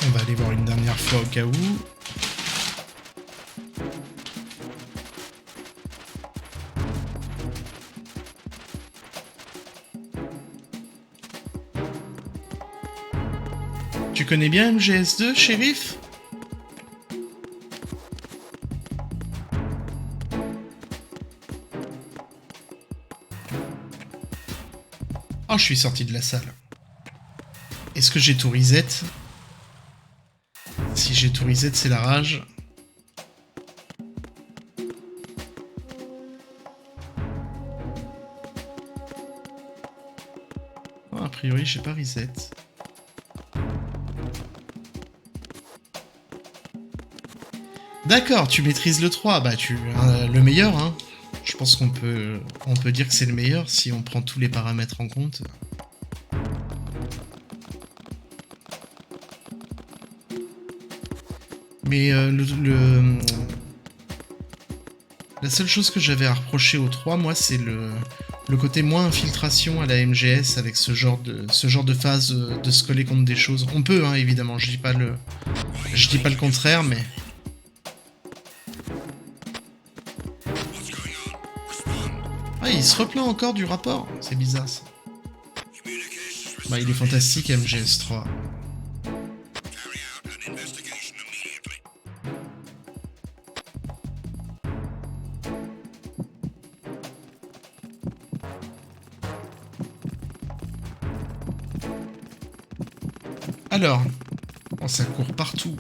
On va aller voir une dernière fois au cas où. Tu connais bien MGS2, shérif? Oh, je suis sorti de la salle. Est-ce que j'ai tout reset? Si j'ai tout reset, c'est la rage. Oh, a priori, j'ai pas reset. D'accord, tu maîtrises le 3. Bah, le meilleur, hein. Je pense qu'on peut dire que c'est le meilleur si on prend tous les paramètres en compte. Mais la seule chose que j'avais à reprocher au 3, moi, c'est le côté moins infiltration à la MGS avec ce genre de phase de se coller contre des choses. On peut, hein, évidemment, je dis pas le contraire, mais... Ah, il se replaint encore du rapport. C'est bizarre, ça. Bah, il est fantastique, MGS 3. Alors, oh, ça court partout.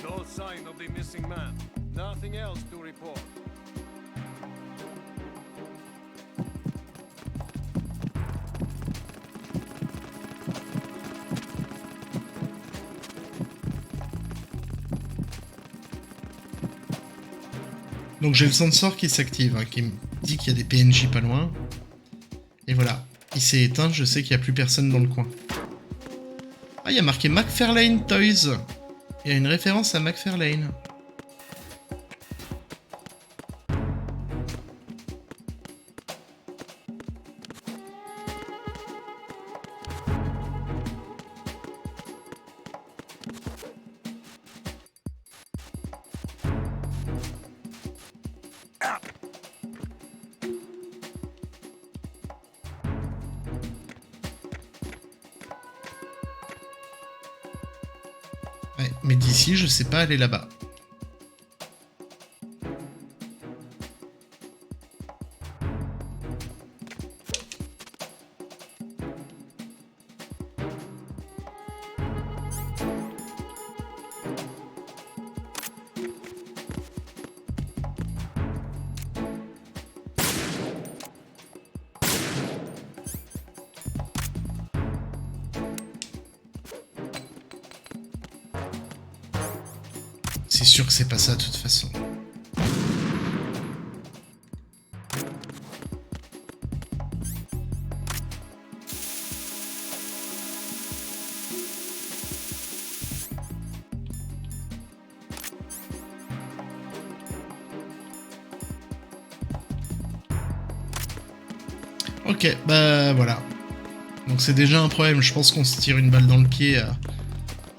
No sign of the missing man. Nothing else to report.
Donc j'ai le sensor qui s'active, hein, qui me dit qu'il y a des PNJ pas loin. Et voilà, il s'est éteint, je sais qu'il n'y a plus personne dans le coin. Ah, il y a marqué McFarlane Toys. Il y a une référence à McFarlane. Ouais, mais d'ici, je sais pas aller là-bas. C'est sûr que c'est pas ça de toute façon. Ok, bah voilà. Donc c'est déjà un problème, je pense qu'on se tire une balle dans le pied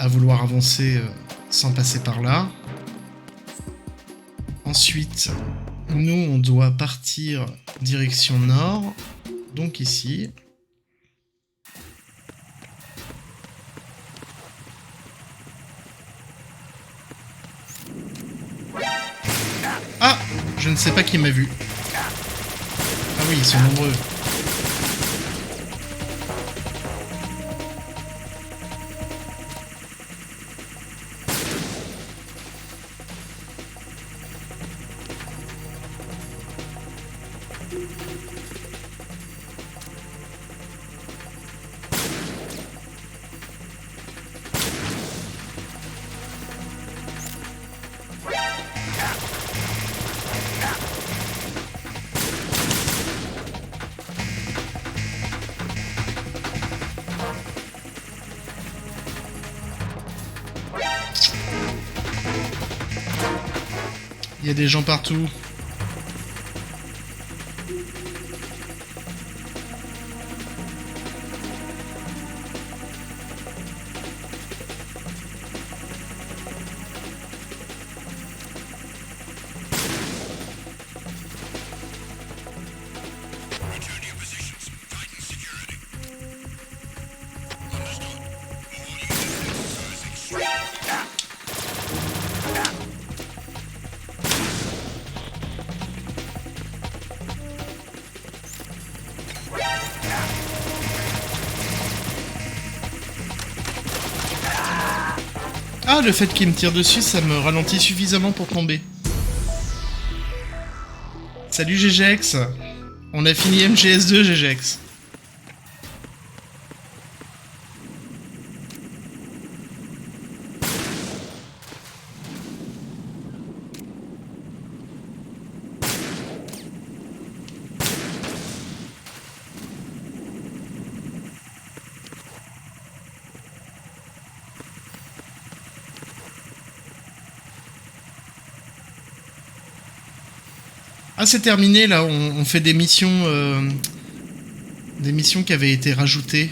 à vouloir avancer sans passer par là. Ensuite, nous, on doit partir direction nord, donc ici. Ah! Je ne sais pas qui m'a vu. Ah oui, ils sont nombreux. Il y a des gens partout. Ah, le fait qu'il me tire dessus, ça me ralentit suffisamment pour tomber. Salut GGX. On a fini MGS2, GGX. Ah, c'est terminé, là, on fait des missions qui avaient été rajoutées.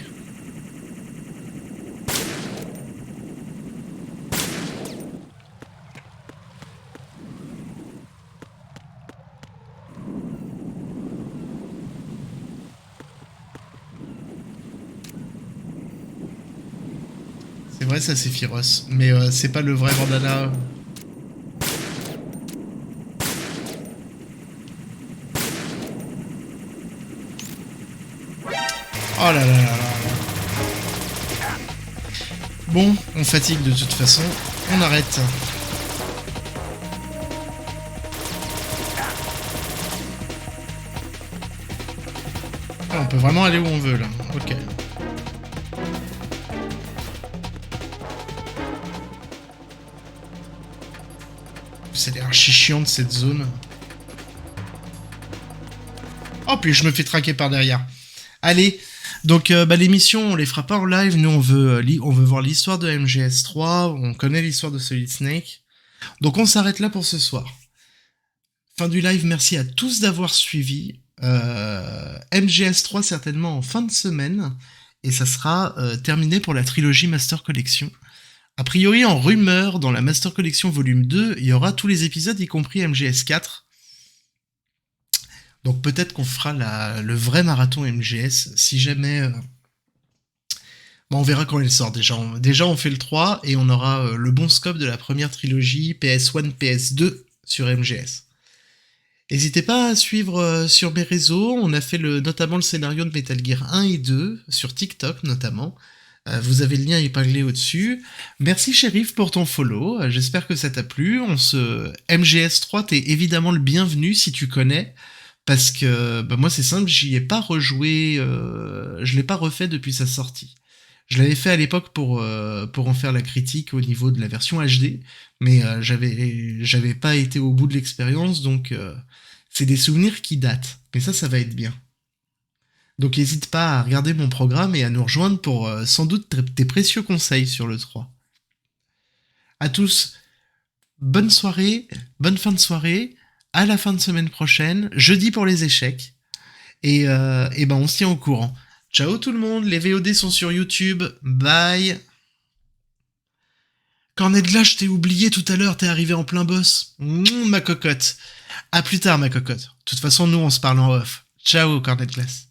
C'est vrai, ça c'est féroce, mais c'est pas le vrai Vandana. Oh là là là là. Bon, on fatigue de toute façon. On arrête. Ah, on peut vraiment aller où on veut là. Ok. C'est archi chiant de cette zone. Oh, puis je me fais traquer par derrière. Allez, donc l'émission, on les fera pas en live. Nous, on veut voir l'histoire de MGS 3. On connaît l'histoire de Solid Snake. Donc, on s'arrête là pour ce soir. Fin du live, merci à tous d'avoir suivi. MGS 3 certainement en fin de semaine. Et ça sera terminé pour la trilogie Master Collection. A priori, en rumeur, dans la Master Collection volume 2, il y aura tous les épisodes, y compris MGS 4. Donc peut-être qu'on fera le vrai marathon MGS, si jamais... Bon, on verra quand il sort déjà. Déjà, on fait le 3, et on aura le bon scope de la première trilogie, PS1, PS2, sur MGS. N'hésitez pas à suivre sur mes réseaux, on a fait notamment le scénario de Metal Gear 1 et 2, sur TikTok notamment. Vous avez le lien épinglé au-dessus. Merci Shérif pour ton follow, j'espère que ça t'a plu. MGS 3, t'es évidemment le bienvenu si tu connais, parce que moi c'est simple, j'y ai pas rejoué, je l'ai pas refait depuis sa sortie. Je l'avais fait à l'époque pour en faire la critique au niveau de la version HD, mais j'avais pas été au bout de l'expérience, donc c'est des souvenirs qui datent. Mais ça va être bien. Donc n'hésite pas à regarder mon programme et à nous rejoindre pour sans doute tes précieux conseils sur le 3. À tous, bonne soirée, bonne fin de soirée, à la fin de semaine prochaine, jeudi pour les échecs, et on se tient au courant. Ciao tout le monde, les VOD sont sur YouTube, bye. Cornet de glace, je t'ai oublié tout à l'heure, t'es arrivé en plein boss. Ma cocotte. À plus tard ma cocotte. De toute façon, nous on se parle en off. Ciao Cornet de glace.